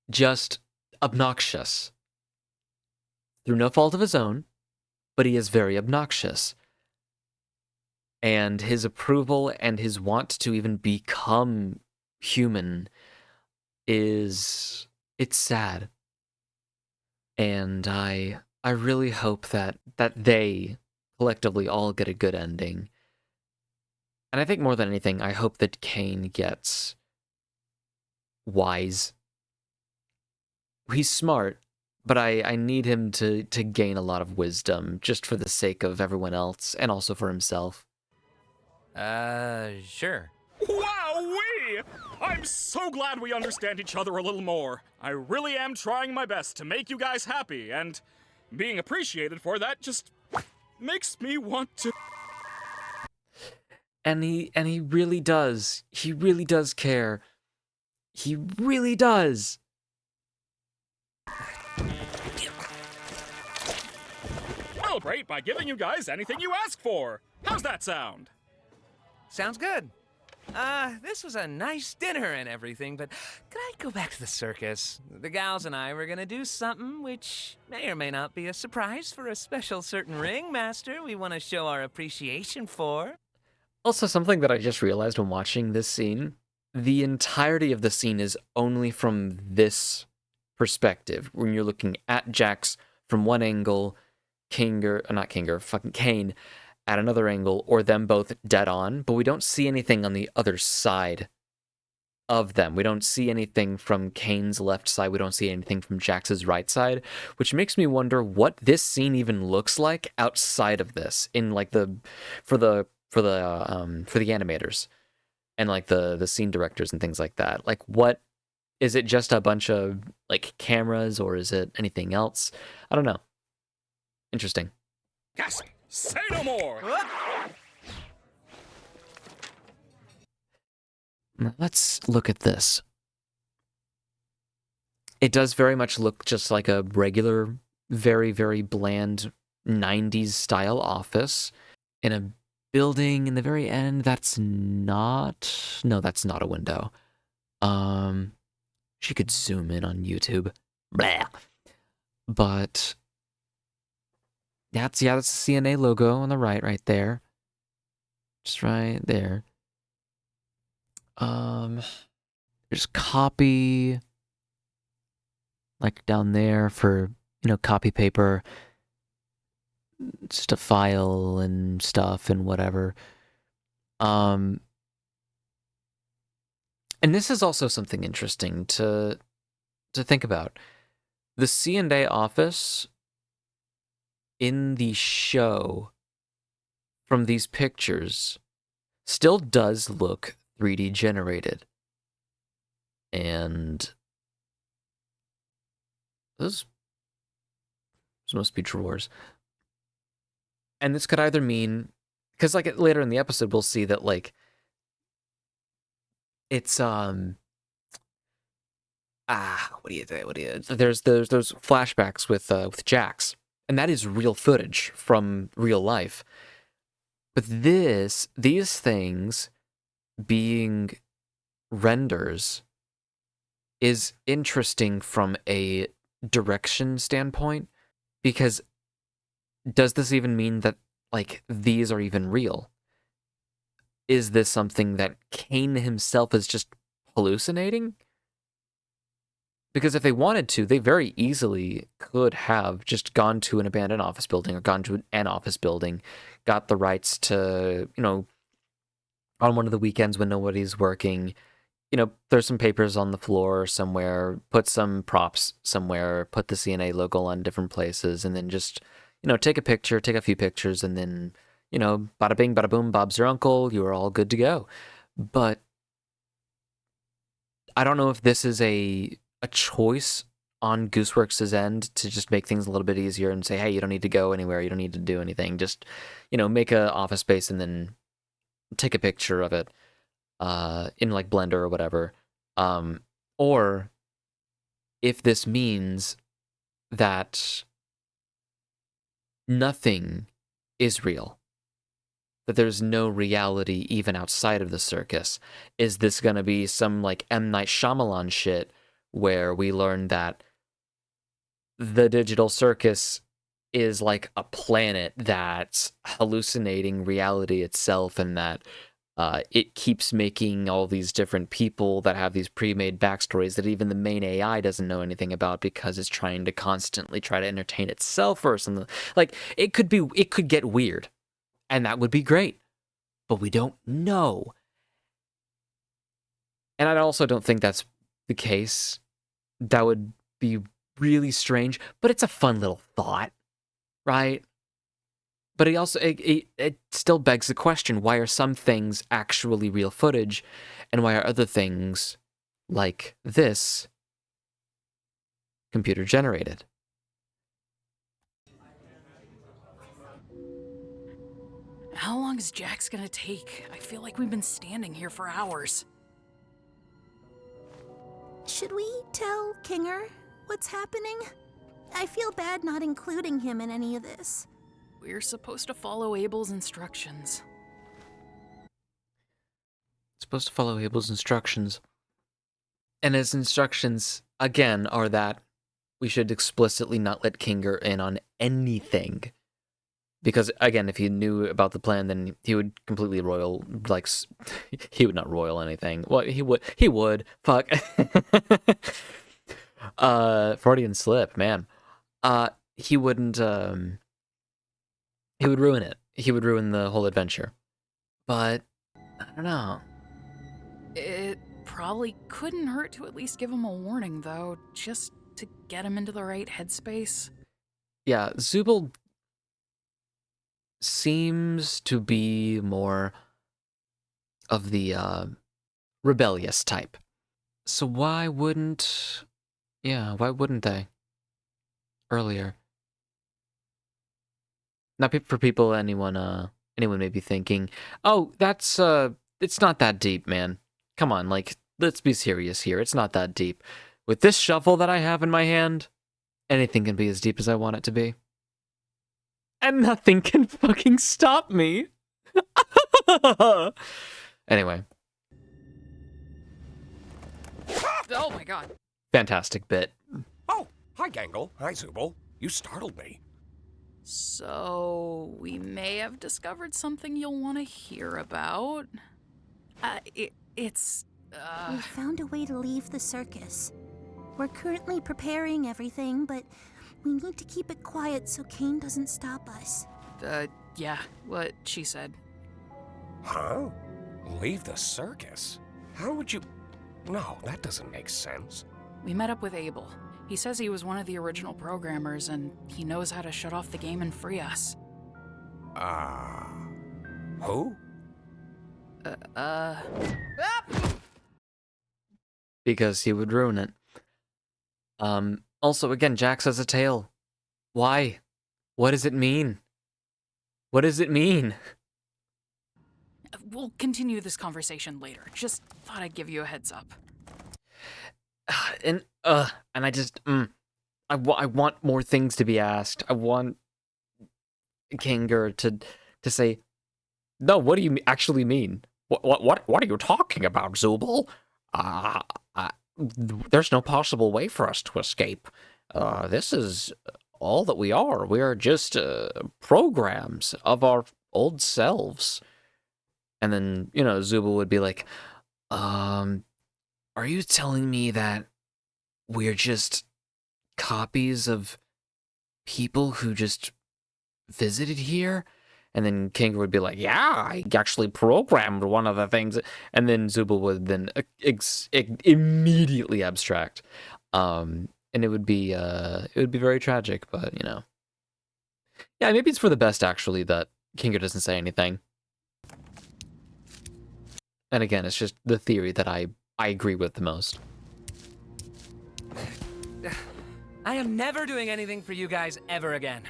just obnoxious through no fault of his own, but he is very obnoxious. And his approval and his want to even become human it's sad. And I really hope that they collectively all get a good ending. And I think more than anything, I hope that Kane gets wise. He's smart, but I need him to gain a lot of wisdom just for the sake of everyone else and also for himself. Sure. Wowee! I'm so glad we understand each other a little more. I really am trying my best to make you guys happy, and being appreciated for that just makes me want to... And he really does. He really does care. He really does. Celebrate by giving you guys anything you ask for. How's that sound? Sounds good. This was a nice dinner and everything, but could I go back to the circus? The gals and I were gonna do something which may or may not be a surprise for a special certain ringmaster we want to show our appreciation for. Also, something that I just realized when watching this scene, the entirety of the scene is only from this perspective, when you're looking at Jax from one angle, Kane at another angle, or them both dead on, but we don't see anything on the other side of them. We don't see anything from Kane's left side. We don't see anything from Jax's right side, which makes me wonder what this scene even looks like outside of this, in like for the animators and like the scene directors and things like that. Like, what is it? Just a bunch of like cameras, or is it anything else? I don't know. Interesting. Gasp! Say no more! Now, let's look at this. It does very much look just like a regular, very, very bland 90s style office in a building in the very end. That's not a window. She could zoom in on YouTube. Blah. But that's the CNA logo on the right there. Just right there. There's copy, like down there for, copy paper, just a file and stuff and whatever. And this is also something interesting to think about. The C&A office in the show from these pictures still does look 3D generated. And those must be drawers. And this could either mean, because like later in the episode we'll see that like it's what do you there's those flashbacks with Jax, and that is real footage from real life. But these things being renders is interesting from a direction standpoint, because does this even mean that like these are even real? Is this something that Kane himself is just hallucinating? Because if they wanted to, they very easily could have just gone to an abandoned office building or gone to an office building, got the rights to, on one of the weekends when nobody's working, there's some papers on the floor somewhere, put some props somewhere, put the CNA logo on different places, and then just, take a picture, take a few pictures, and then, bada bing, bada boom, Bob's your uncle, you are all good to go. But I don't know if this is a choice on Gooseworks' end to just make things a little bit easier and say, hey, you don't need to go anywhere, you don't need to do anything, just, make a office space and then take a picture of it in like Blender or whatever. Or if this means that nothing is real, that there's no reality even outside of the circus. Is this going to be some like M. Night Shyamalan shit where we learn that the digital circus is like a planet that's hallucinating reality itself, and that it keeps making all these different people that have these pre-made backstories that even the main AI doesn't know anything about because it's trying to constantly try to entertain itself or something. Like, it could get weird, and that would be great, but we don't know. And I also don't think that's the case. That would be really strange, but it's a fun little thought, right? But it still begs the question, why are some things actually real footage, and why are other things, like this, computer generated? How long is Jax gonna take? I feel like we've been standing here for hours. Should we tell Kinger what's happening? I feel bad not including him in any of this. We're supposed to follow Abel's instructions. Supposed to follow Abel's instructions. And his instructions, again, are that we should explicitly not let Kinger in on anything. Because, again, if he knew about the plan, then he would completely royal, like, he would not royal anything. Well, he would. Fuck. Freudian slip, man. He wouldn't, he would ruin it. He would ruin the whole adventure. But, I don't know. It probably couldn't hurt to at least give him a warning, though, just to get him into the right headspace. Yeah, Zubul seems to be more of the rebellious type. So why wouldn't they? Earlier. Not for people anyone may be thinking, oh, that's it's not that deep, man. Come on, like, let's be serious here. It's not that deep. With this shovel that I have in my hand, anything can be as deep as I want it to be. And nothing can fucking stop me. Anyway. Oh my god. Fantastic bit. Oh, hi, Gangle. Hi, Zubul. You startled me. So, we may have discovered something you'll want to hear about. It's We found a way to leave the circus. We're currently preparing everything, but we need to keep it quiet so Kane doesn't stop us. Yeah, what she said. Huh? Leave the circus? How would you... No, that doesn't make sense. We met up with Abel. He says he was one of the original programmers, and he knows how to shut off the game and free us. Who? Because he would ruin it. Also, again, Jax has a tail. Why? What does it mean? What does it mean? We'll continue this conversation later. Just thought I'd give you a heads up. And I just, I want more things to be asked. I want Kinger to say, no, what do you actually mean? What are you talking about, Zubul? There's no possible way for us to escape. This is all that we are. We are just programs of our old selves. And then, you know, Zubul would be like, are you telling me that we're just copies of people who just visited here? And then Kinger would be like, yeah, I actually programmed one of the things. And then Zubul would then immediately abstract. And it would be very tragic, but, you know. Yeah, maybe it's for the best, actually, that Kinger doesn't say anything. And again, it's just the theory that I agree with the most. I am never doing anything for you guys ever again.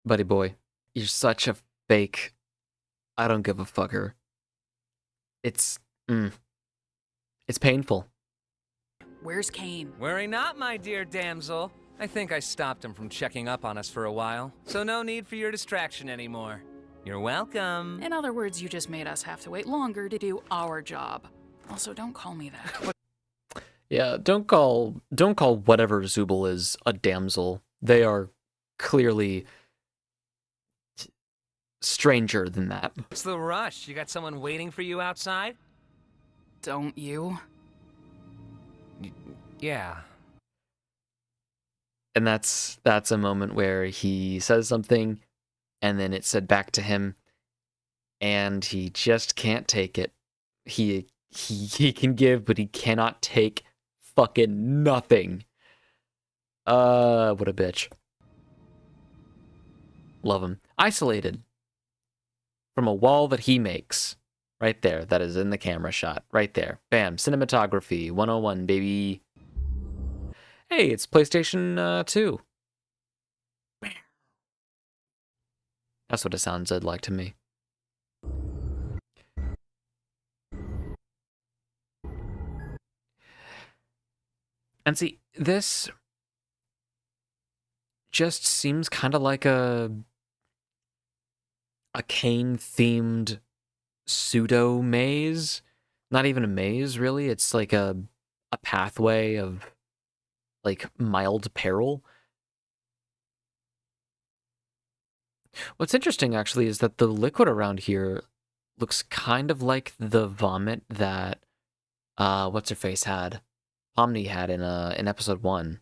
Buddy boy, you're such a fake. I don't give a fucker. It's painful. Where's Kane? Worry not, my dear damsel. I think I stopped him from checking up on us for a while, so no need for your distraction anymore. You're welcome. In other words, you just made us have to wait longer to do our job. Also, don't call me that. Yeah, don't call whatever Zubul is a damsel. They are clearly stranger than that. What's the rush? You got someone waiting for you outside? Don't you? Yeah. And that's a moment where he says something, and then it's said back to him, and he just can't take it. He can give, but he cannot take fucking nothing. What a bitch. Love him. Isolated from a wall that he makes. Right there. That is in the camera shot. Right there. Bam. Cinematography 101, baby. Hey, it's PlayStation 2. That's what it sounded like to me. And see, this just seems kind of like a Kane-themed pseudo-maze. Not even a maze, really. It's like a pathway of, like, mild peril. What's interesting, actually, is that the liquid around here looks kind of like the vomit that, what's-her-face had. Omni had in episode 1.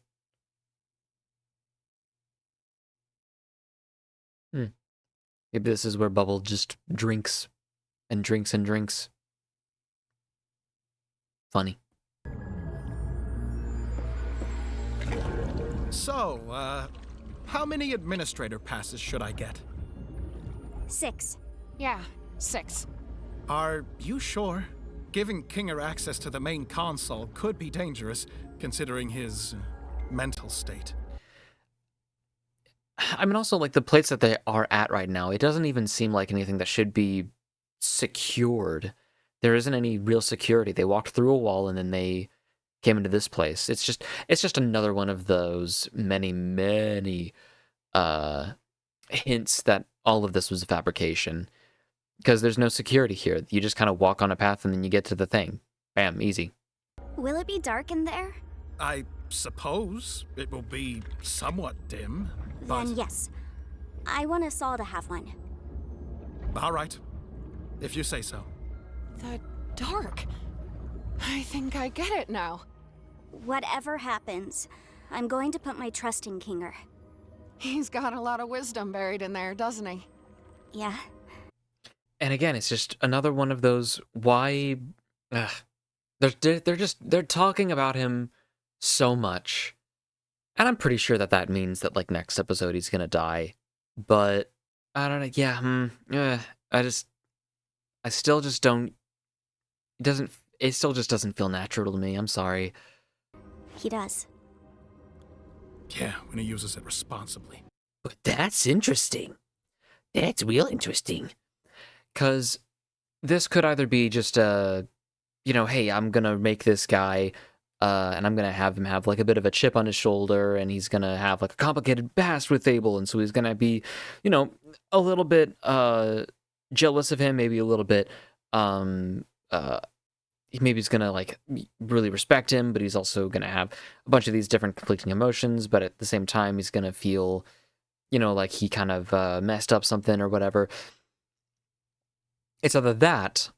Maybe this is where Bubble just drinks and drinks and drinks. Funny. So, how many administrator passes should I get? 6. Yeah, 6. Are you sure? Giving Kinger access to the main console could be dangerous, considering his mental state. I mean, also, like, the place that they are at right now, it doesn't even seem like anything that should be secured. There isn't any real security. They walked through a wall and then they came into this place. It's just another one of those many hints that all of this was a fabrication. Because there's no security here. You just kind of walk on a path and then you get to the thing. Bam, easy. Will it be dark in there? I suppose it will be somewhat dim, but... Then yes. I want us all to have one. All right. If you say so. The dark. I think I get it now. Whatever happens, I'm going to put my trust in Kinger. He's got a lot of wisdom buried in there, doesn't he? Yeah. And again, it's just another one of those why they're talking about him so much. And I'm pretty sure that means that like next episode he's going to die. But I don't know. Yeah, I still just don't it still just doesn't feel natural to me. I'm sorry. He does. Yeah, when he uses it responsibly. But that's interesting. That's real interesting. Because this could either be just hey, I'm going to make this guy, and I'm going to have him have like a bit of a chip on his shoulder, and he's going to have like a complicated past with Abel, and so he's going to be, a little bit jealous of him, maybe a little bit, maybe he's going to like really respect him, but he's also going to have a bunch of these different conflicting emotions, but at the same time, he's going to feel, like he kind of messed up something or whatever. It's either that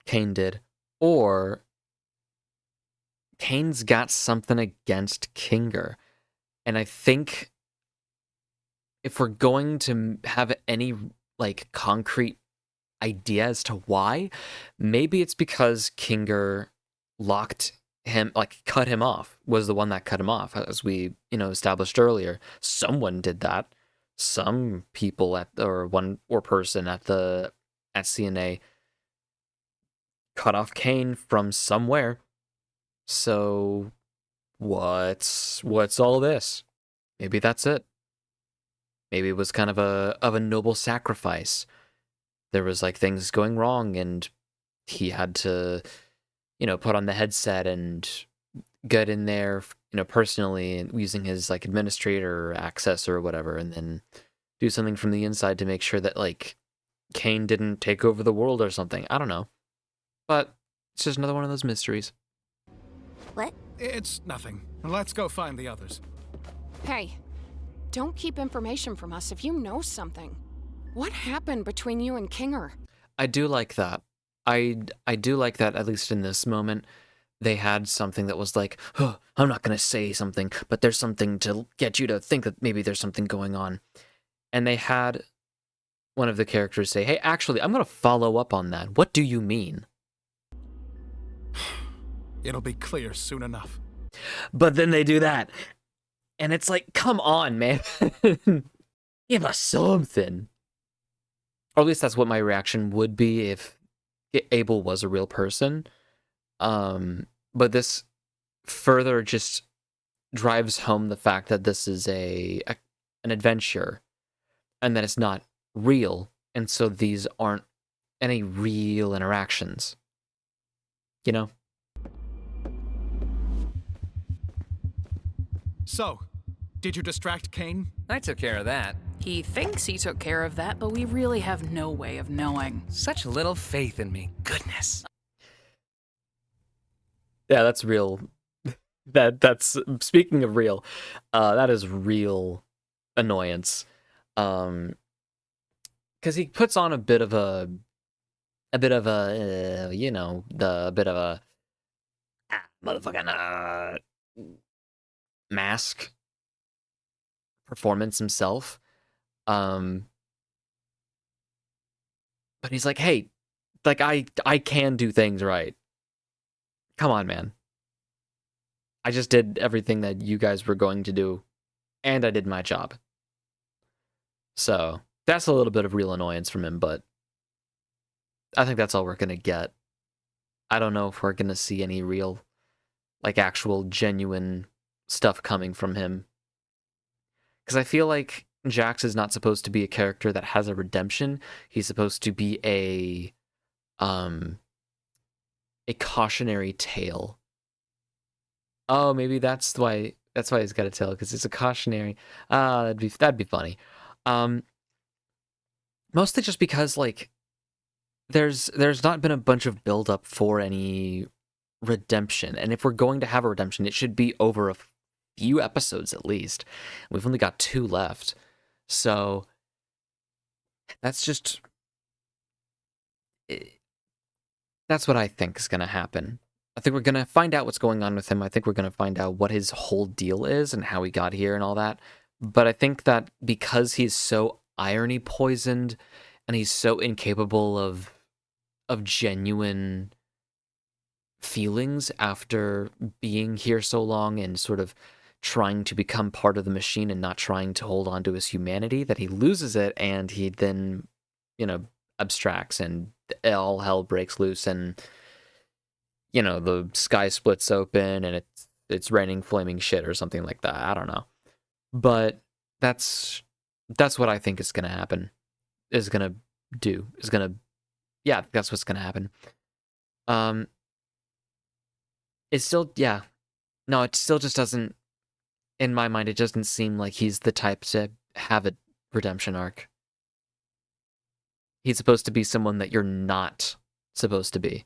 Kane did, or Kane's got something against Kinger. And I think if we're going to have any like concrete idea as to why, maybe it's because Kinger locked him, like cut him off, was the one that cut him off, as we, established earlier. Someone did that. Some people person at CNA cut off Kane from somewhere. So what's all this? Maybe that's it. Maybe it was kind of a noble sacrifice. There was like things going wrong, and he had to, put on the headset and get in there, personally, and using his like administrator access or whatever, and then do something from the inside to make sure that like Kane didn't take over the world or something. I don't know. But it's just another one of those mysteries. What? It's nothing. Let's go find the others. Hey, don't keep information from us if you know something. What happened between you and Kinger? I do like that. I do like that, at least in this moment. They had something that was like, oh, I'm not going to say something, but there's something to get you to think that maybe there's something going on. And they had one of the characters say, hey, actually, I'm going to follow up on that. What do you mean? It'll be clear soon enough. But then they do that. And it's like, come on, man. Give us something. Or at least that's what my reaction would be if Abel was a real person. But this further just drives home the fact that this is an adventure and that it's not real. And so these aren't any real interactions. So, did you distract Kane? I took care of that. He thinks he took care of that, but we really have no way of knowing. Such little faith in me. Goodness. Yeah, that's real. That's speaking of real, that is real annoyance. Because he puts on a bit of a motherfucking mask performance himself. But he's like, hey, like I can do things right. Come on, man. I just did everything that you guys were going to do, and I did my job. So that's a little bit of real annoyance from him, but I think that's all we're gonna get. I don't know if we're gonna see any real, like, actual genuine stuff coming from him. Because I feel like Jax is not supposed to be a character that has a redemption. He's supposed to be a cautionary tale. Oh, maybe that's why he's got a tail, because it's a cautionary. That'd be funny. Mostly just because like there's not been a bunch of build up for any redemption. And if we're going to have a redemption, it should be over a few episodes at least. We've only got 2 left. So that's just... That's what I think is going to happen. I think we're going to find out what's going on with him. I think we're going to find out what his whole deal is and how he got here and all that. But I think that because he's so irony poisoned and he's so incapable of genuine feelings after being here so long and sort of trying to become part of the machine and not trying to hold on to his humanity, that he loses it and he then, abstracts and all hell breaks loose and, the sky splits open and it's raining flaming shit or something like that. I don't know. But that's what I think is going to happen. That's what's going to happen. It's still, no, it still just doesn't, in my mind, it doesn't seem like he's the type to have a redemption arc. He's supposed to be someone that you're not supposed to be.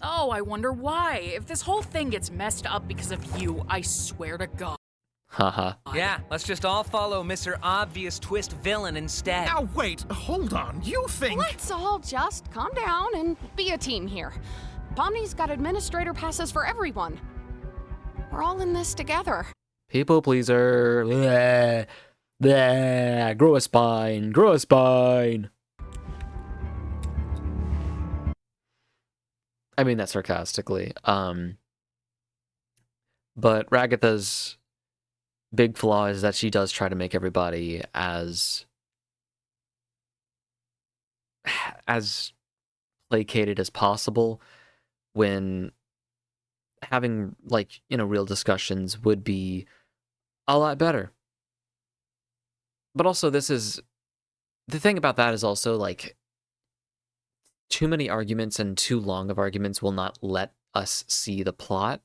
Oh, I wonder why. If this whole thing gets messed up because of you, I swear to God. Haha. Yeah, let's just all follow Mr. Obvious Twist Villain instead. Now wait, hold on. You think... Let's all just calm down and be a team here. Pomni's got administrator passes for everyone. We're all in this together. People pleaser. Bleh. Bleh. Grow a spine. Grow a spine. I mean that sarcastically. But Ragatha's big flaw is that she does try to make everybody as placated as possible, when having real discussions would be a lot better. But also the thing about that is also too many arguments and too long of arguments will not let us see the plot.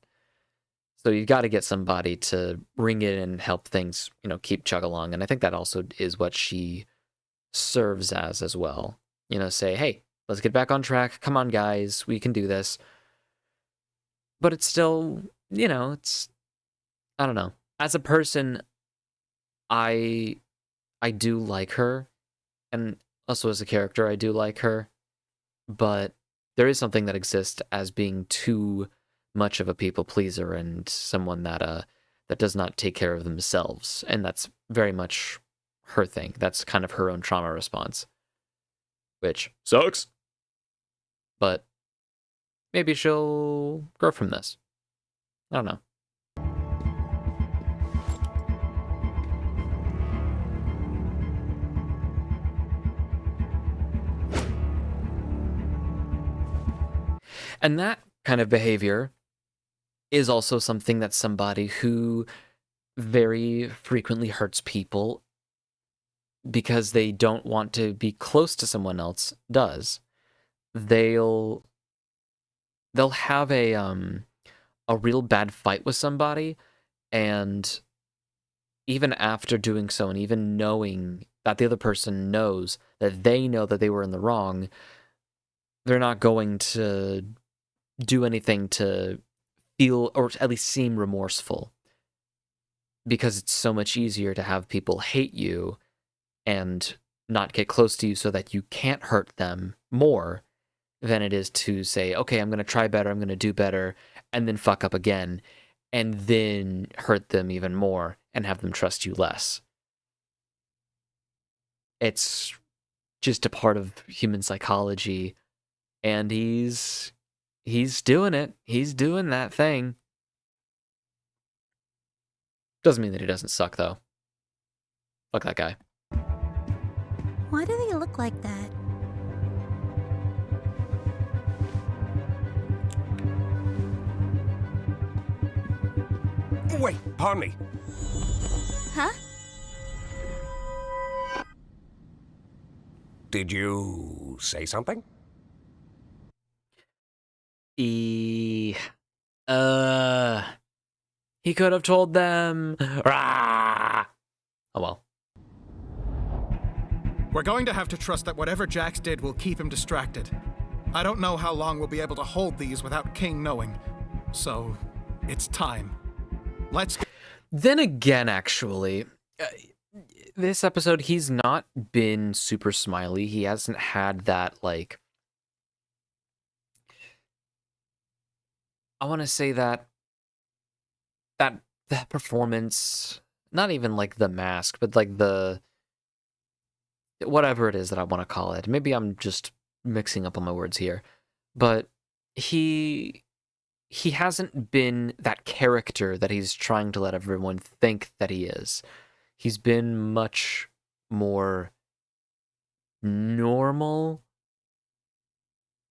So you got to get somebody to ring in and help things, keep chug along. And I think that also is what she serves as well. Say, hey, let's get back on track. Come on, guys, we can do this. But it's still, it's, I don't know. As a person, I do like her. And also as a character, I do like her. But there is something that exists as being too much of a people pleaser and someone that does not take care of themselves, and that's very much her thing. That's kind of her own trauma response, which sucks. But maybe she'll grow from this. I don't know. And that kind of behavior is also something that somebody who very frequently hurts people because they don't want to be close to someone else does. They'll have a real bad fight with somebody, and even after doing so, and even knowing that the other person knows that they know that they were in the wrong, they're not going to do anything to feel or at least seem remorseful, because it's so much easier to have people hate you and not get close to you so that you can't hurt them more than it is to say, okay, I'm going to try better, I'm going to do better, and then fuck up again, and then hurt them even more and have them trust you less. It's just a part of human psychology, and he's doing it. He's doing that thing. Doesn't mean that he doesn't suck, though. Fuck that guy. Why do they look like that? Wait, Pomni. Huh? Did you say something? He could have told them. Rah! Oh well. We're going to have to trust that whatever Jax did will keep him distracted. I don't know how long we'll be able to hold these without Kane knowing. So, it's time. Let's go. Then again, actually, this episode, he's not been super smiley. He hasn't had that, like... I want to say that performance, not even like the mask, but like the... whatever it is that I want to call it. Maybe I'm just mixing up on my words here. But he hasn't been that character that he's trying to let everyone think that he is. He's been much more normal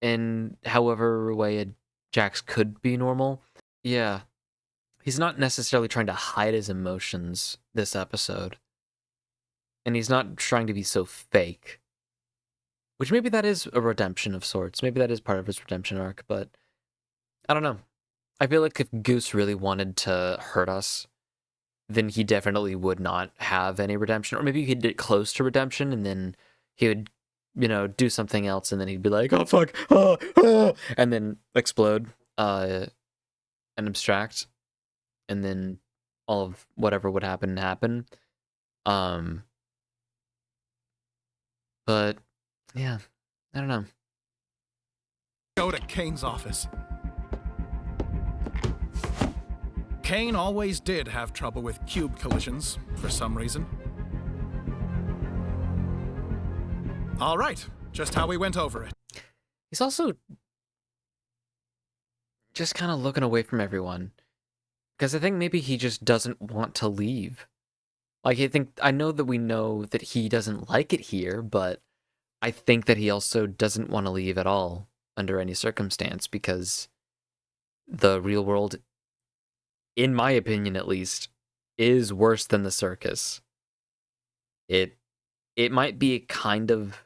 in however way a Jax could be normal. Yeah. He's not necessarily trying to hide his emotions this episode. And he's not trying to be so fake. Which maybe that is a redemption of sorts. Maybe that is part of his redemption arc, but I don't know. I feel like if Goose really wanted to hurt us, then he definitely would not have any redemption. Or maybe he'd get close to redemption and then he would, do something else and then he'd be like, oh fuck, and then explode and abstract. And then all of whatever would happen. But yeah, I don't know. Go to Kane's office. Kane always did have trouble with cube collisions, for some reason. All right, just how we went over it. He's also just kind of looking away from everyone. Because I think maybe he just doesn't want to leave. Like, I know that we know that he doesn't like it here, but I think that he also doesn't want to leave at all under any circumstance because the real world, in my opinion at least, is worse than the circus. It might be a kind of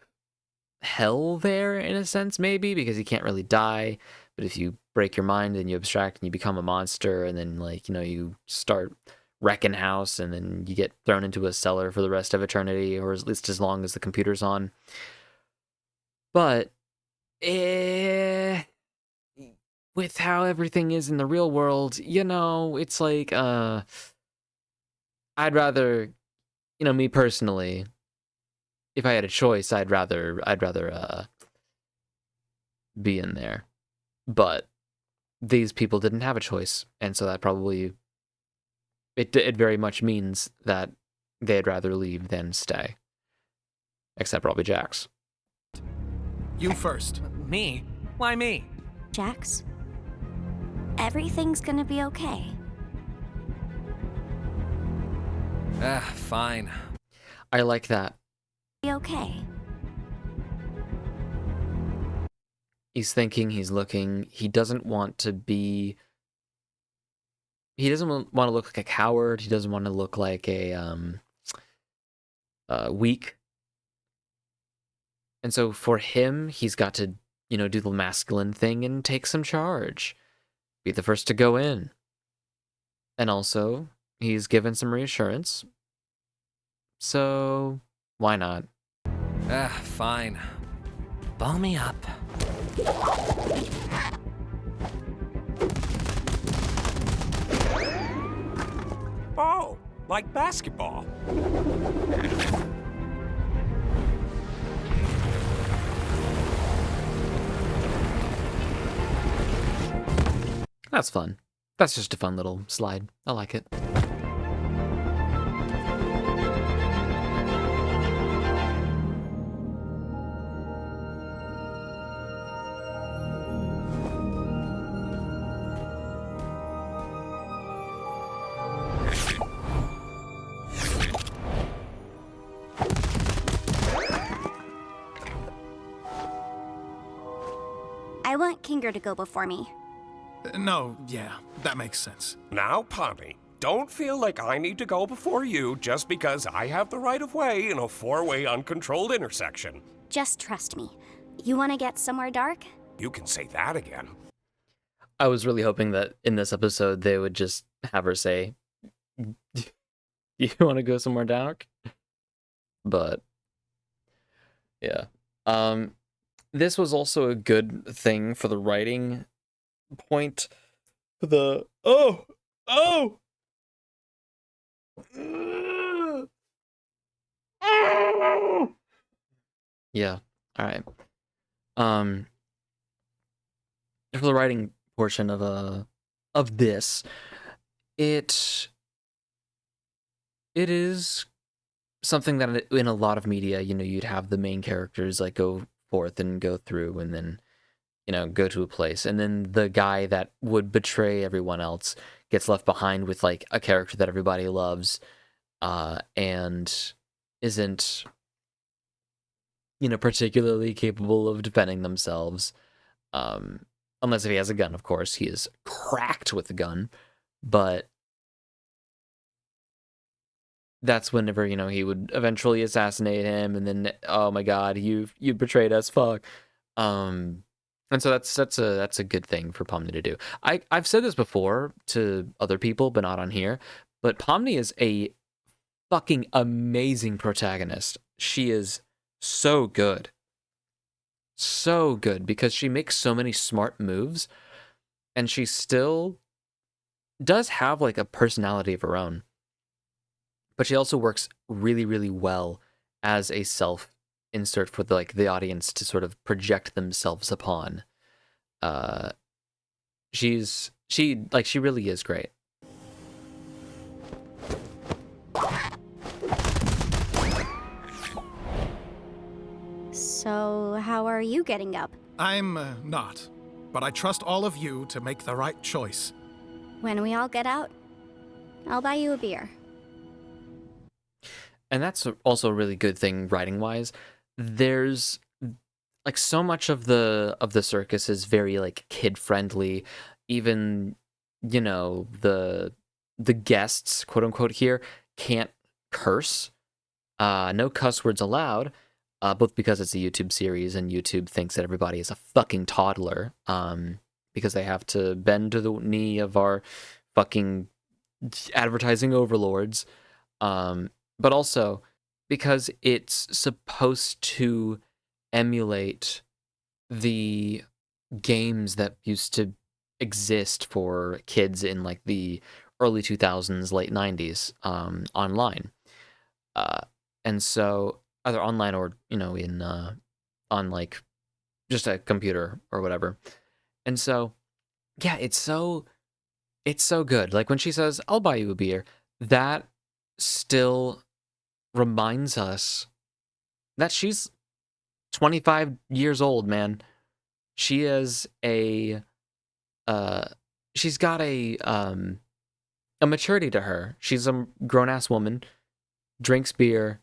hell there in a sense, maybe, because you can't really die, but if you break your mind and you abstract and you become a monster and then, like, you start wrecking house and then you get thrown into a cellar for the rest of eternity, or at least as long as the computer's on. But with how everything is in the real world, it's like I'd rather, me personally, if I had a choice, I'd rather be in there. But these people didn't have a choice, and so that probably it very much means that they'd rather leave than stay. Except probably Jax. You first. Me? Why me? Jax, everything's gonna be okay. Fine. I like that. Be okay. He's thinking, he's looking, he doesn't want to be... He doesn't want to look like a coward, he doesn't want to look like a weak. And so for him, he's got to, do the masculine thing and take some charge. Be the first to go in. And also, he's given some reassurance. So, why not? Fine. Ball me up. Oh, like basketball. That's fun. That's just a fun little slide. I like it. I want Kinger to go before me. No, yeah, that makes sense. Now, Poppy, don't feel like I need to go before you just because I have the right of way in a four-way uncontrolled intersection. Just trust me. You want to get somewhere dark? You can say that again. I was really hoping that in this episode they would just have her say, you want to go somewhere dark? But, yeah. this was also a good thing for the writing point. For the yeah. All right. For the writing portion of this, it is something that in a lot of media, you'd have the main characters like go forth and go through and then, go to a place. And then the guy that would betray everyone else gets left behind with like a character that everybody loves, and isn't, particularly capable of defending themselves. Unless if he has a gun, of course. He is cracked with a gun. But that's whenever, he would eventually assassinate him, and then, oh my god, you betrayed us, fuck. And so that's a good thing for Pomni to do. I've said this before to other people, but not on here. But Pomni is a fucking amazing protagonist. She is so good. So good, because she makes so many smart moves, and she still does have like a personality of her own. But she also works really, really well as a self-insert for the audience to sort of project themselves upon. She really is great. So, how are you getting up? I'm not, but I trust all of you to make the right choice. When we all get out, I'll buy you a beer. And that's also a really good thing writing-wise. There's like so much of the circus is very like kid-friendly. Even, the guests, quote unquote, here can't curse. No cuss words allowed. Both because it's a YouTube series and YouTube thinks that everybody is a fucking toddler, because they have to bend to the knee of our fucking advertising overlords, but also because it's supposed to emulate the games that used to exist for kids in like the early 2000s, late 90s, online. And so either online or, in on like just a computer or whatever. And so, yeah, it's so good. Like when she says, "I'll buy you a beer," that still reminds us that she's 25 years old, man. She is she's got a maturity to her. She's a grown-ass woman, drinks beer,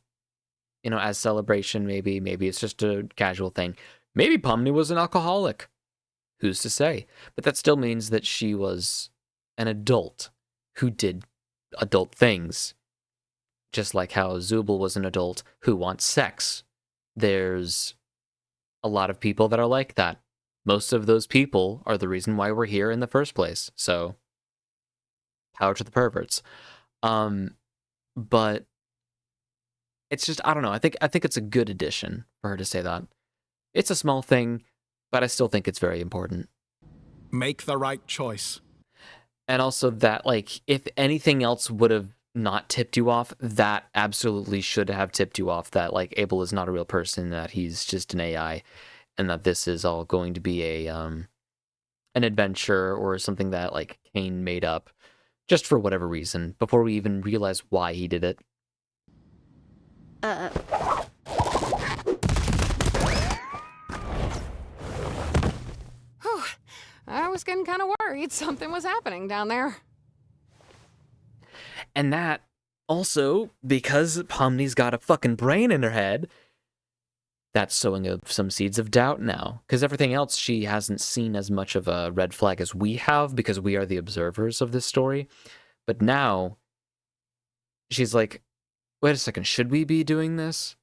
as celebration, maybe it's just a casual thing. Maybe Pomni was an alcoholic. Who's to say? But that still means that she was an adult who did adult things. Just like how Zubul was an adult who wants sex. There's a lot of people that are like that. Most of those people are the reason why we're here in the first place. So, power to the perverts. But it's just, I don't know. I think it's a good addition for her to say that. It's a small thing, but I still think it's very important. Make the right choice. And also that, like, if anything else would have not tipped you off, that absolutely should have tipped you off that, like, Abel is not a real person, that he's just an AI, and that this is all going to be an adventure or something that, like, Cain made up just for whatever reason, before we even realize why he did it. Whew. I was getting kind of worried something was happening down there. And that also, because Pomni's got a fucking brain in her head, that's sowing some seeds of doubt now. Because everything else she hasn't seen as much of a red flag as we have, because we are the observers of this story. But now, she's like, wait a second, should we be doing this?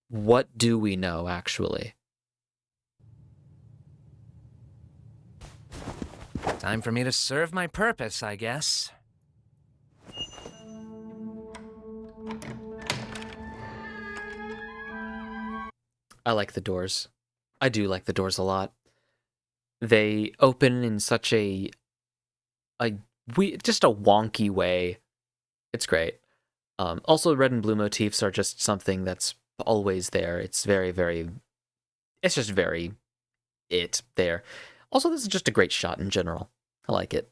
What do we know, actually? Time for me to serve my purpose, I guess. I like the doors. I do like the doors a lot. They open in such just a wonky way. It's great. Also, red and blue motifs are just something that's always there. It's very, very. It's just very there. Also, this is just a great shot in general. I like it.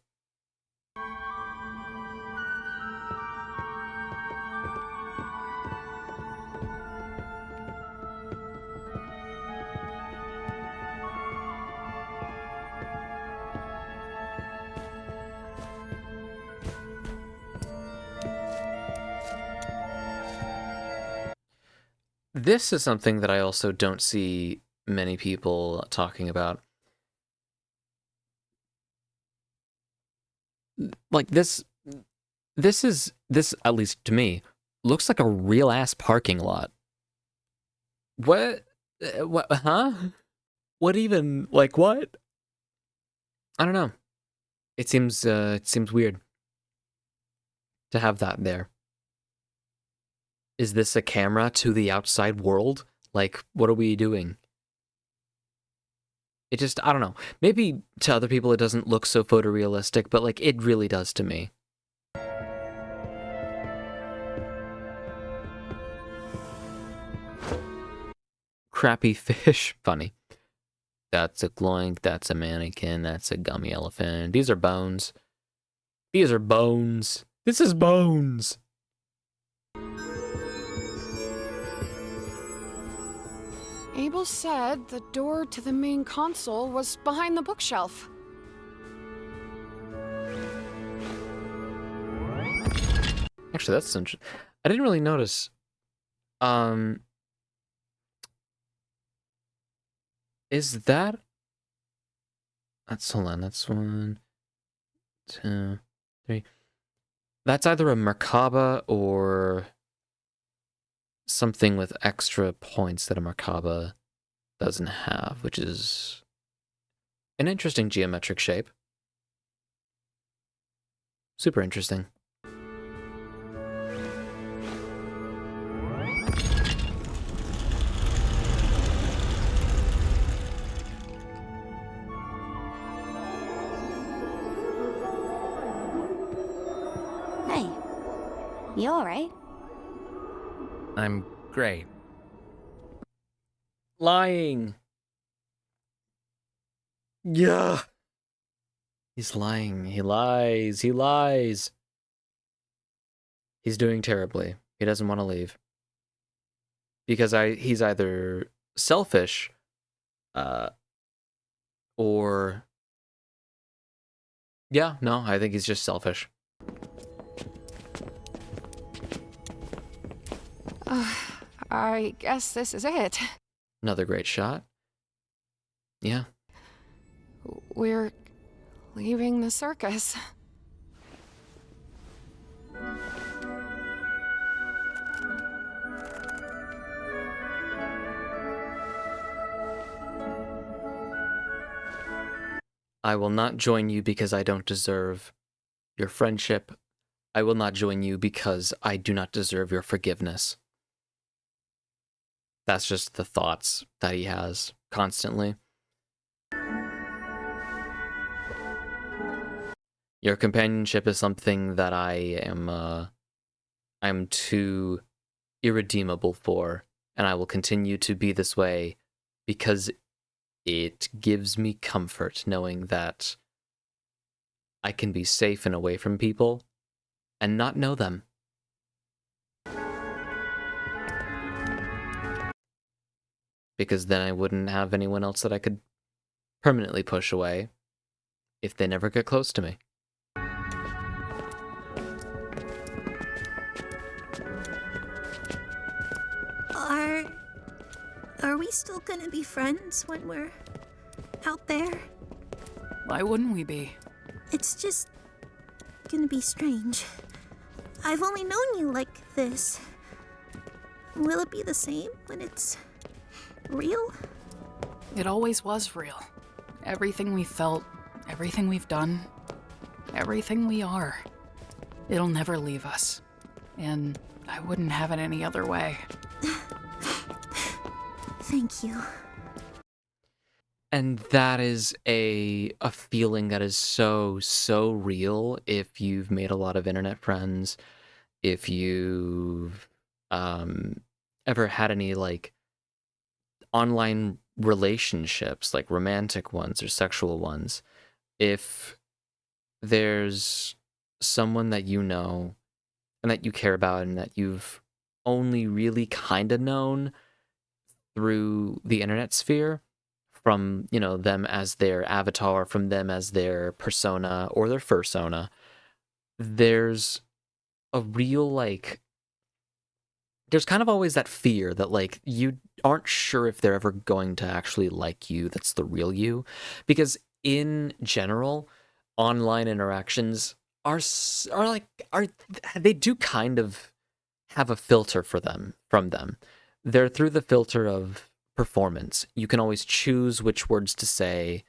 This is something that I also don't see many people talking about. Like this, at least to me, looks like a real ass parking lot. What, huh? What even, like what? I don't know. It seems weird to have that there. Is this a camera to the outside world? Like, what are we doing? It just, I don't know. Maybe to other people it doesn't look so photorealistic, but like, it really does to me. Crappy fish. Funny. That's a gloink, that's a mannequin, that's a gummy elephant. These are bones. These are bones. This is bones. Abel said the door to the main console was behind the bookshelf. Actually, that's interesting. I didn't really notice. Is that? Hold on. That's 1, 2, 3. That's either a Merkaba or something with extra points that a Merkaba doesn't have, which is an interesting geometric shape. Super interesting. Hey, you alright? I'm great. Lying. Yeah. He's lying. He lies. He lies. He's doing terribly. He doesn't want to leave. Because he's either selfish, or... Yeah, no, I think he's just selfish. I guess this is it. Another great shot. Yeah. We're leaving the circus. I will not join you because I don't deserve your friendship. I will not join you because I do not deserve your forgiveness. That's just the thoughts that he has constantly. Your companionship is something that I'm too irredeemable for, and I will continue to be this way because it gives me comfort knowing that I can be safe and away from people and not know them. Because then I wouldn't have anyone else that I could permanently push away if they never get close to me. Are we still gonna be friends when we're out there? Why wouldn't we be? It's just gonna be strange. I've only known you like this. Will it be the same when it's real? It always was real. Everything we felt, everything we've done, everything we are. It'll never leave us. And I wouldn't have it any other way. Thank you. And that is a feeling that is so real if you've made a lot of internet friends, if you've ever had any like online relationships, like romantic ones or sexual ones. If there's someone that you know and that you care about and that you've only really kind of known through the internet sphere, from, you know, them as their avatar, from them as their persona or their fursona, there's a real, like, there's kind of always that fear that, like, you aren't sure if they're ever going to actually like you, that's the real you. Because in general, online interactions they do kind of have a filter from them. They're through the filter of performance. You can always choose which words to say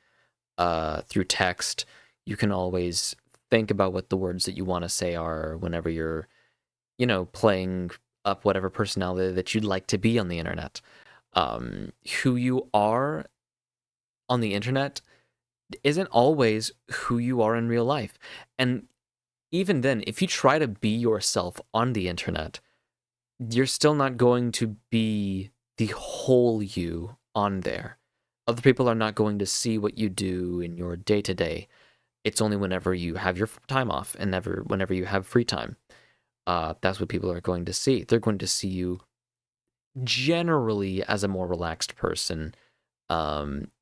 through text. You can always think about what the words that you want to say are whenever you're, you know, playing up whatever personality that you'd like to be on the internet. Who you are on the internet isn't always who you are in real life. And even then, if you try to be yourself on the internet, you're still not going to be the whole you on there. Other people are not going to see what you do in your day-to-day. It's only whenever you have your time off and whenever you have free time. That's what people are going to see. They're going to see you generally as a more relaxed person.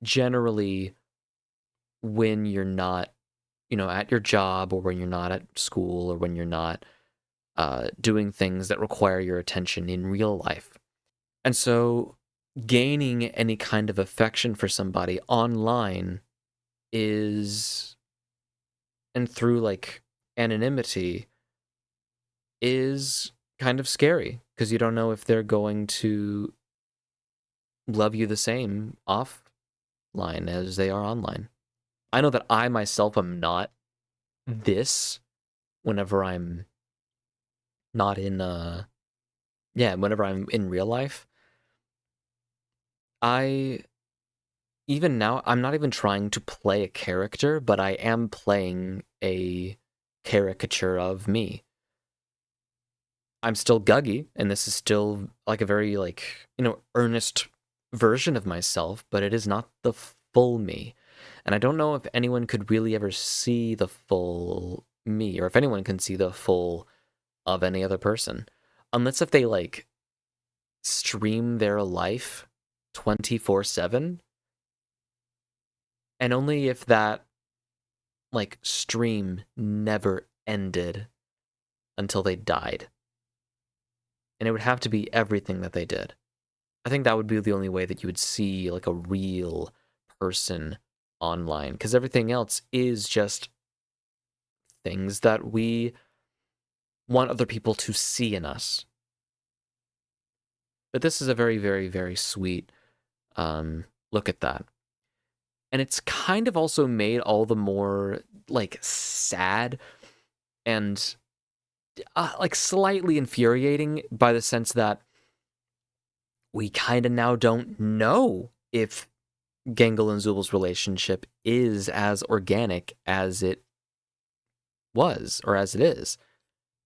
Generally when you're not, you know, at your job, or when you're not at school, or when you're not doing things that require your attention in real life. And so gaining any kind of affection for somebody online is, and through like anonymity, is kind of scary, because you don't know if they're going to love you the same offline as they are online. I know that I myself am not this whenever I'm not in whenever I'm in real life. Even now, I'm not even trying to play a character, but I am playing a caricature of me. I'm still Guggy, and this is still like a very, like, you know, earnest version of myself, but it is not the full me. And I don't know if anyone could really ever see the full me, or if anyone can see the full of any other person. Unless if they, like, stream their life 24/7. And only if that, like, stream never ended until they died. And it would have to be everything that they did. I think that would be the only way that you would see, like, a real person online. Because everything else is just things that we want other people to see in us. But this is a very, very, very sweet look at that. And it's kind of also made all the more, like, sad and like slightly infuriating by the sense that we kind of now don't know if Gangle and Zubal's relationship is as organic as it was, or as it is.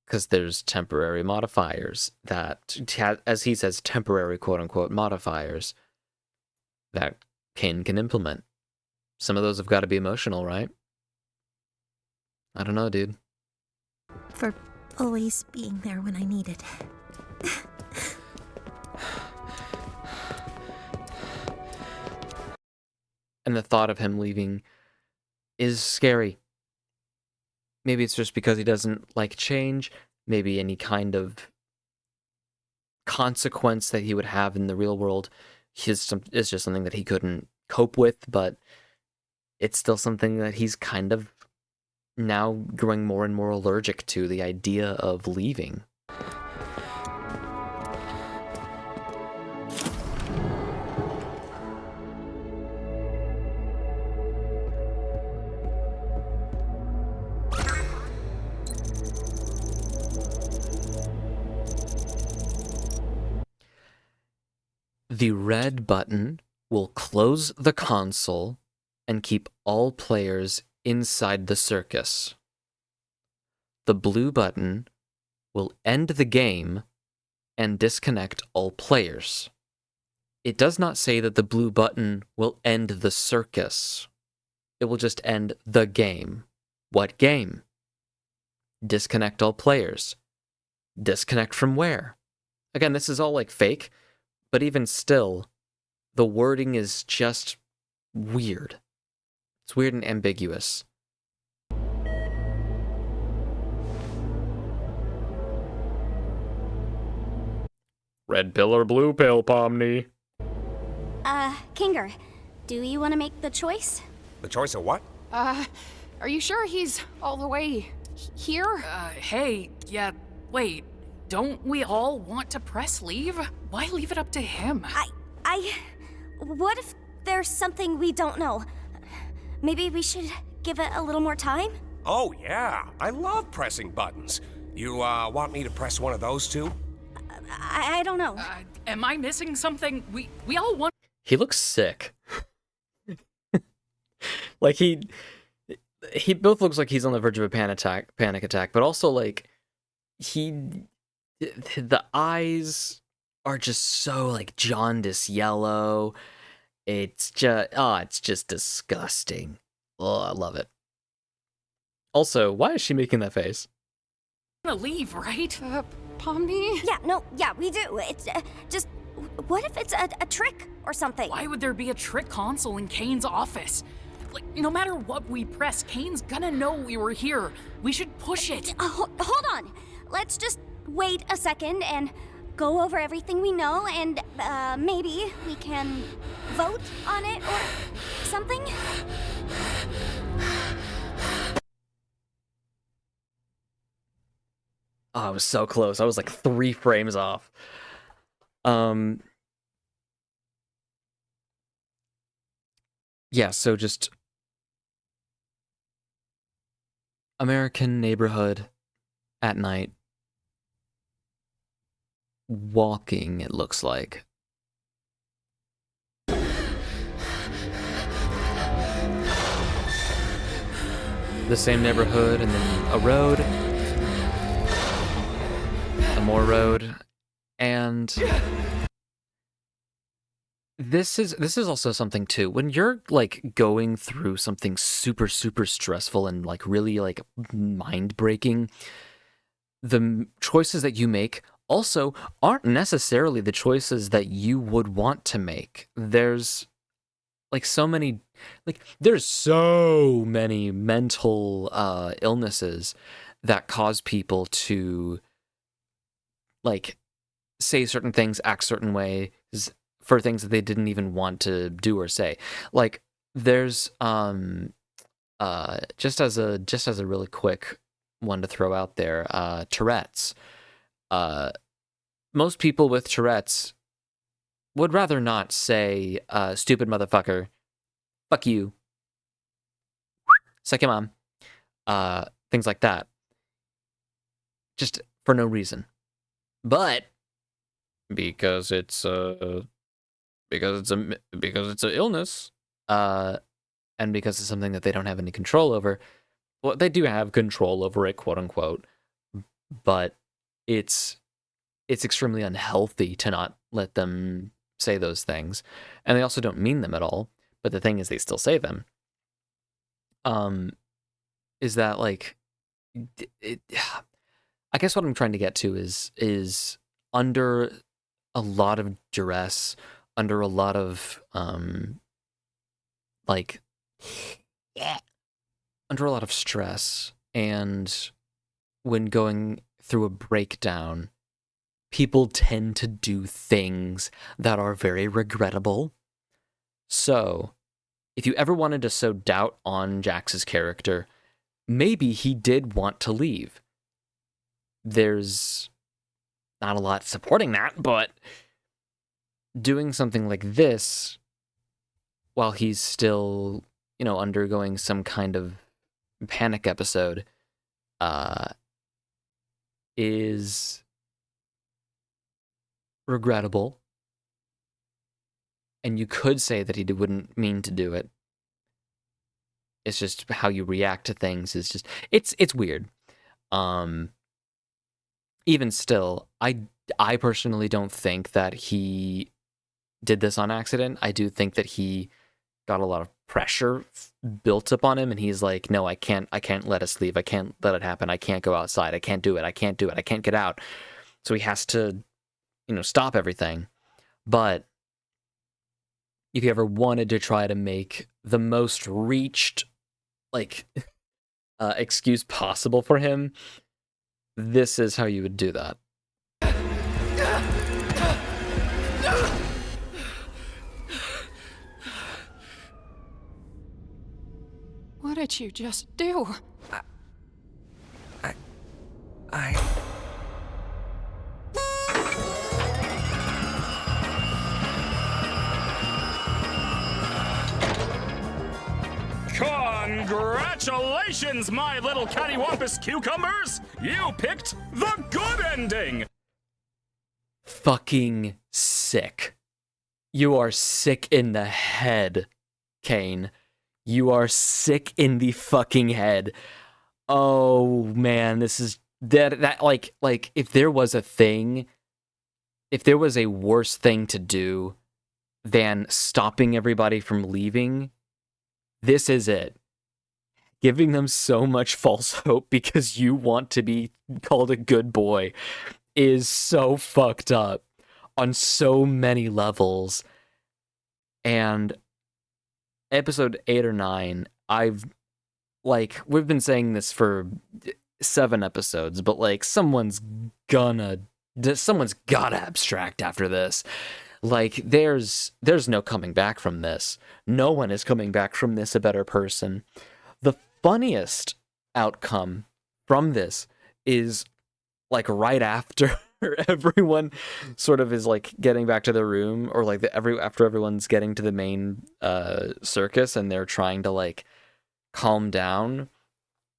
Because there's temporary modifiers that, as he says, temporary quote-unquote modifiers that Kane can implement. Some of those have got to be emotional, right? I don't know, dude. For always being there when I need it. And the thought of him leaving is scary. Maybe it's just because he doesn't like change. Maybe any kind of consequence that he would have in the real world is just something that he couldn't cope with, but it's still something that he's kind of now growing more and more allergic to, the idea of leaving. The red button will close the console and keep all players inside the circus. The blue button will end the game and disconnect all players. It does not say that the blue button will end the circus. It will just end the game. What game? Disconnect all players. Disconnect from where? Again, this is all like fake, but even still, the wording is just weird. It's weird and ambiguous. Red pill or blue pill, Pomni? Kinger, do you want to make the choice? The choice of what? Are you sure he's all the way here? Hey, yeah, wait. Don't we all want to press leave? Why leave it up to him? What if there's something we don't know? Maybe we should give it a little more time? Oh, yeah. I love pressing buttons. You, want me to press one of those too? I don't know. Am I missing something? We all want. He looks sick. Like he both looks like he's on the verge of a panic attack, but also like the eyes are just so like jaundice yellow. It's just disgusting. Oh, I love it. Also, why is she making that face? To leave, right? Pomni? Yeah, we do. It's just, what if it's a trick or something? Why would there be a trick console in Kane's office? Like, no matter what we press, Kane's gonna know we were here. We should push it. Hold on. Let's just wait a second and go over everything we know, and maybe we can vote on it or something? Oh, I was so close. I was like 3 frames off. Yeah, so just American neighborhood at night. Walking, it looks like. The same neighborhood, and then a road. A more road. And this is also something too. When you're like going through something super stressful and like really like mind-breaking, the choices that you make also aren't necessarily the choices that you would want to make. There's so many mental illnesses that cause people to like say certain things, act certain ways for things that they didn't even want to do or say. Like there's just as a really quick one to throw out there, Tourette's. Most people with Tourette's would rather not say, stupid motherfucker, fuck you, suck your mom, things like that. Just for no reason. But because it's an illness, and because it's something that they don't have any control over, well, they do have control over it, quote unquote, but it's extremely unhealthy to not let them say those things, and they also don't mean them at all. But the thing is, they still say them. Is that like it? I guess what I'm trying to get to is under a lot of duress, under a lot of under a lot of stress, and when going through a breakdown, people tend to do things that are very regrettable. So, if you ever wanted to sow doubt on Jax's character, maybe he did want to leave. There's not a lot supporting that, but doing something like this while he's still, undergoing some kind of panic episode, is regrettable. and you could say that he wouldn't mean to do it. It's just how you react to things is just it's weird. Even still, I personally don't think that he did this on accident. I do think that he got a lot of pressure built up on him, and he's like, no, I can't let us leave. I can't let it happen. I can't go outside. I can't do it. I can't do it. I can't get out. So he has to, stop everything. But if you ever wanted to try to make the most reached, excuse possible for him, this is how you would do that. What did you just do? I... Congratulations, my little cattywampus cucumbers! You picked the good ending! Fucking sick. You are sick in the head, Kane. You are sick in the fucking head. Oh man, this is that like if there was a worse thing to do than stopping everybody from leaving, this is it. Giving them so much false hope because you want to be called a good boy is so fucked up on so many levels. And episode 8 or 9, we've been saying this for 7 episodes, but someone's gotta abstract after this. There's no coming back from this. No one is coming back from this a better person. The funniest outcome from this is right after everyone sort of is getting back to their room, or after everyone's getting to the main circus and they're trying to calm down.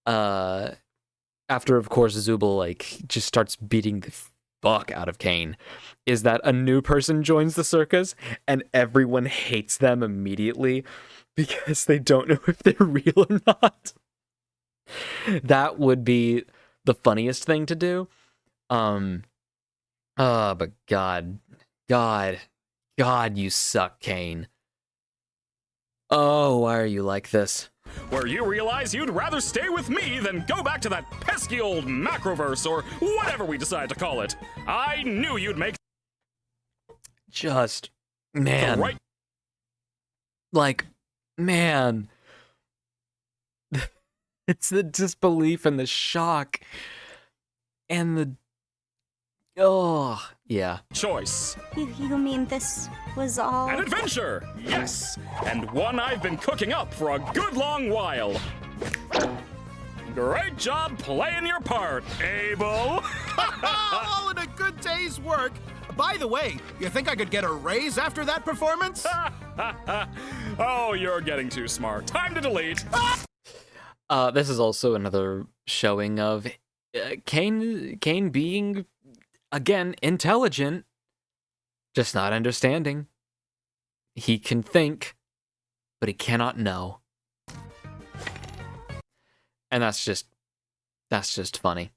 After of course Zubul just starts beating the fuck out of Kane, is that a new person joins the circus and everyone hates them immediately because they don't know if they're real or not. That would be the funniest thing to do. But God, you suck, Kane. Oh, why are you like this? Where you realize you'd rather stay with me than go back to that pesky old macroverse or whatever we decide to call it. I knew you'd make just man. the right. Man. It's the disbelief and the shock and the yeah. choice. You mean this was all... An adventure, yes, and one I've been cooking up for a good long while. Great job playing your part, Abel. All in a good day's work. By the way, you think I could get a raise after that performance? Oh, you're getting too smart. Time to delete. This is also another showing of Kane being, again, intelligent, just not understanding. He can think, but he cannot know. And that's just funny.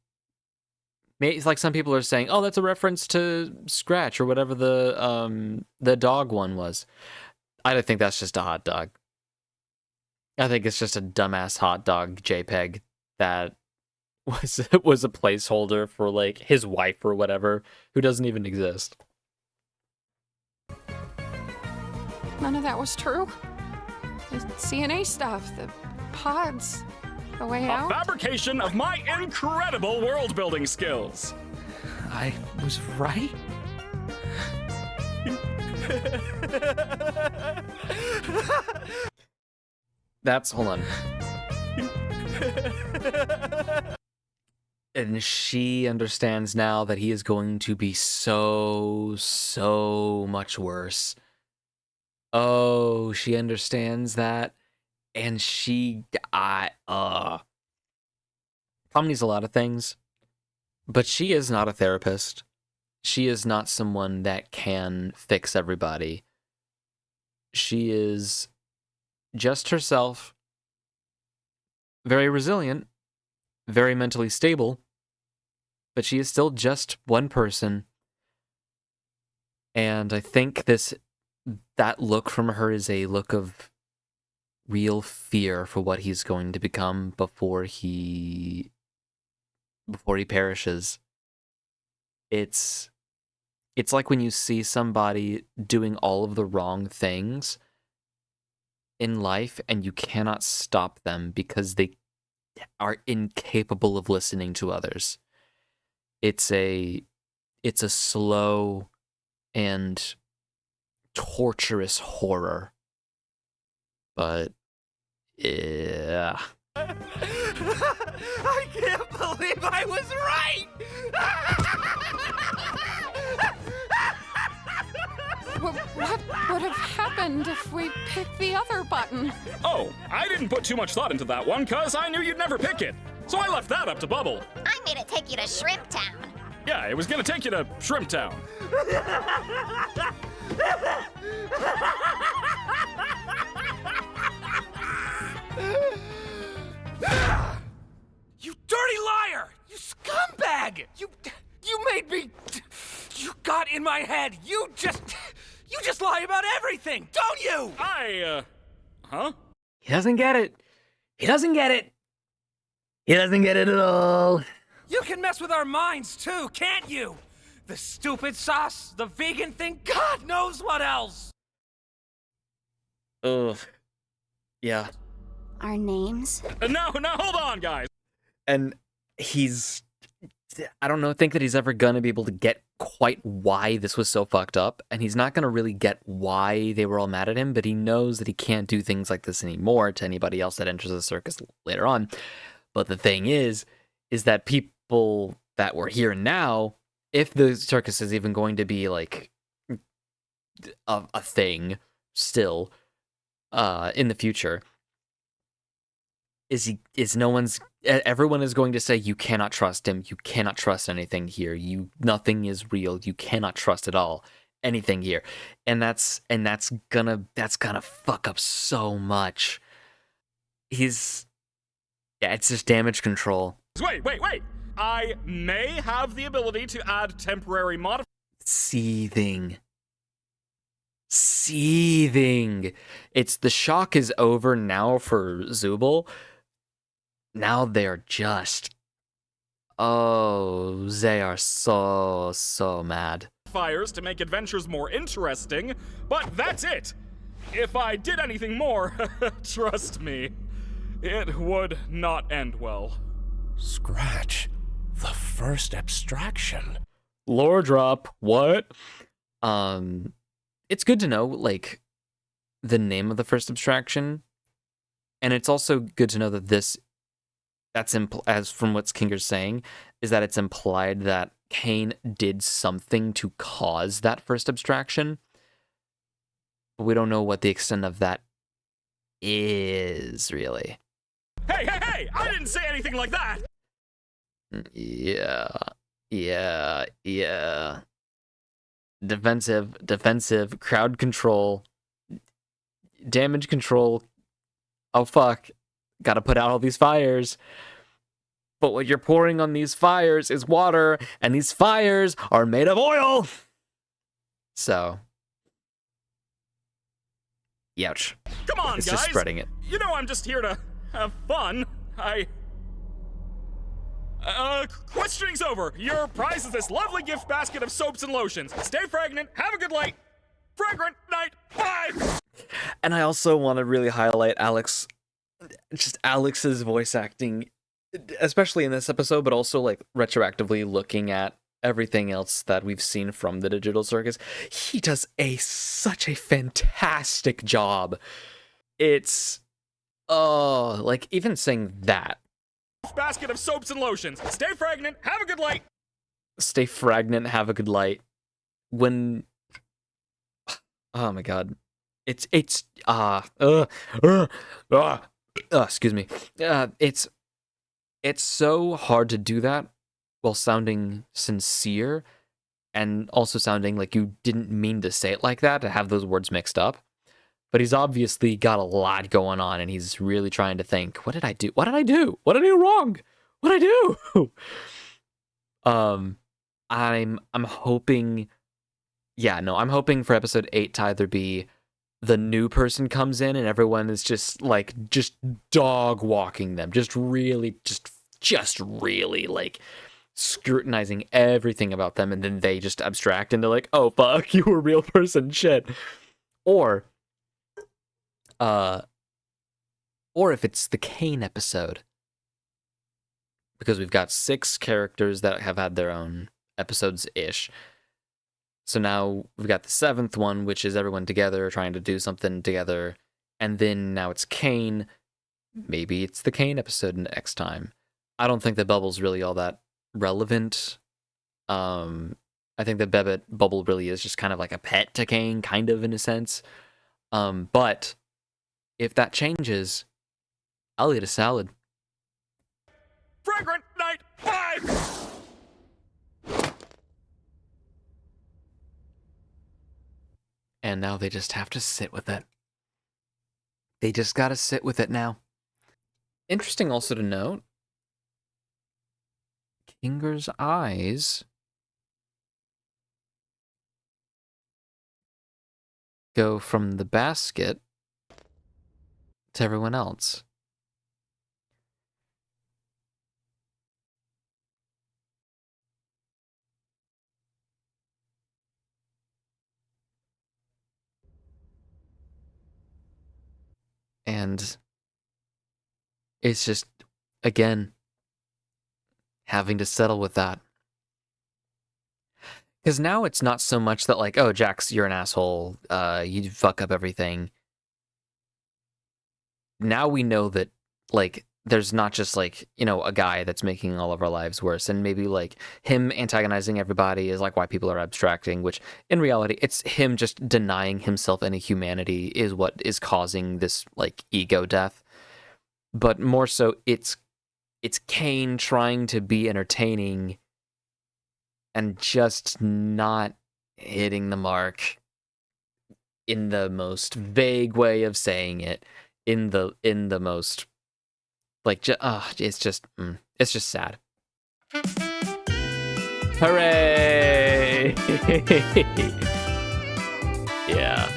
It's like some people are saying, oh, that's a reference to Scratch or whatever the dog one was. I don't think that's just a hot dog. I think it's just a dumbass hot dog JPEG that was a placeholder for his wife or whatever, who doesn't even exist. None of that was true. The CNA stuff, the pods, the way out. A fabrication of my incredible world-building skills. I was right? Hold on. And she understands now that he is going to be so much worse. Oh, she understands that. And Tom needs a lot of things, but she is not a therapist. She is not someone that can fix everybody. She is just herself, very resilient, very mentally stable, but she is still just one person. And I think that look from her is a look of real fear for what he's going to become before he perishes. It's like when you see somebody doing all of the wrong things in life and you cannot stop them because they are incapable of listening to others. It's a slow and torturous horror. But yeah. I can't believe I was right! What would have happened if we picked the other button? Oh, I didn't put too much thought into that one, cause I knew you'd never pick it. So I left that up to Bubble. I made it take you to Shrimp Town. Yeah, it was gonna take you to Shrimp Town. You dirty liar! You scumbag! You made me... You got in my head! You just lie about everything, don't you? Huh? He doesn't get it. He doesn't get it. He doesn't get it at all. You can mess with our minds too, can't you? The stupid sauce, the vegan thing, God knows what else! Ugh. Yeah. Our names? No, hold on, guys. And I don't know, think that he's ever gonna be able to get quite why this was so fucked up, and he's not gonna really get why they were all mad at him, but he knows that he can't do things like this anymore to anybody else that enters the circus later on. But the thing is that people that were here now, if the circus is even going to be like a thing still in the future, everyone is going to say you cannot trust him, you cannot trust anything here, nothing is real, you cannot trust at all anything here. And that's gonna fuck up so much. It's just damage control. Wait. I may have the ability to add temporary Seething. It's the shock is over now for Zubul. Now they're just... Oh, they are so mad. Fires to make adventures more interesting, but that's it. If I did anything more, trust me, it would not end well. Scratch. The first abstraction. Lore drop. What? It's good to know, like, the name of the first abstraction. And it's also good to know that as from what Kinger's saying, is that it's implied that Kane did something to cause that first abstraction. But we don't know what the extent of that is, really. Hey! I didn't say anything like that! Yeah. Defensive, crowd control, damage control. Oh, fuck. Gotta put out all these fires. But what you're pouring on these fires is water, and these fires are made of oil! So. Youch. Come on, it's guys! Just spreading it. You know I'm just here to have fun. Questioning's over. Your prize is this lovely gift basket of soaps and lotions. Stay fragrant, have a good night. Fragrant night, bye! And I also want to really highlight Alex's voice acting, especially in this episode, but also like retroactively looking at everything else that we've seen from the Digital Circus. He does such a fantastic job. It's like even saying that. Basket of soaps and lotions. Stay fragrant, have a good light. Stay fragrant, have a good light. When oh my god. Excuse me. It's so hard to do that while sounding sincere and also sounding like you didn't mean to say it like that, to have those words mixed up. but he's obviously got a lot going on, and he's really trying to think, what did I do? What did I do? What did I do wrong? What did I do? I'm hoping, I'm hoping for episode 8 to either be the new person comes in and everyone is just dog walking them, just really like scrutinizing everything about them, and then they just abstract and they're like, oh fuck, you were a real person, shit. Or if it's the Kane episode, because we've got 6 characters that have had their own episodes-ish. So now we've got the 7th one, which is everyone together trying to do something together. And then now it's Kane. Maybe it's the Kane episode next time. I don't think the Bubble's really all that relevant. I think the Bubble really is just kind of like a pet to Kane, kind of, in a sense. But if that changes, I'll eat a salad. Fragrant Night 5! And now they just have to sit with it. They just gotta sit with it now. Interesting also to note, Kinger's eyes go from the basket to everyone else. And it's just, again, having to settle with that. Because now it's not so much that, like, oh, Jax, you're an asshole, you fuck up everything. Now we know that, like, there's not just, like, you know, a guy that's making all of our lives worse. And maybe, like, him antagonizing everybody is, like, why people are abstracting, which, in reality, it's him just denying himself any humanity is what is causing this, like, ego death. But more so, it's Kane trying to be entertaining and just not hitting the mark in the most vague way of saying it, in the most, like, it's just sad. Hooray! Yeah.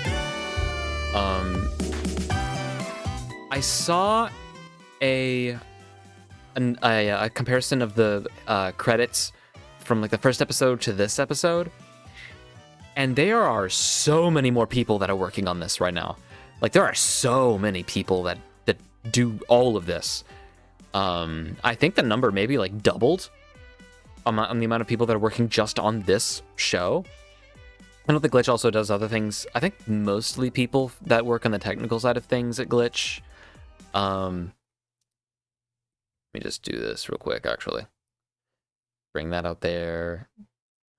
I saw a comparison of the credits from, like, the first episode to this episode, and there are so many more people that are working on this right now. Like, there are so many people that do all of this. I think the number maybe, like, doubled on the amount of people that are working just on this show. I don't think Glitch also does other things. I think mostly people that work on the technical side of things at Glitch. Let me just do this real quick, actually. Bring that out there,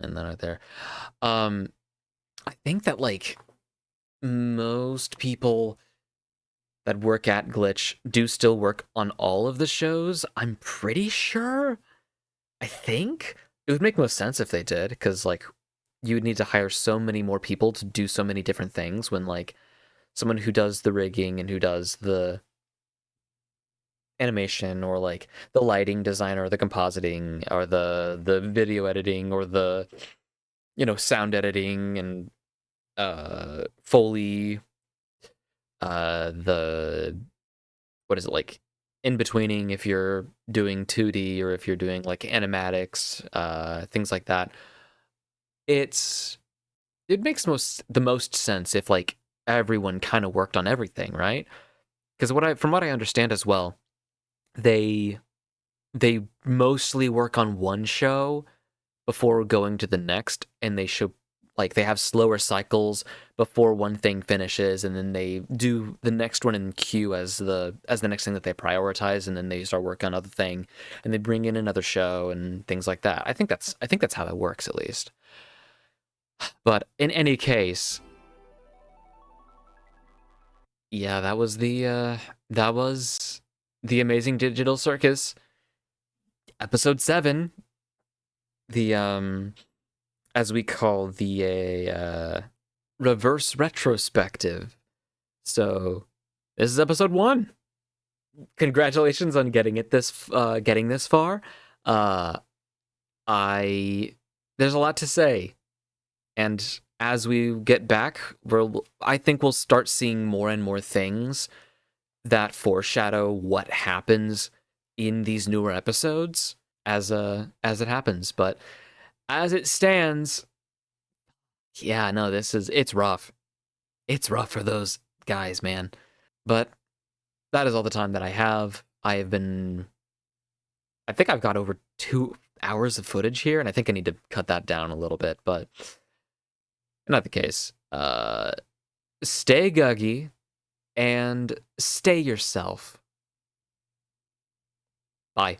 and then out there. I think that, like, most people that work at Glitch do still work on all of the shows. I'm pretty sure. I think it would make most sense if they did, because, like, you would need to hire so many more people to do so many different things when, like, someone who does the rigging and who does the animation, or, like, the lighting design, or the compositing, or the video editing, or the, you know, sound editing, and Foley, the, what is it, like, in-betweening if you're doing 2D or if you're doing, like, animatics, things like that. It makes the most sense if, like, everyone kind of worked on everything, right? Because from what I understand as well, they mostly work on one show before going to the next, and they have slower cycles before one thing finishes, and then they do the next one in queue as the next thing that they prioritize, and then they start working on other thing, and they bring in another show and things like that. I think that's how that works, at least. But in any case, yeah, that was the Amazing Digital Circus, episode 7, the as we call the reverse retrospective. So this is episode 1. Congratulations on getting this far. There's a lot to say, and as we get back, I think we'll start seeing more and more things that foreshadow what happens in these newer episodes as it happens. But as it stands, yeah, no, it's rough. It's rough for those guys, man. But that is all the time that I have. I think I've got over 2 hours of footage here, and I think I need to cut that down a little bit, but not the case. Stay guggy and stay yourself. Bye.